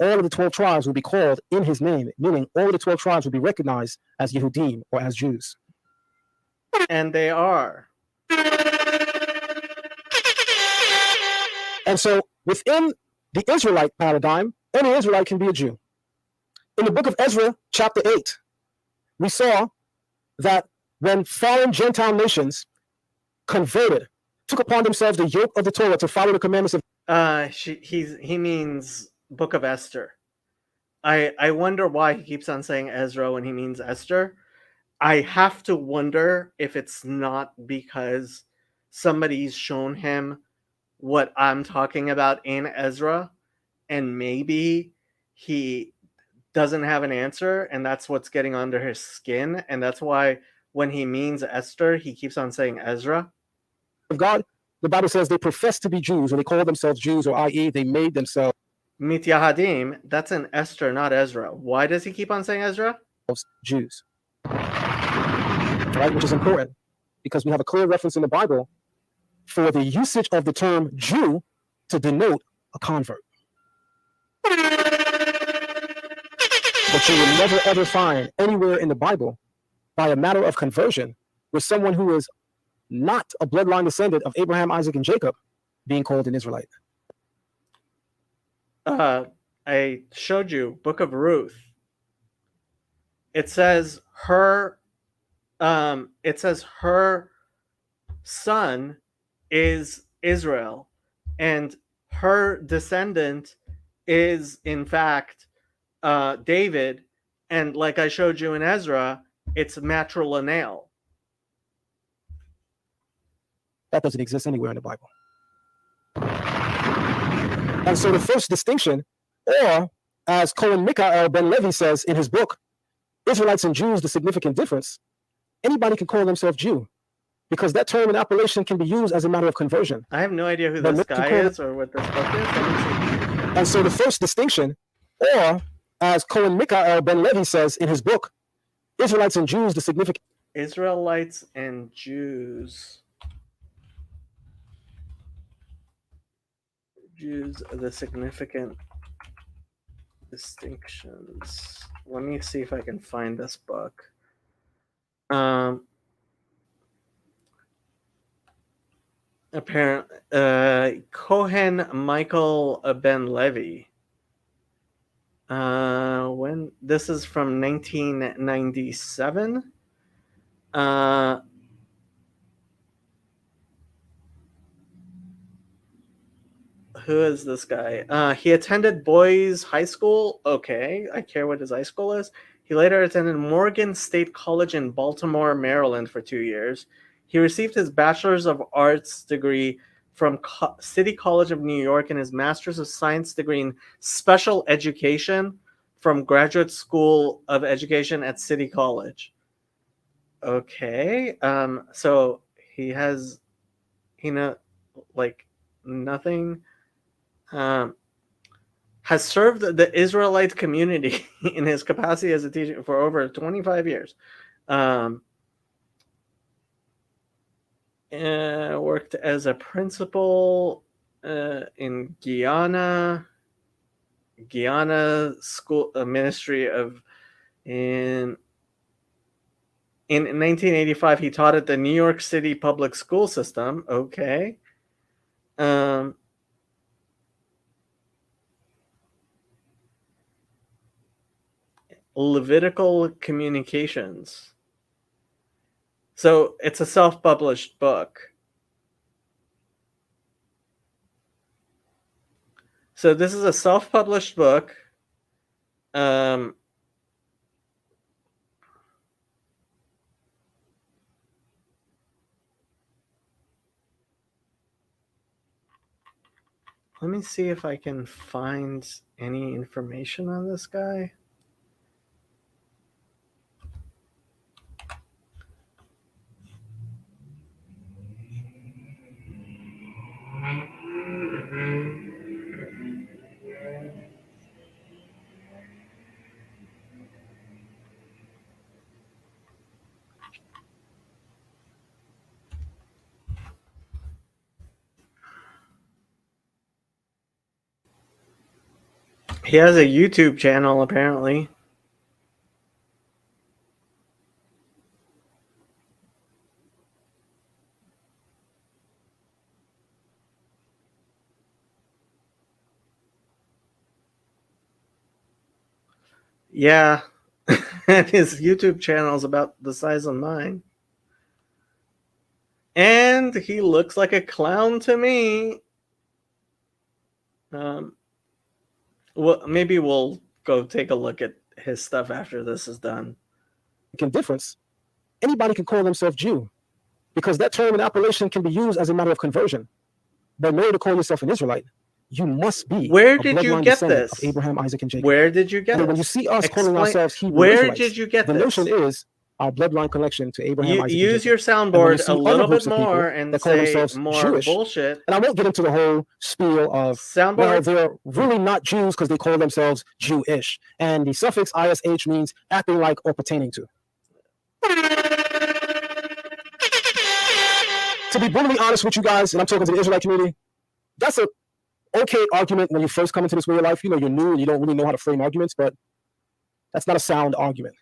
all of the 12 tribes will be called in his name, meaning all of the 12 tribes will be recognized as Yehudim or as Jews. And they are. And so within the Israelite paradigm, any Israelite can be a Jew. In the book of Ezra, chapter 8, we saw that when foreign Gentile nations converted, took upon themselves the yoke of the Torah to follow the commandments of... He means Book of Esther. I wonder why he keeps on saying Ezra when he means Esther. I have to wonder if it's not because somebody's shown him what I'm talking about in Ezra, and maybe he doesn't have an answer, and that's what's getting under his skin, and that's why when he means Esther, he keeps on saying Ezra. Of God, the Bible says they profess to be Jews, or they call themselves Jews, or i.e. they made themselves Mityahadim, that's in Esther, not Ezra. Why does he keep on saying Ezra? Jews. Right, which is important because we have a clear reference in the Bible for the usage of the term Jew to denote a convert. But you will never ever find anywhere in the Bible by a matter of conversion with someone who is not a bloodline descendant of Abraham, Isaac, and Jacob being called an Israelite. I showed you Book of Ruth. It says her it says her son is Israel, and her descendant is in fact David, and like I showed you in Ezra, it's matrilineal. That doesn't exist anywhere in the Bible. And so the first distinction, or as Cohen Mikael Ben Levi says in his book, Israelites and Jews, the significant difference, anybody can call themselves Jew, because that term and appellation can be used as a matter of conversion. I have no idea who this guy is or what this book is. And so the first distinction, or as Cohen Mikael Ben Levi says in his book, Israelites and Jews, the significant... Israelites and Jews. Jews, the significant distinctions. Let me see if I can find this book. Apparently, Cohen Michael Ben Levi. When this is from 1997. Who is this guy? He attended Boys High School. Okay, I care what his high school is. He later attended Morgan State College in Baltimore, Maryland for 2 years. He received his Bachelor's of Arts degree from City College of New York and his Master's of Science degree in Special Education from Graduate School of Education at City College. Okay, so he has, nothing. Has served the Israelite community in his capacity as a teacher for over 25 years. Worked as a principal in Guyana School Ministry of... In 1985, he taught at the New York City public school system. Okay. Levitical Communications. So it's a self-published book. So this is a self-published book. Let me see if I can find any information on this guy. He has a YouTube channel, apparently. Yeah, and his YouTube channel is about the size of mine. And he looks like a clown to me. Well, maybe we'll go take a look at his stuff after this is done. Difference. Anybody can call themselves Jew, because that term and appellation can be used as a matter of conversion. But in order to call yourself an Israelite, you must be... Where did you get this? Of Abraham, Isaac, and Jacob. Where did you get it? When you see us calling ourselves Hebrew Where Israelites, did you get the this? notion is our bloodline connection to Abraham, Isaac, and Jacob. Use your soundboard a little bit more and say more Jewish. Bullshit. And I won't get into the whole spiel of, soundboard. Well, they're really not Jews because they call themselves Jewish. And the suffix ish means acting like or pertaining to. To be brutally honest with you guys, and I'm talking to the Israelite community, that's a okay argument when you first come into this way of life. You're new and you don't really know how to frame arguments, but that's not a sound argument.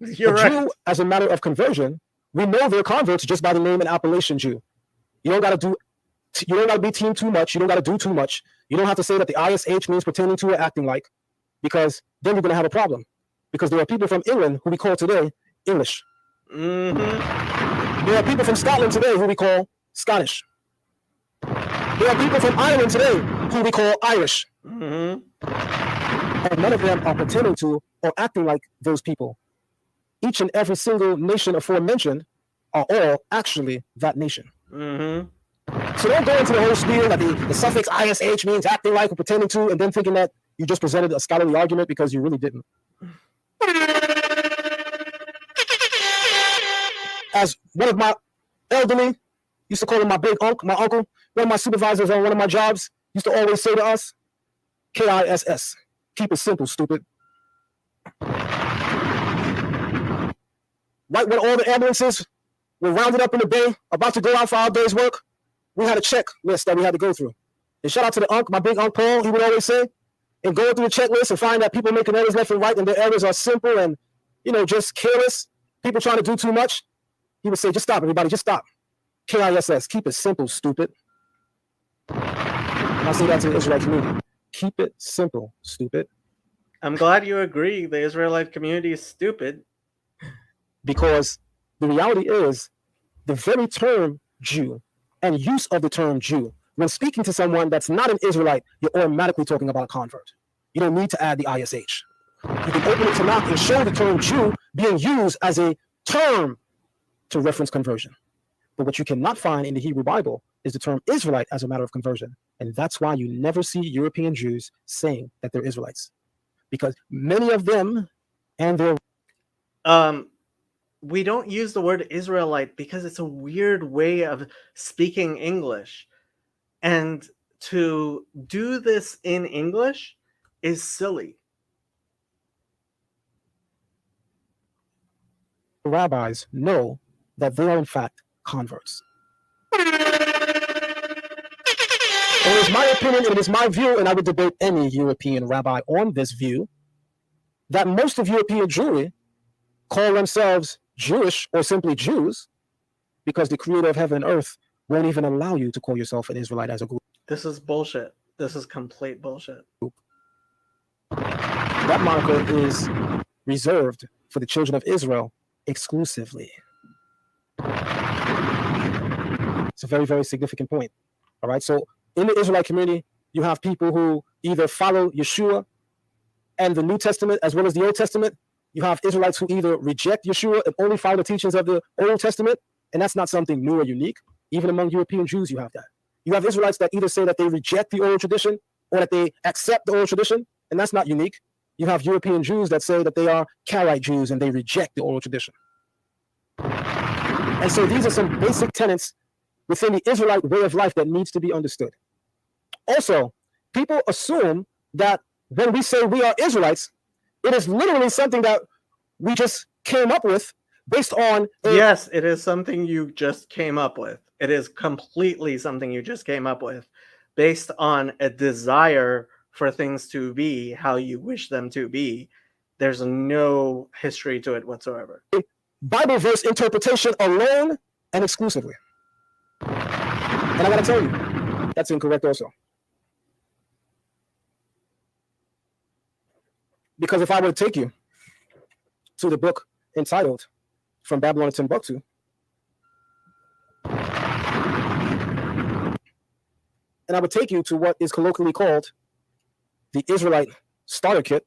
You're right. Jew, as a matter of conversion, we know they're converts just by the name and appellation Jew. You don't got to be team too much. You don't got to do too much. You don't have to say that the ish means pertaining to or acting like, because then you're going to have a problem. Because there are people from England who we call today English. Mm-hmm. There are people from Scotland today who we call Scottish. There are people from Ireland today who we call Irish. Mm-hmm. And none of them are pretending to or acting like those people. Each and every single nation aforementioned are all actually that nation. Mm-hmm. So don't go into the whole spiel that the suffix ish means acting like or pretending to, and then thinking that you just presented a scholarly argument, because you really didn't. As one of my elderly, used to call him my my uncle, one of my supervisors on one of my jobs, used to always say to us, KISS. Keep it simple, stupid. Right when all the ambulances were rounded up in the bay, about to go out for our day's work, we had a checklist that we had to go through. And shout out to the my big Uncle Paul, he would always say, and going through the checklist and find that people making errors left and right, and their errors are simple and, just careless, people trying to do too much, he would say, just stop, everybody, just stop. KISS, keep it simple, stupid. And I say that to the Israelite community. Keep it simple, stupid. I'm glad you agree the Israelite community is stupid. Because the reality is, the very term Jew and use of the term Jew, when speaking to someone that's not an Israelite, you're automatically talking about a convert. You don't need to add the ISH. You can open it to knock and show the term Jew being used as a term to reference conversion. But what you cannot find in the Hebrew Bible is the term Israelite as a matter of conversion. And that's why you never see European Jews saying that they're Israelites. Because many of them and their... We don't use the word Israelite because it's a weird way of speaking English. And to do this in English is silly. Rabbis know that they are in fact converts. And it is my opinion, and it is my view, and I would debate any European rabbi on this view, that most of European Jewry call themselves Jewish or simply Jews because the creator of heaven and earth won't even allow you to call yourself an Israelite as a group. This is bullshit. This is complete bullshit. That moniker is reserved for the children of Israel exclusively. It's a very, very significant point. All right. So in the Israelite community, you have people who either follow Yeshua and the New Testament as well as the Old Testament. You have Israelites who either reject Yeshua and only follow the teachings of the Old Testament. And that's not something new or unique. Even among European Jews, you have that. You have Israelites that either say that they reject the oral tradition or that they accept the oral tradition. And that's not unique. You have European Jews that say that they are Karaite Jews and they reject the oral tradition. And so these are some basic tenets within the Israelite way of life that needs to be understood. Also, people assume that when we say we are Israelites, it is literally something that we just came up with based on... Yes, it is something you just came up with. It is completely something you just came up with based on a desire for things to be how you wish them to be. There's no history to it whatsoever. Bible verse interpretation alone and exclusively. And I gotta tell you, that's incorrect also. Because if I were to take you to the book entitled From Babylon to Timbuktu, and I would take you to what is colloquially called the Israelite Starter Kit.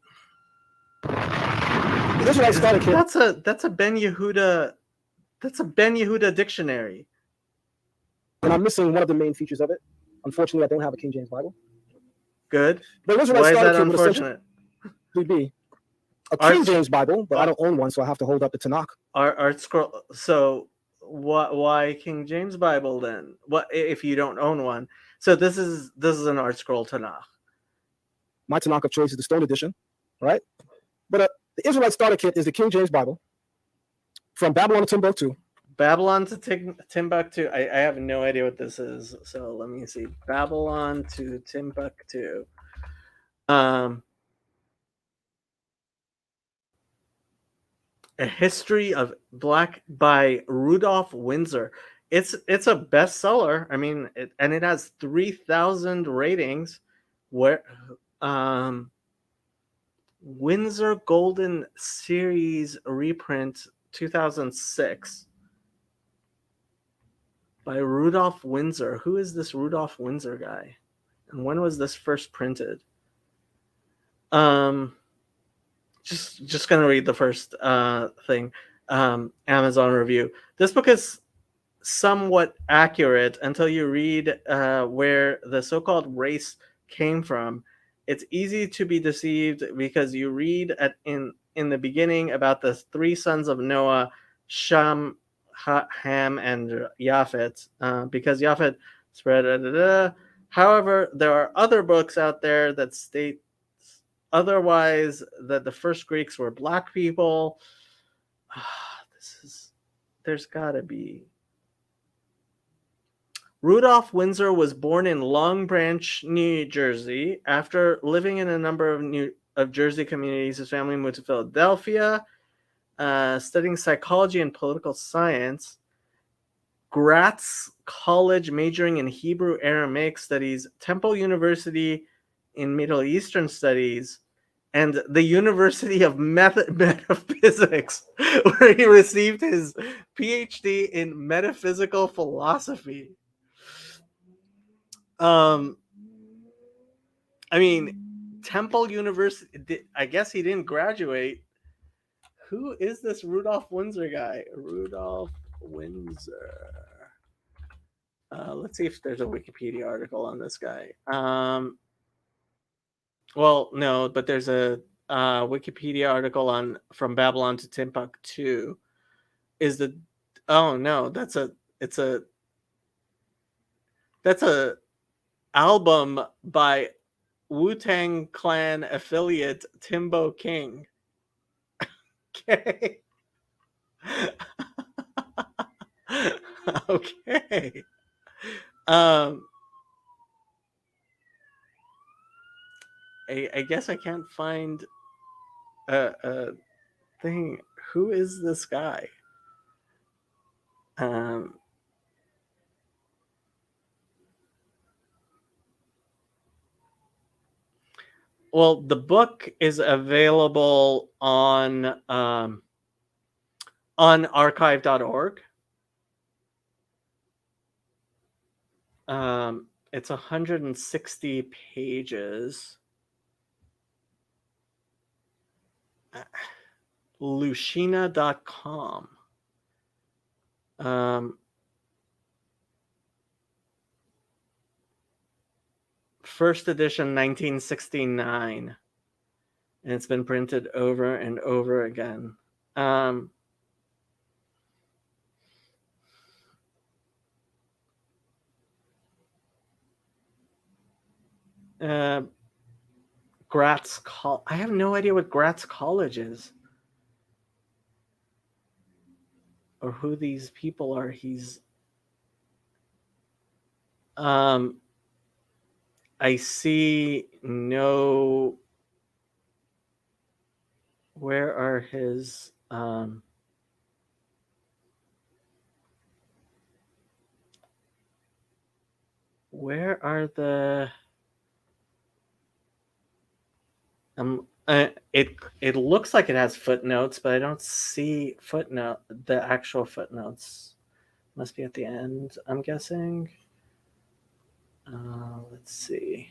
The Israelite Starter Kit. That's a Ben Yehuda. That's a Ben Yehuda dictionary. And I'm missing one of the main features of it. Unfortunately, I don't have a King James Bible. Good. But Israelite Why is Starter that Kit unfortunate? Would be a King James Bible, but I don't own one, so I have to hold up the Tanakh. Art scroll. So why King James Bible then? What if you don't own one? So this is an art scroll Tanakh. My Tanakh of choice is the Stone Edition, right? But the Israelite Starter Kit is the King James Bible from Babylon to Timbuktu. Babylon to Timbuktu. I have no idea what this is. So let me see. Babylon to Timbuktu. A History of Black by Rudolph Windsor. It's a bestseller. I mean, it has 3,000 ratings. Where Windsor Golden Series reprint 2006 by Rudolph Windsor. Who is this Rudolph Windsor guy? And when was this first printed? Just gonna read the first thing. Amazon review. This book is somewhat accurate until you read where the so-called race came from. It's easy to be deceived because you read in the beginning about the three sons of Noah, Shem, Ham, and Japhet, because Japhet spread. However, there are other books out there that state otherwise, that the first Greeks were black people. There's gotta be. Rudolph Windsor was born in Long Branch, New Jersey. After living in a number of Jersey communities, his family moved to Philadelphia, studying psychology and political science. Gratz College, majoring in Hebrew Aramaic studies, Temple University in Middle Eastern studies, and the University of Metaphysics, where he received his PhD in metaphysical philosophy. I mean, Temple University, I guess he didn't graduate. Who is this Rudolph Windsor guy? Rudolph Windsor. Let's see if there's a Wikipedia article on this guy. Well, no, but there's a Wikipedia article on From Babylon to Timbuktu. Oh no, that's a album by Wu-Tang Clan affiliate Timbo King. Okay. Okay. I guess I can't find a thing. Who is this guy? Well, the book is available on archive.org. It's 160 pages. Lucina.com. First edition 1969, and it's been printed over and over again. Gratz College. I have no idea what Gratz College is, or who these people are. I see no. Where are his? Where are the? It looks like it has footnotes, but I don't see the actual footnotes. Must be at the end, I'm guessing. Let's see.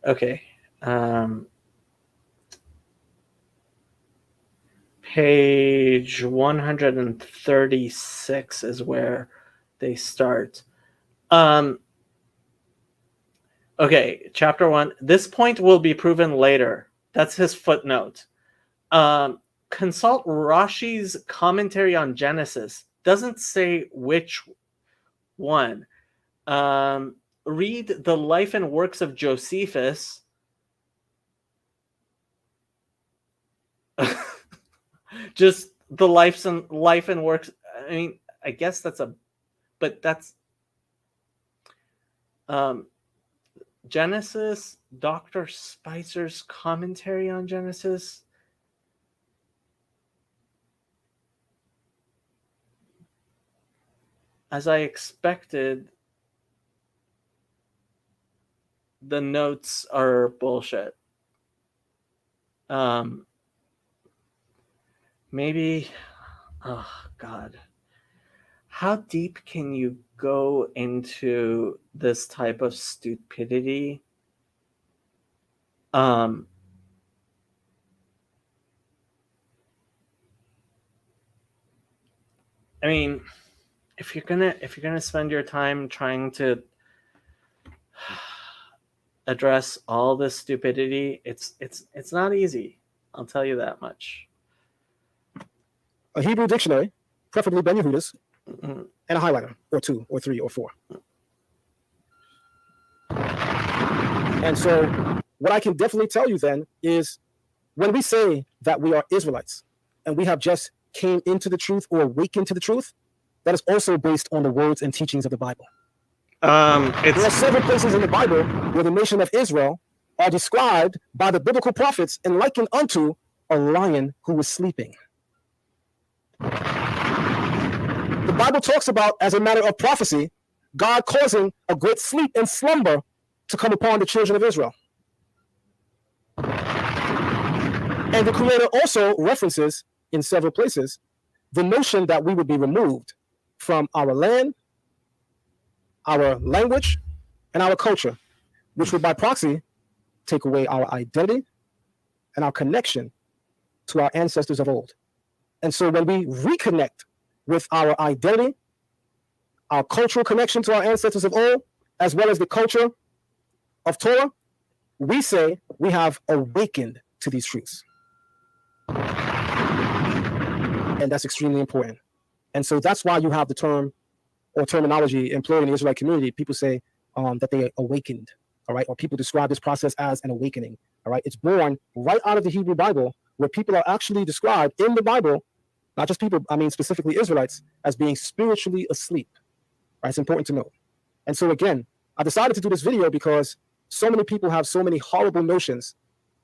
Okay. Page 136 is where they start. Okay, chapter 1. This point will be proven later. That's his footnote. Consult Rashi's commentary on Genesis. Doesn't say which one. Read the life and works of Josephus. Just the life and works. I mean, I guess that's Genesis, Dr. Spicer's commentary on Genesis. As I expected, the notes are bullshit. Maybe, oh God, how deep can you go into this type of stupidity? I mean, if you're gonna spend your time trying to address all this stupidity, it's not easy. I'll tell you that much. A Hebrew dictionary, preferably Ben Yehuda's, Mm-hmm. and a highlighter, or 2, or 3, or 4. And so what I can definitely tell you then is when we say that we are Israelites and we have just came into the truth or awakened to the truth, that is also based on the words and teachings of the Bible. There are several places in the Bible where the nation of Israel are described by the biblical prophets and likened unto a lion who was sleeping. The Bible talks about, as a matter of prophecy, God causing a great sleep and slumber to come upon the children of Israel. And the Creator also references in several places the notion that we would be removed from our land, our language, and our culture, which would by proxy take away our identity and our connection to our ancestors of old. And so when we reconnect with our identity, our cultural connection to our ancestors of old, as well as the culture of Torah, we say we have awakened to these truths. And that's extremely important. And so that's why you have the term or terminology employed in the Israelite community. People say that they awakened, all right? Or people describe this process as an awakening, all right? It's born right out of the Hebrew Bible, where people are actually described in the Bible, not just people, I mean specifically Israelites, as being spiritually asleep, right? It's important to note. And so again, I decided to do this video because so many people have so many horrible notions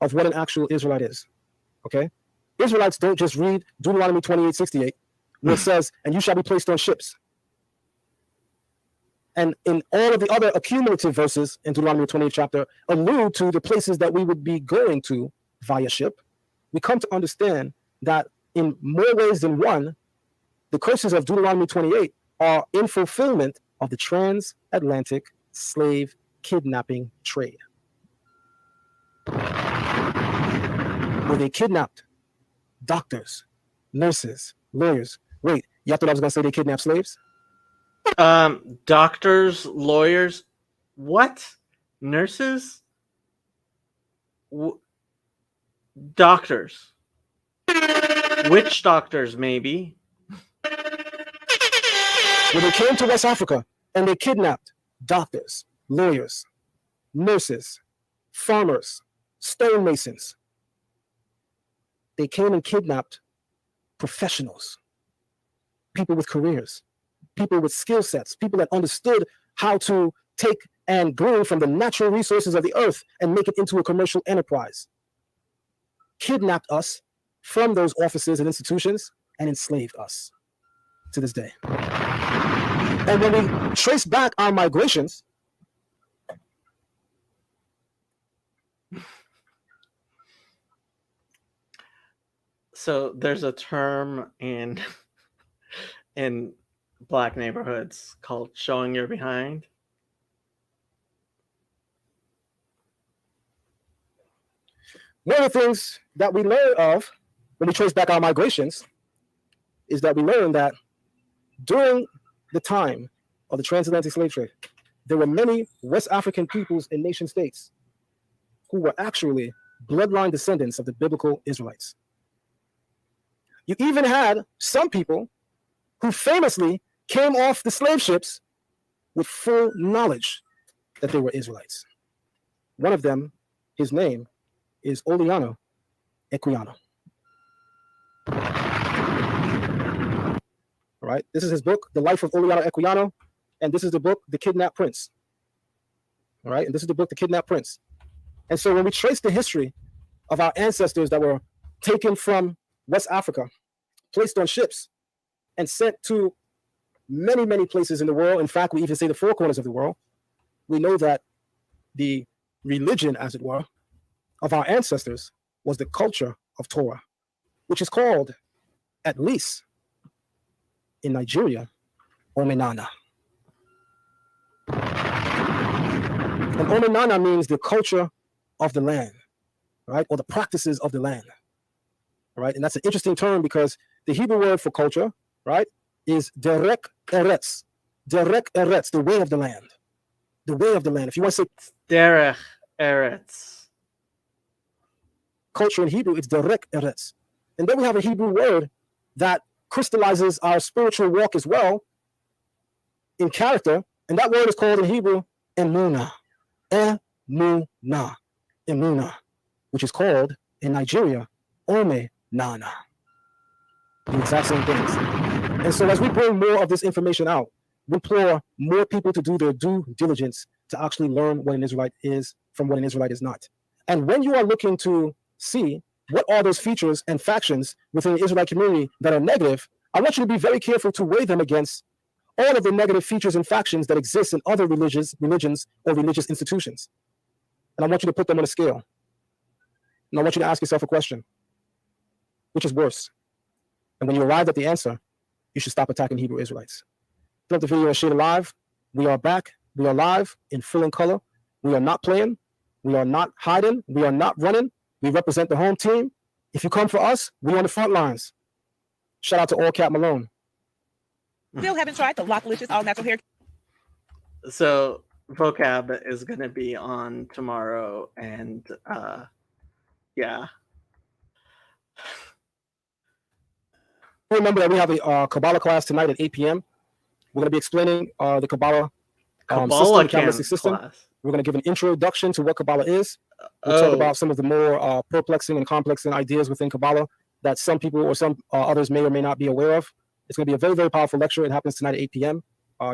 of what an actual Israelite is, okay? Israelites don't just read Deuteronomy 28:68, where it says, and you shall be placed on ships. And in all of the other accumulative verses in Deuteronomy 28th chapter allude to the places that we would be going to via ship. We come to understand that in more ways than one, the curses of Deuteronomy 28 are in fulfillment of the transatlantic slave kidnapping trade, where they kidnapped doctors, nurses, lawyers. Wait, y'all thought I was going to say they kidnapped slaves? Doctors, lawyers, what? Nurses? Doctors. Witch doctors, maybe. When they came to West Africa and they kidnapped doctors, lawyers, nurses, farmers, stonemasons. They came and kidnapped professionals, people with careers, people with skill sets, people that understood how to take and glean from the natural resources of the earth and make it into a commercial enterprise. Kidnapped us from those offices and institutions and enslaved us to this day. And when we trace back our migrations, so there's a term in Black neighborhoods called showing your behind. One of the things that we learn of when we trace back our migrations is that we learn that during the time of the transatlantic slave trade, there were many West African peoples and nation states who were actually bloodline descendants of the biblical Israelites. You even had some people who famously came off the slave ships with full knowledge that they were Israelites. One of them, his name is Oleano Equiano. All right, this is his book, The Life of Oleano Equiano, and this is the book, The Kidnapped Prince. All right, and this is the book, The Kidnapped Prince. And so when we trace the history of our ancestors that were taken from West Africa, placed on ships, and sent to many, many places in the world, in fact, we even say the four corners of the world, we know that the religion, as it were, of our ancestors was the culture of Torah, which is called, at least in Nigeria, Omenana. And Omenana means the culture of the land, right? Or the practices of the land, right? And that's an interesting term because the Hebrew word for culture, right, is derek eretz. Derek eretz, the way of the land. The way of the land. If you want to say Derech Eretz. culture in Hebrew, it's derek eretz. And then we have a Hebrew word that crystallizes our spiritual walk as well in character. And that word is called in Hebrew, emunah. Emunah. Emunah. Which is called in Nigeria, Ome Nana. The exact same things. And so as we bring more of this information out, we implore more people to do their due diligence to actually learn what an Israelite is from what an Israelite is not. And when you are looking to see what are those features and factions within the Israelite community that are negative, I want you to be very careful to weigh them against all of the negative features and factions that exist in other religions or religious institutions. And I want you to put them on a scale. And I want you to ask yourself a question. Which is worse? And when you arrive at the answer, you should stop attacking Hebrew Israelites. Click the video and share it live. We are back. We are live in full and color. We are not playing. We are not hiding. We are not running. We represent the home team. If you come for us, we're on the front lines. Shout out to All Cap Malone. Still haven't tried the Lockalicious All Natural Hair. So vocab is going to be on tomorrow, and yeah. Remember that we have a Kabbalah class tonight at 8 p.m. We're going to be explaining the Kabbalah system, the Kabbalistic system. Class. We're going to give an introduction to what Kabbalah is. We'll talk about some of the more perplexing and complex ideas within Kabbalah that some people or some others may or may not be aware of. It's going to be a very, very powerful lecture. It happens tonight at 8 p.m.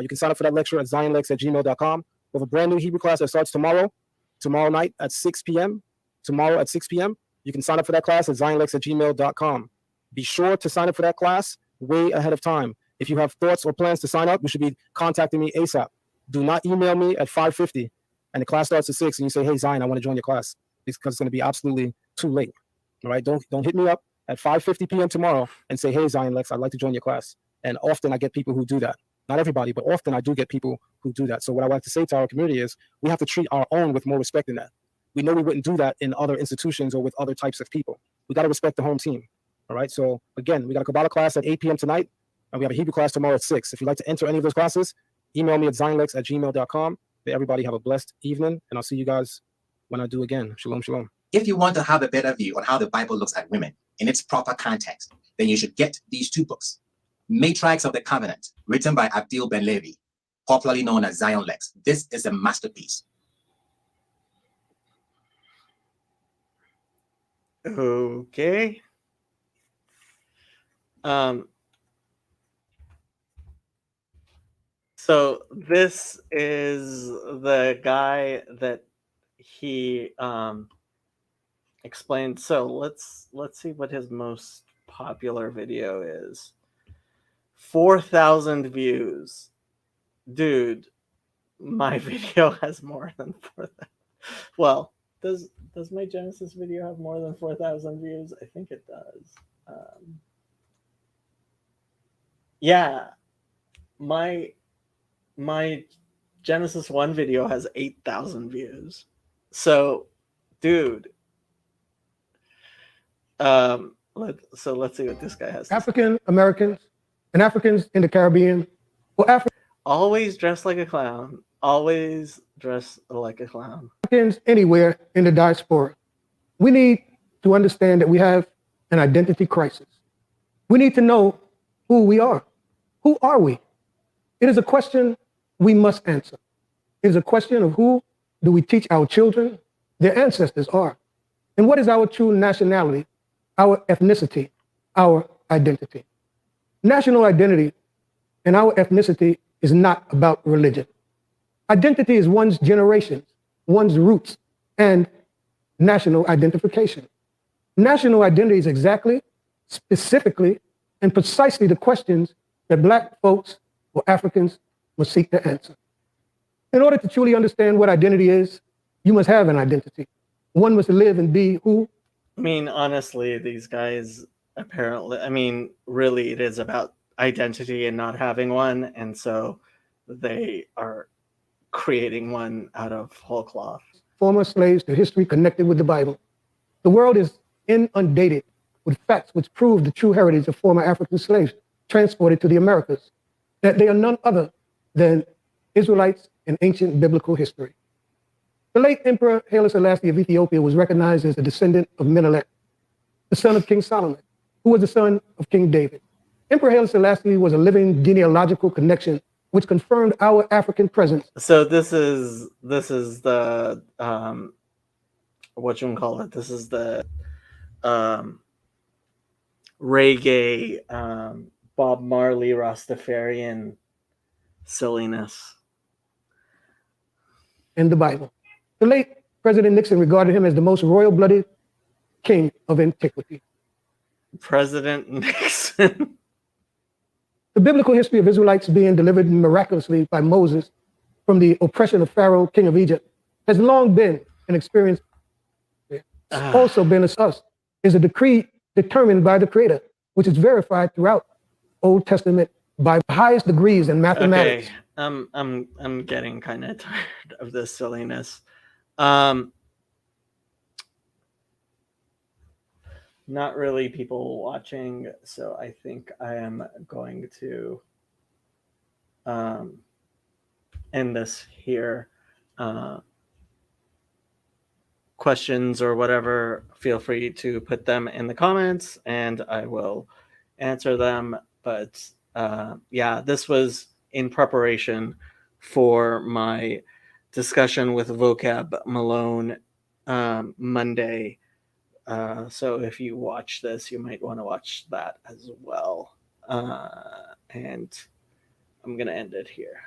You can sign up for that lecture at zionlex@gmail.com. We have a brand new Hebrew class that starts tomorrow night at 6 p.m. Tomorrow at 6 p.m. You can sign up for that class at zionlex@gmail.com. Be sure to sign up for that class way ahead of time. If you have thoughts or plans to sign up, you should be contacting me ASAP. Do not email me at 5:50 and the class starts at 6 and you say, hey, Zion, I want to join your class, because it's going to be absolutely too late. All right, don't hit me up at 5:50 p.m. tomorrow and say, hey, Zion Lex, I'd like to join your class. And often I get people who do that. Not everybody, but often I do get people who do that. So what I like to say to our community is we have to treat our own with more respect than that. We know we wouldn't do that in other institutions or with other types of people. We got to respect the home team. All right. So again, we got a Kabbalah class at 8 p.m. tonight, and we have a Hebrew class tomorrow at 6. If you'd like to enter any of those classes, email me at zionlex@gmail.com. May everybody have a blessed evening, and I'll see you guys when I do again. Shalom, shalom. If you want to have a better view on how the Bible looks at women in its proper context, then you should get these two books. Matriarchs of the Covenant, written by Abdil Ben Levi, popularly known as Zion Lex. This is a masterpiece. Okay. So this is the guy that he explained. So let's see what his most popular video is. 4,000 views. Dude, my video has more than 4,000. Well, does my Genesis video have more than 4,000 views? I think it does. Yeah, my Genesis 1 video has 8,000 views. So, dude, let's see what this guy has. African Americans and Africans in the Caribbean, or always dress like a clown. Always dress like a clown. Africans anywhere in the diaspora. We need to understand that we have an identity crisis. We need to know who we are. Who are we? It is a question we must answer. It is a question of who do we teach our children their ancestors are? And what is our true nationality, our ethnicity, our identity? National identity and our ethnicity is not about religion. Identity is one's generations, one's roots, and national identification. National identity is exactly, specifically, and precisely the questions that Black folks or Africans must seek to answer. In order to truly understand what identity is, You must have an identity. One must live and be who. I mean, honestly, these guys apparently, I mean, really, it is about identity and not having one. And so they are creating one out of whole cloth. Former slaves to history connected with the Bible. The world is inundated with facts which prove the true heritage of former African slaves transported to the Americas, that they are none other than Israelites in ancient biblical history. The late Emperor Haile Selassie of Ethiopia was recognized as a descendant of Menelik, the son of King Solomon, who was the son of King David. Emperor Haile Selassie was a living genealogical connection which confirmed our African presence. So this is the what you call it? This is the reggae Bob Marley Rastafarian silliness In the Bible. The late President Nixon regarded him as the most royal-blooded king of antiquity. President Nixon. The biblical history of Israelites being delivered miraculously by Moses from the oppression of Pharaoh, king of Egypt, has long been an experience. It's also been as us, is a decree determined by the Creator, which is verified throughout Old Testament by highest degrees in mathematics. Okay, I'm getting kind of tired of this silliness. Not really people watching, so I think I am going to end this here. Questions or whatever, feel free to put them in the comments and I will answer them. But yeah, this was in preparation for my discussion with Vocab Malone Monday. So if you watch this, you might want to watch that as well. And I'm going to end it here.